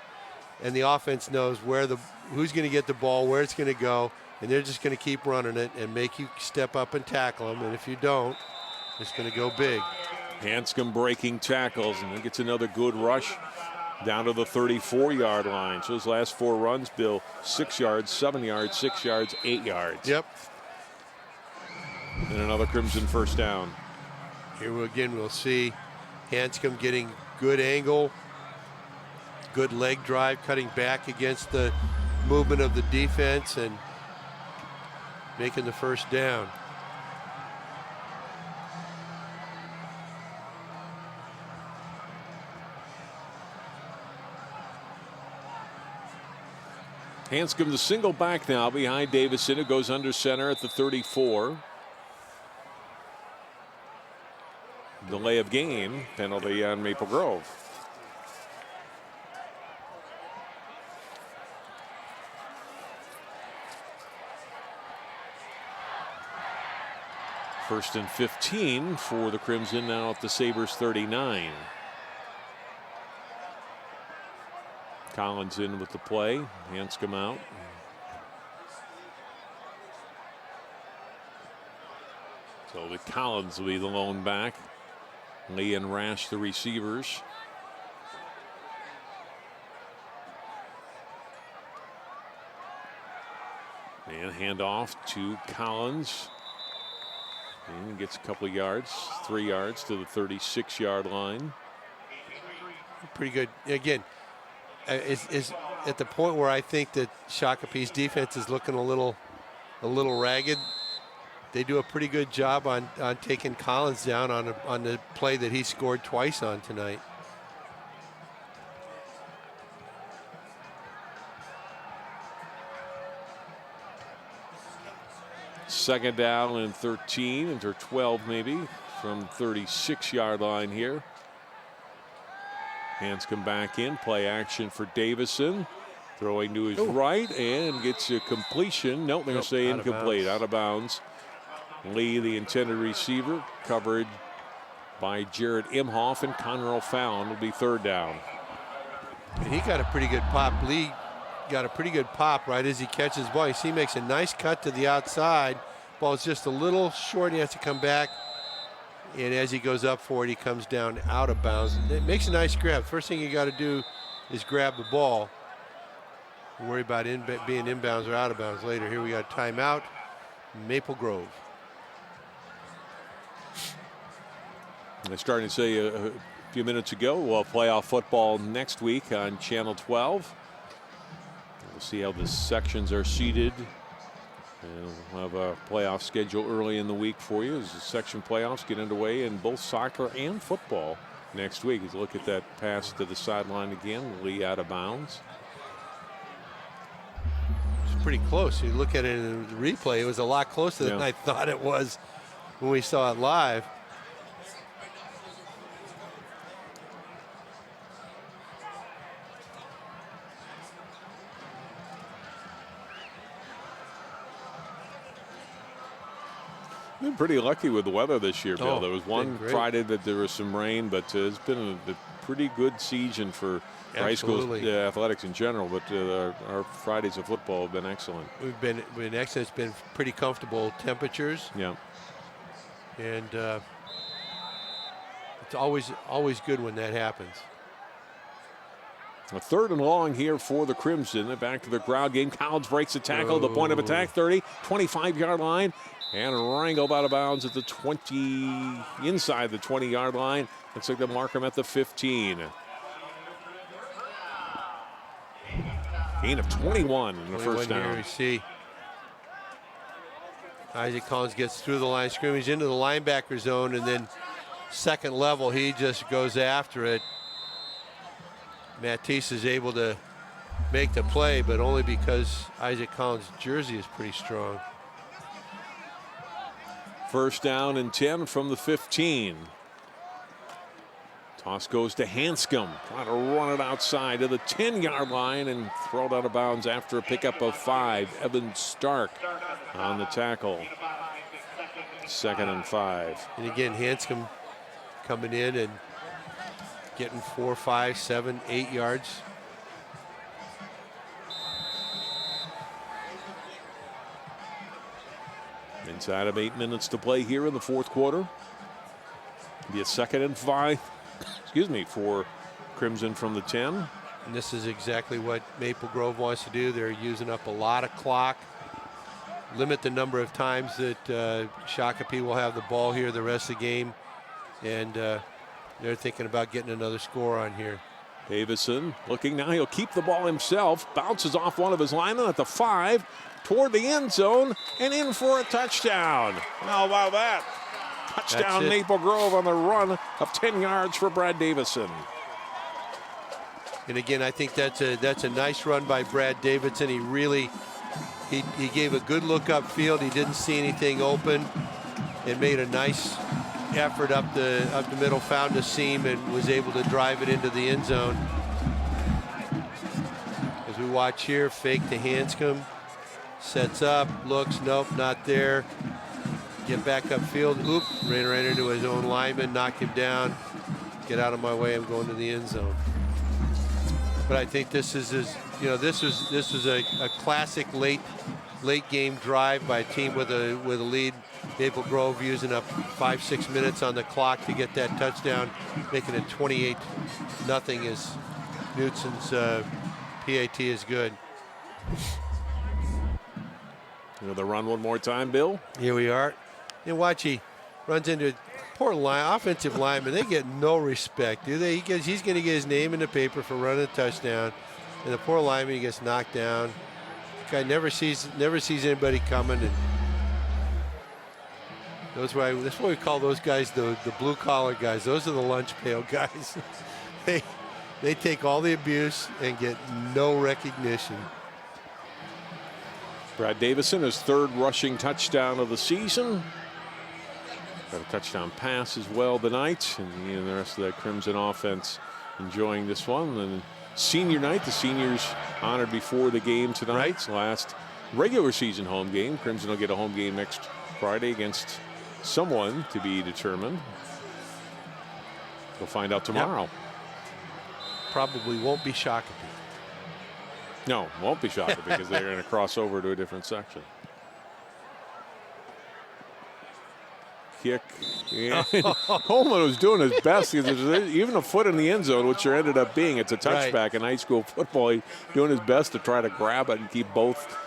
and the offense knows who's going to get the ball, where it's going to go, and they're just going to keep running it and make you step up and tackle them, and if you don't, it's going to go big. Hanscom breaking tackles, and then gets another good rush down to the 34-yard line. So his last 4 runs, Bill, 6 yards, 7 yards, 6 yards, 8 yards. Yep. And another Crimson first down. Here again, we'll see Hanscom getting good angle, good leg drive, cutting back against the movement of the defense and making the first down. Hanscom the single back now behind Davison, who goes under center at the 34. Delay of game penalty on Maple Grove. First and 15 for the Crimson now at the Sabres 39. Collins in with the play. Hanscom out. So the Collins will be the lone back. Lee and Rash the receivers. And handoff to Collins. And gets a couple of yards, 3 yards to the 36-yard line. Pretty good. Again, is at the point where I think that Shakopee's defense is looking a little ragged. They do a pretty good job on taking Collins down on the play that he scored twice on tonight. Second down and 13, or 12 maybe, from 36-yard line here. Hanscom back in, play action for Davison. Throwing to his right and gets a completion. Nope, they're going to say incomplete, out of bounds. Lee, the intended receiver, covered by Jared Imhoff, and Conroe Fallon will be third down. And he got a pretty good pop. Lee got a pretty good pop right as he catches the ball. He makes a nice cut to the outside. Ball's just a little short. He has to come back. And as he goes up for it, he comes down out of bounds. It makes a nice grab. First thing you got to do is grab the ball. Worry about being inbounds or out of bounds later. Here we got a timeout. Maple Grove. They're starting to say a few minutes ago, we'll have playoff football next week on Channel 12. We'll see how the sections are seeded. And we'll have a playoff schedule early in the week for you as the section playoffs get underway in both soccer and football next week. As you look at that pass to the sideline again, Lee out of bounds. It's pretty close. You look at it in the replay, it was a lot closer than I thought it was when we saw it live. Been pretty lucky with the weather this year, Bill. Oh, there was one Friday that there was some rain, but it's been a pretty good season for high school athletics in general. But our Fridays of football have been excellent. We've been excellent. It's been pretty comfortable temperatures. Yeah. And it's always good when that happens. A third and long here for the Crimson. They're back to the ground game. Collins breaks the tackle. The point of attack, 30, 25-yard line. And wrangled out of bounds at the 20, inside the 20-yard line. Looks like they'll mark him at the 15. Gain of 21 in the first down. Here we see Isaac Collins gets through the line of scrimmage into the linebacker zone, and then second level, he just goes after it. Matisse is able to make the play, but only because Isaac Collins' jersey is pretty strong. First down and 10 from the 15. Toss goes to Hanscom. Trying to run it outside to the 10-yard line and throw it out of bounds after a pickup of 5. Evan Stark on the tackle. Second and 5. And again, Hanscom coming in and getting 4, 5, 7, 8 yards. Inside of 8 minutes to play here in the fourth quarter. Be a second and 5, for Crimson from the 10. And this is exactly what Maple Grove wants to do. They're using up a lot of clock. Limit the number of times that Shakopee will have the ball here the rest of the game. And they're thinking about getting another score on here. Davison looking now. He'll keep the ball himself. Bounces off one of his linemen at the 5. Toward the end zone and in for a touchdown. How about that? Touchdown Maple Grove on the run of 10 yards for Brad Davison. And again, I think that's a nice run by Brad Davidson. He really he gave a good look upfield. He didn't see anything open and made a nice effort up the middle, found a seam and was able to drive it into the end zone. As we watch here, fake to Hanscom, sets up, looks, nope, not there. Get back upfield, oop, ran right into his own lineman, knocked him down. Get out of my way, I'm going to the end zone. But I think this is this is a classic late game drive by a team with a lead. Maple Grove using up 5-6 minutes on the clock to get that touchdown, making it 28-0 as Knutson's PAT is good. The run one more time, Bill. Here we are. And watch, he runs into poor offensive lineman. They get no respect, do they? He's going to get his name in the paper for running a touchdown, and the poor lineman, he gets knocked down. Guy never sees anybody coming, and that's why we call those guys the blue collar guys. Those are the lunch pail guys. they take all the abuse and get no recognition. Brad Davison, his third rushing touchdown of the season. Got a touchdown pass as well tonight, and the rest of that Crimson offense enjoying this one. And senior night, the seniors honored before the game tonight. Right. Last regular season home game. Crimson will get a home game next Friday against someone to be determined. We'll find out tomorrow. Yep. Probably won't be Shakopee. No, won't be Shakopee because they're going to cross over to a different section. Kick. Yeah. Coleman was doing his best because there's even a foot in the end zone, which there ended up being. It's a touchback in high school football. He's doing his best to try to grab it and keep both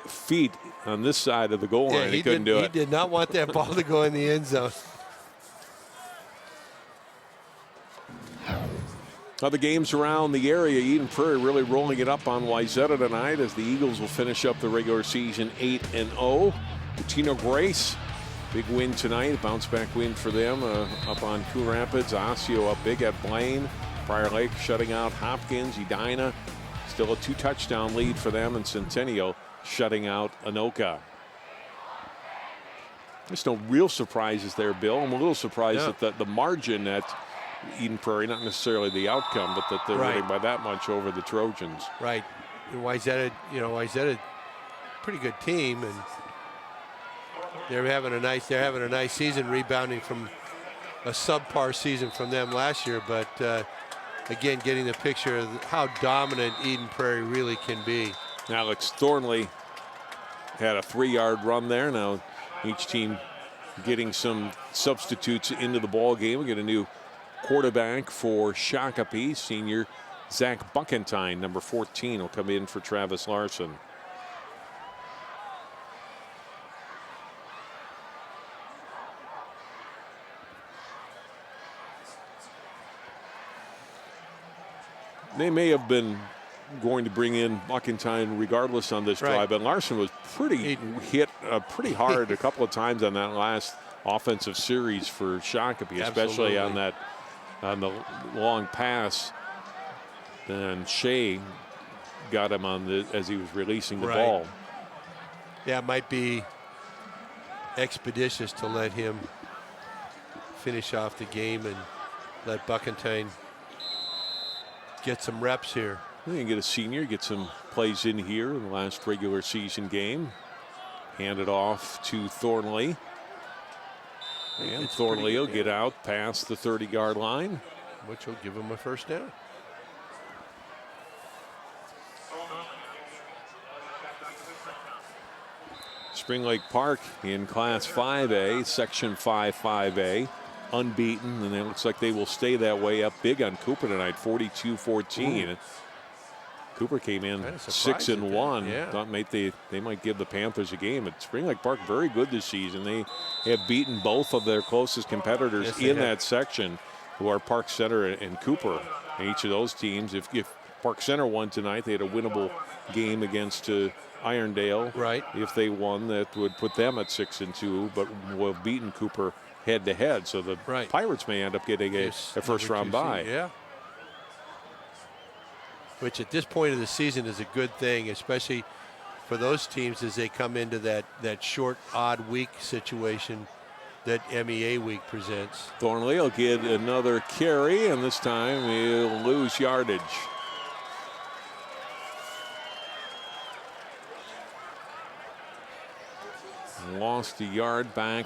feet on this side of the goal line. He couldn't do it. He did not want that ball to go in the end zone. Other games around the area, Eden Prairie really rolling it up on Wayzata tonight as the Eagles will finish up the regular season 8-0. Latino Grace, big win tonight, bounce back win for them up on Coon Rapids. Osseo up big at Blaine. Prior Lake shutting out Hopkins. Edina still a 2-touchdown lead for them, and Centennial shutting out Anoka. There's no real surprises there, Bill. I'm a little surprised at the margin at Eden Prairie, not necessarily the outcome, but that they're winning by that much over the Trojans. Right. Wayzata, pretty good team, and they're having a nice season, rebounding from a subpar season from them last year. But again, getting the picture of how dominant Eden Prairie really can be. Alex Thornley had a 3-yard run there. Now each team getting some substitutes into the ball game. We get a new quarterback for Shakopee. Senior Zach Buckentine, number 14, will come in for Travis Larson. They may have been going to bring in Buckentine regardless on this drive, but Larson was hit pretty hard a couple of times on that last offensive series for Shakopee, especially on the long pass. Then Shea got him as he was releasing the ball. Yeah, it might be expeditious to let him finish off the game and let Buckentine get some reps here. You can get a senior, get some plays in here in the last regular season game. Hand it off to Thornley. And Thornley will get out past the 30-yard line, which will give him a first down. Spring Lake Park in Class 5A, Section 5A, unbeaten, and it looks like they will stay that way, up big on Cooper tonight, 42-14. Cooper came in 6-1. Yeah. Thought they might give the Panthers a game. But Spring Lake Park very good this season. They have beaten both of their closest competitors in that section, who are Park Center and Cooper. And each of those teams, if Park Center won tonight, they had a winnable game against Irondale. Right. If they won, that would put them at 6-2, but will have beaten Cooper head-to-head. So the Pirates may end up getting a first-round bye. Yeah. which at this point of the season is a good thing, especially for those teams as they come into that short, odd week situation that MEA week presents. Thornley will get another carry, and this time he'll lose yardage. Lost a yard back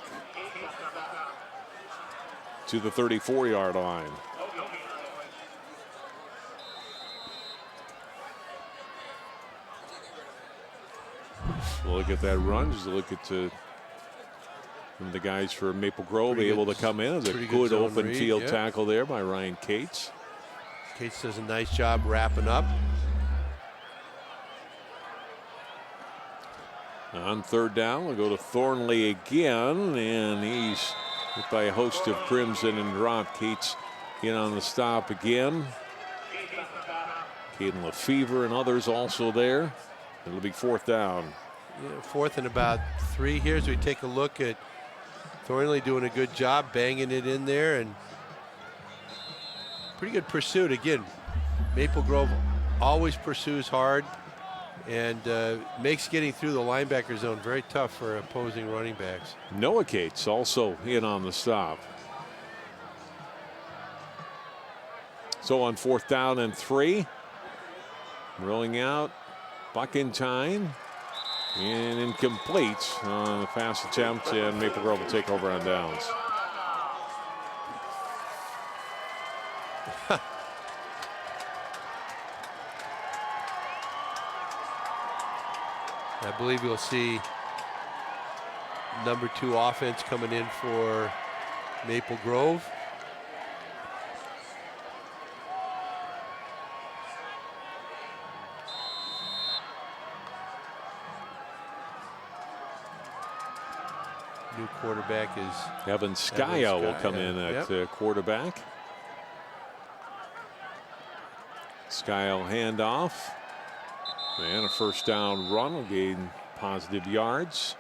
to the 34-yard line. Look at that run. Just look at the guys for Maple Grove able to come in. It's a good open field tackle there by Ryan Cates. Cates does a nice job wrapping up. On third down, we'll go to Thornley again, and he's hit by a host of Crimson and drop. Cates in on the stop again. Caden Lefevre and others also there. It'll be fourth down. Yeah, fourth and about 3 here as we take a look at Thornley doing a good job banging it in there, and pretty good pursuit. Again, Maple Grove always pursues hard and makes getting through the linebacker zone very tough for opposing running backs. Noah Cates also in on the stop. So on fourth down and 3, rolling out Buckentine, and incomplete on the pass attempt, and Maple Grove will take over on downs. I believe you'll see number 2 offense coming in for Maple Grove. New quarterback is Evan Skyo will come in at quarterback. Skyo handoff. And a first down run will gain positive yards.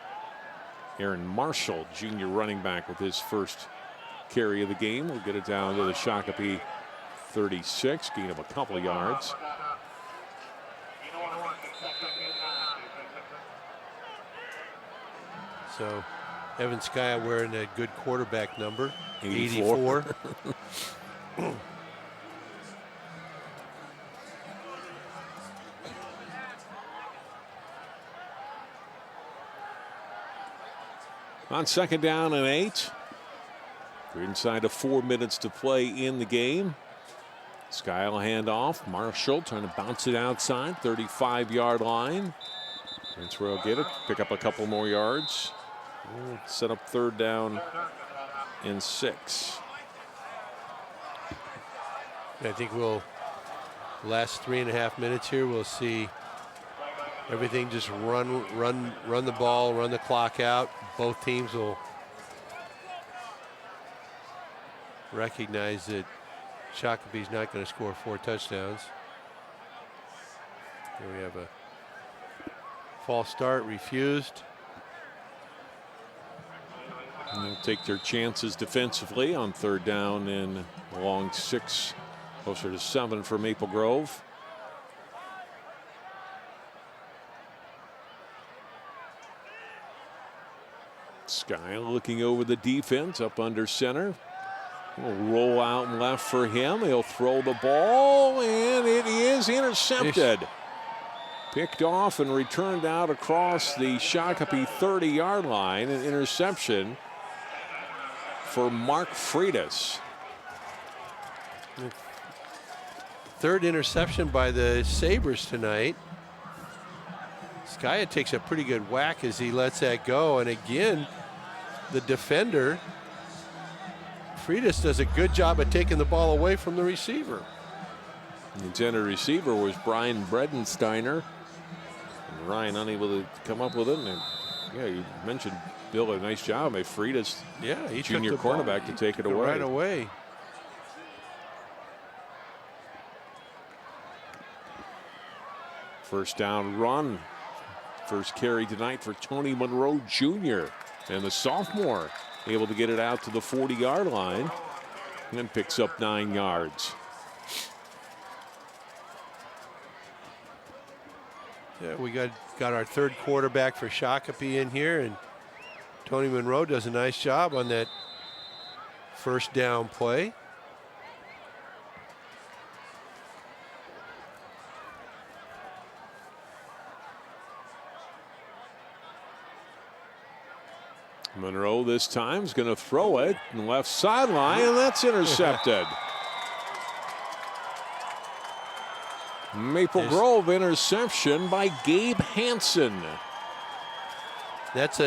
Aaron Marshall, junior running back, with his first carry of the game, will get it down to the Shakopee 36, gain of a couple of yards. So Evan Skya wearing a good quarterback number, 84. On second down and 8. We're inside of 4 minutes to play in the game. Skyle handoff. Marshall trying to bounce it outside, 35-yard line. That's where he'll get it. Pick up a couple more yards. Set up third down and 6. I think we'll, last 3.5 minutes here, we'll see everything just run the ball, run the clock out. Both teams will recognize that Shakopee's not going to score 4 touchdowns. Here we have a false start, refused. And they'll take their chances defensively on third down and along 6, closer to 7 for Maple Grove. Sky looking over the defense up under center. We'll roll out and left for him. He'll throw the ball, and it is intercepted. Picked off and returned out across the Shakopee 30-yard line. An interception for Mark Freitas. Third interception by the Sabres tonight. Skya takes a pretty good whack as he lets that go. And again, the defender, Freitas, does a good job of taking the ball away from the receiver. The intended receiver was Brian Bredensteiner. And Ryan unable to come up with it. And yeah, you mentioned, Bill, a nice job by Freitas, he junior took the cornerback, ball, to take it away. Right away. First down run. First carry tonight for Tony Monroe Jr. And the sophomore able to get it out to the 40-yard line and picks up 9 yards. We got our third quarterback for Shakopee in here, and Tony Monroe does a nice job on that first down play. Monroe this time is going to throw it on the left sideline, and that's intercepted. Maple Grove interception by Gabe Hansen. That's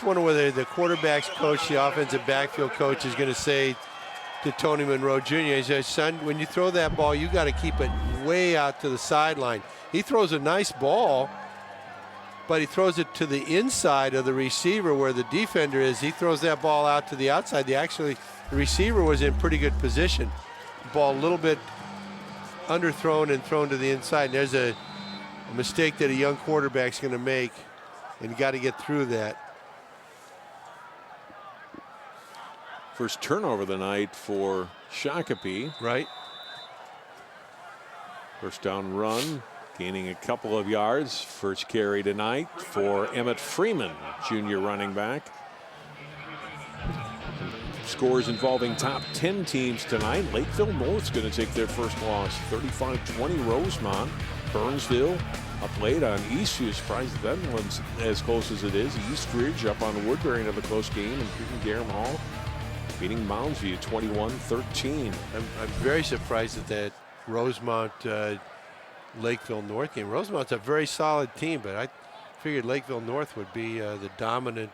one where the quarterback's coach, the offensive backfield coach, is going to say to Tony Monroe Jr., he says, son, when you throw that ball, you got to keep it way out to the sideline. He throws a nice ball, but he throws it to the inside of the receiver where the defender is. He throws that ball out to the outside. The receiver was in pretty good position. Ball a little bit underthrown and thrown to the inside. And there's a mistake that a young quarterback's going to make, and you got to get through that. First turnover of the night for Shakopee. Right. First down run, gaining a couple of yards. First carry tonight for Emmett Freeman, junior running back. Scores involving top 10 teams tonight. Lakeville North's going to take their first loss, 35-20 Rosemont. Burnsville up late on Eastview. Surprised that one's as close as it is. Eastridge up on Woodbury, another close game, and Garham Hall beating Moundsview 21-13. I'm very surprised at that Rosemont Lakeville North game. Rosemont's a very solid team, but I figured Lakeville North would be the dominant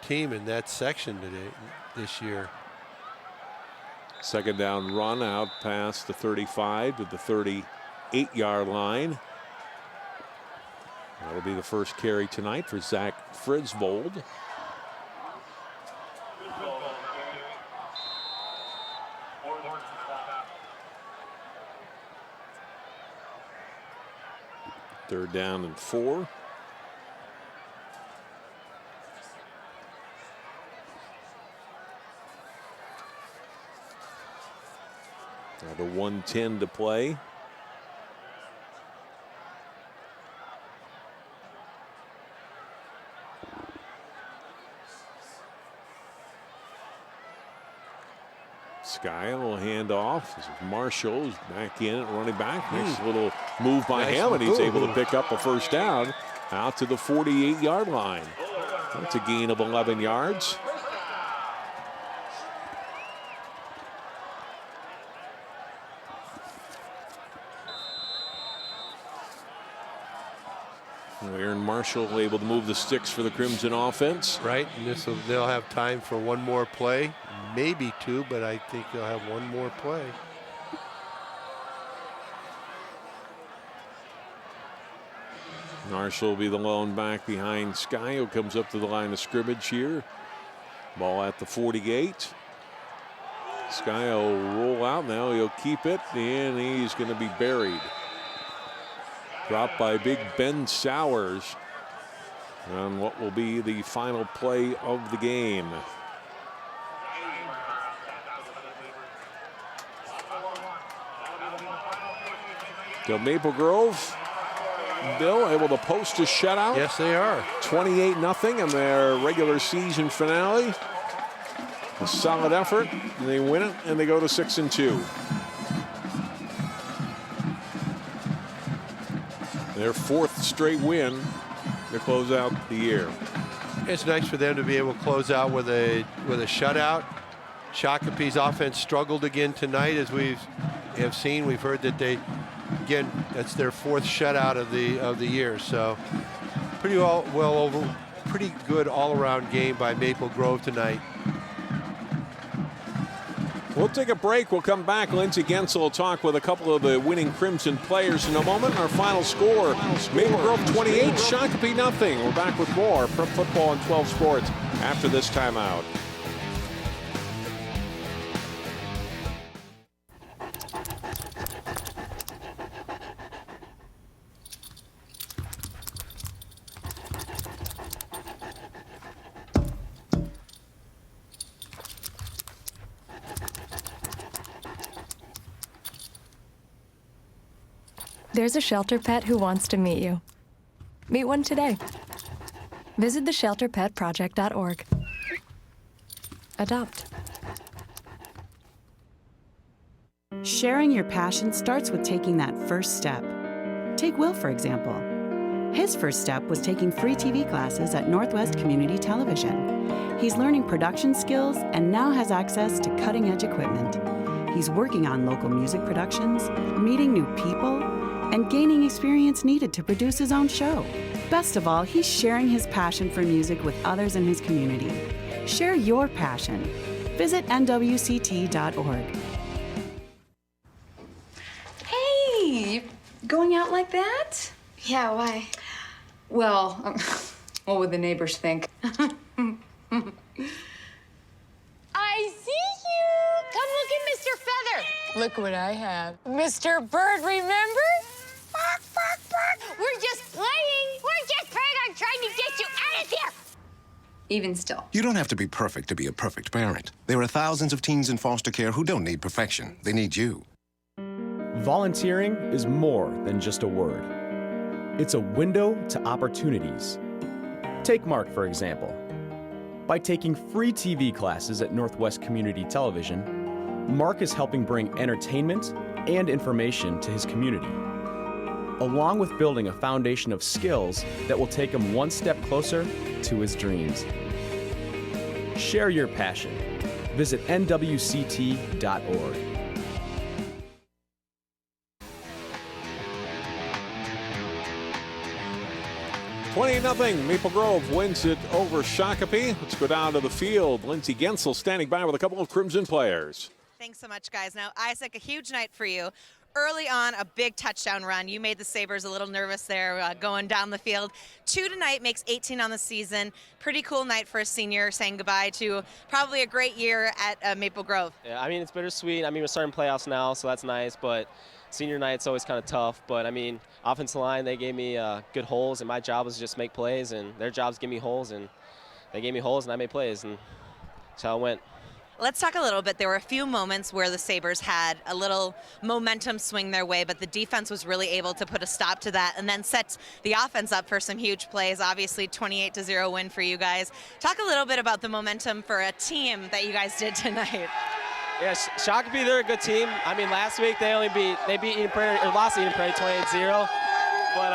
team in that section this year. Second down run out past the 35 to the 38-yard line. That'll be the first carry tonight for Zach Fritzvold. Third down and 4. Now to 1:10 to play. Sky will hand off. This is Marshall is back in at running back. Nice little move by him, and he's able to pick up a first down out to the 48-yard line. That's a gain of 11 yards. Aaron Marshall able to move the sticks for the Crimson offense. Right, and they'll have time for one more play, maybe two, but I think they'll have one more play. Marshall will be the lone back behind Sky, who comes up to the line of scrimmage here. Ball at the 48. Sky will roll out now. He'll keep it, and he's going to be buried. Dropped by big Ben Sowers on what will be the final play of the game. So Maple Grove, Bill, able to post a shutout. Yes, they are. 28-0 in their regular season finale. A solid effort. They win it, and they go to 6-2. Their fourth straight win to close out the year. It's nice for them to be able to close out with a shutout. Shakopee's offense struggled again tonight, as we have seen. We've heard that that's their fourth shutout of the year. So pretty good all-around game by Maple Grove tonight. We'll take a break. We'll come back. Lindsey Gensel will talk with a couple of the winning Crimson players in a moment. Our final score, Maple Grove 28, Shakopee nothing. We're back with more Prep Football on 12 Sports after this timeout. There's a shelter pet who wants to meet you. Meet one today. Visit theshelterpetproject.org. Adopt. Sharing your passion starts with taking that first step. Take Will, for example. His first step was taking free TV classes at Northwest Community Television. He's learning production skills and now has access to cutting-edge equipment. He's working on local music productions, meeting new people, and gaining experience needed to produce his own show. Best of all, he's sharing his passion for music with others in his community. Share your passion. Visit nwct.org. Hey, going out like that? Yeah, why? Well, what would the neighbors think? I see you! Come look at Mr. Feather! Look what I have. Mr. Bird, remember? Bark, bark, bark! We're just playing! We're just playing! I'm trying to get you out of here! Even still. You don't have to be perfect to be a perfect parent. There are thousands of teens in foster care who don't need perfection. They need you. Volunteering is more than just a word. It's a window to opportunities. Take Mark, for example. By taking free TV classes at Northwest Community Television, Mark is helping bring entertainment and information to his community, along with building a foundation of skills that will take him one step closer to his dreams. Share your passion. Visit nwct.org. 20-0, Maple Grove wins it over Shakopee. Let's go down to the field. Lindsey Gensel standing by with a couple of Crimson players. Thanks so much, guys. Now, Isaac, a huge night for you. Early on, a big touchdown run. You made the Sabres a little nervous there going down the field. 2 tonight makes 18 on the season. Pretty cool night for a senior, saying goodbye to probably a great year at Maple Grove. Yeah, I mean, it's bittersweet. I mean, we're starting playoffs now, so that's nice, but senior night's always kind of tough. But, I mean, offensive line, they gave me good holes, and my job was just make plays, and their job's give me holes, and they gave me holes, and I made plays, and that's how it went. Let's talk a little bit. There were a few moments where the Sabres had a little momentum swing their way, but the defense was really able to put a stop to that and then set the offense up for some huge plays. Obviously, 28-0 win for you guys. Talk a little bit about the momentum for a team that you guys did tonight. Yeah, Shakopee, they're a good team. I mean, last week they beat Eden Prairie, or lost Eden Prairie 28-0, but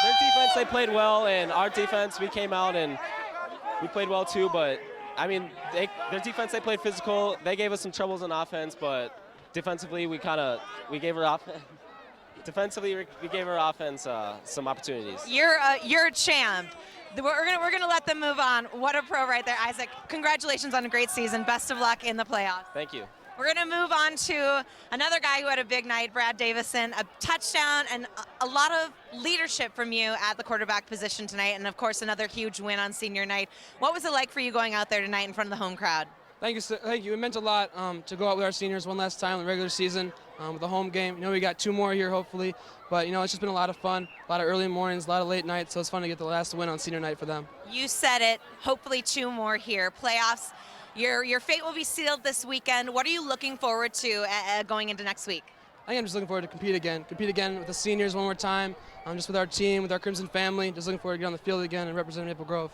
their defense, they played well, and our defense, we came out and we played well too, but I mean, their defense, they played physical. They gave us some troubles on offense, but defensively, we gave our offense. Defensively, we gave our offense some opportunities. You're a champ. We're gonna let them move on. What a pro right there, Isaac. Congratulations on a great season. Best of luck in the playoffs. Thank you. We're going to move on to another guy who had a big night, Brad Davison, a touchdown and a lot of leadership from you at the quarterback position tonight, and of course another huge win on senior night. What was it like for you going out there tonight in front of the home crowd? Thank you. It meant a lot to go out with our seniors one last time in the regular season with the home game. You know, we got 2 more here hopefully, but you know, it's just been a lot of fun, a lot of early mornings, a lot of late nights, so it's fun to get the last win on senior night for them. You said it, hopefully 2 more here. Playoffs. Your fate will be sealed this weekend. What are you looking forward to going into next week? I think I'm just looking forward to compete again with the seniors one more time, just with our team, with our Crimson family. Just looking forward to get on the field again and represent Maple Grove.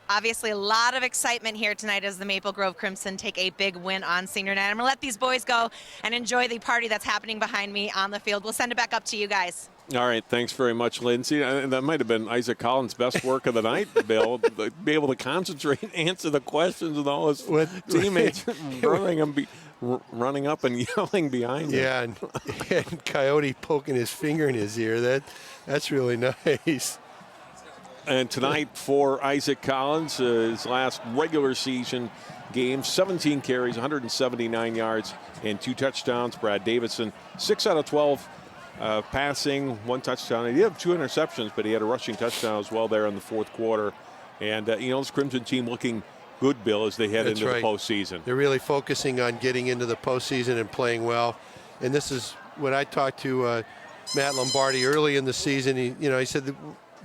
Obviously, a lot of excitement here tonight as the Maple Grove Crimson take a big win on senior night. I'm going to let these boys go and enjoy the party that's happening behind me on the field. We'll send it back up to you guys. All right, thanks very much, Lindsey. That might have been Isaac Collins' best work of the night, Bill. Be able to concentrate and answer the questions with all his teammates running up and yelling behind him. Yeah, and Coyote poking his finger in his ear. That's really nice. And tonight for Isaac Collins, his last regular season game, 17 carries, 179 yards, and 2 touchdowns. Brad Davison, 6 out of 12. Passing, 1 touchdown. He did have 2 interceptions, but he had a rushing touchdown as well there in the 4th quarter. And, you know, this Crimson team looking good, Bill, as they head into the postseason. They're really focusing on getting into the postseason and playing well. And this is when I talked to Matt Lombardi early in the season. He said that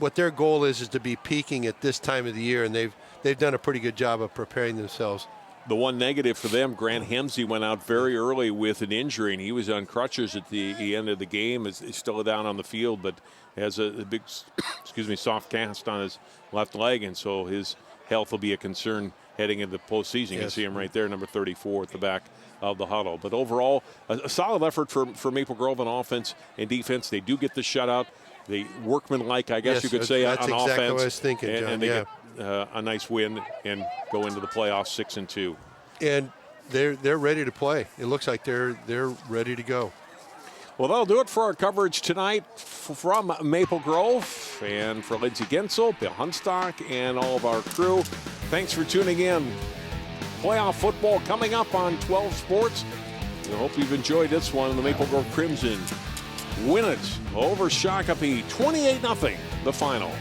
what their goal is to be peaking at this time of the year, and they've they've done a pretty good job of preparing themselves. The one negative for them, Grant Hemsey went out very early with an injury, and he was on crutches at the end of the game. He's still down on the field, but has a big, soft cast on his left leg, and so his health will be a concern heading into the postseason. You can see him right there, number 34 at the back of the huddle. But overall, a solid effort for Maple Grove on offense and defense. They do get the shutout. They workmanlike, I guess you could say, on offense. That's exactly what I was thinking, John. And they get a nice win and go into the playoffs 6-2. And they're ready to play. It looks like they're ready to go. Well, that'll do it for our coverage tonight from Maple Grove. And for Lindsey Gensel, Bill Hunstock, and all of our crew, thanks for tuning in. Playoff football coming up on 12 Sports. We hope you've enjoyed this one. The Maple Grove Crimson win it over Shakopee, 28-0, the final.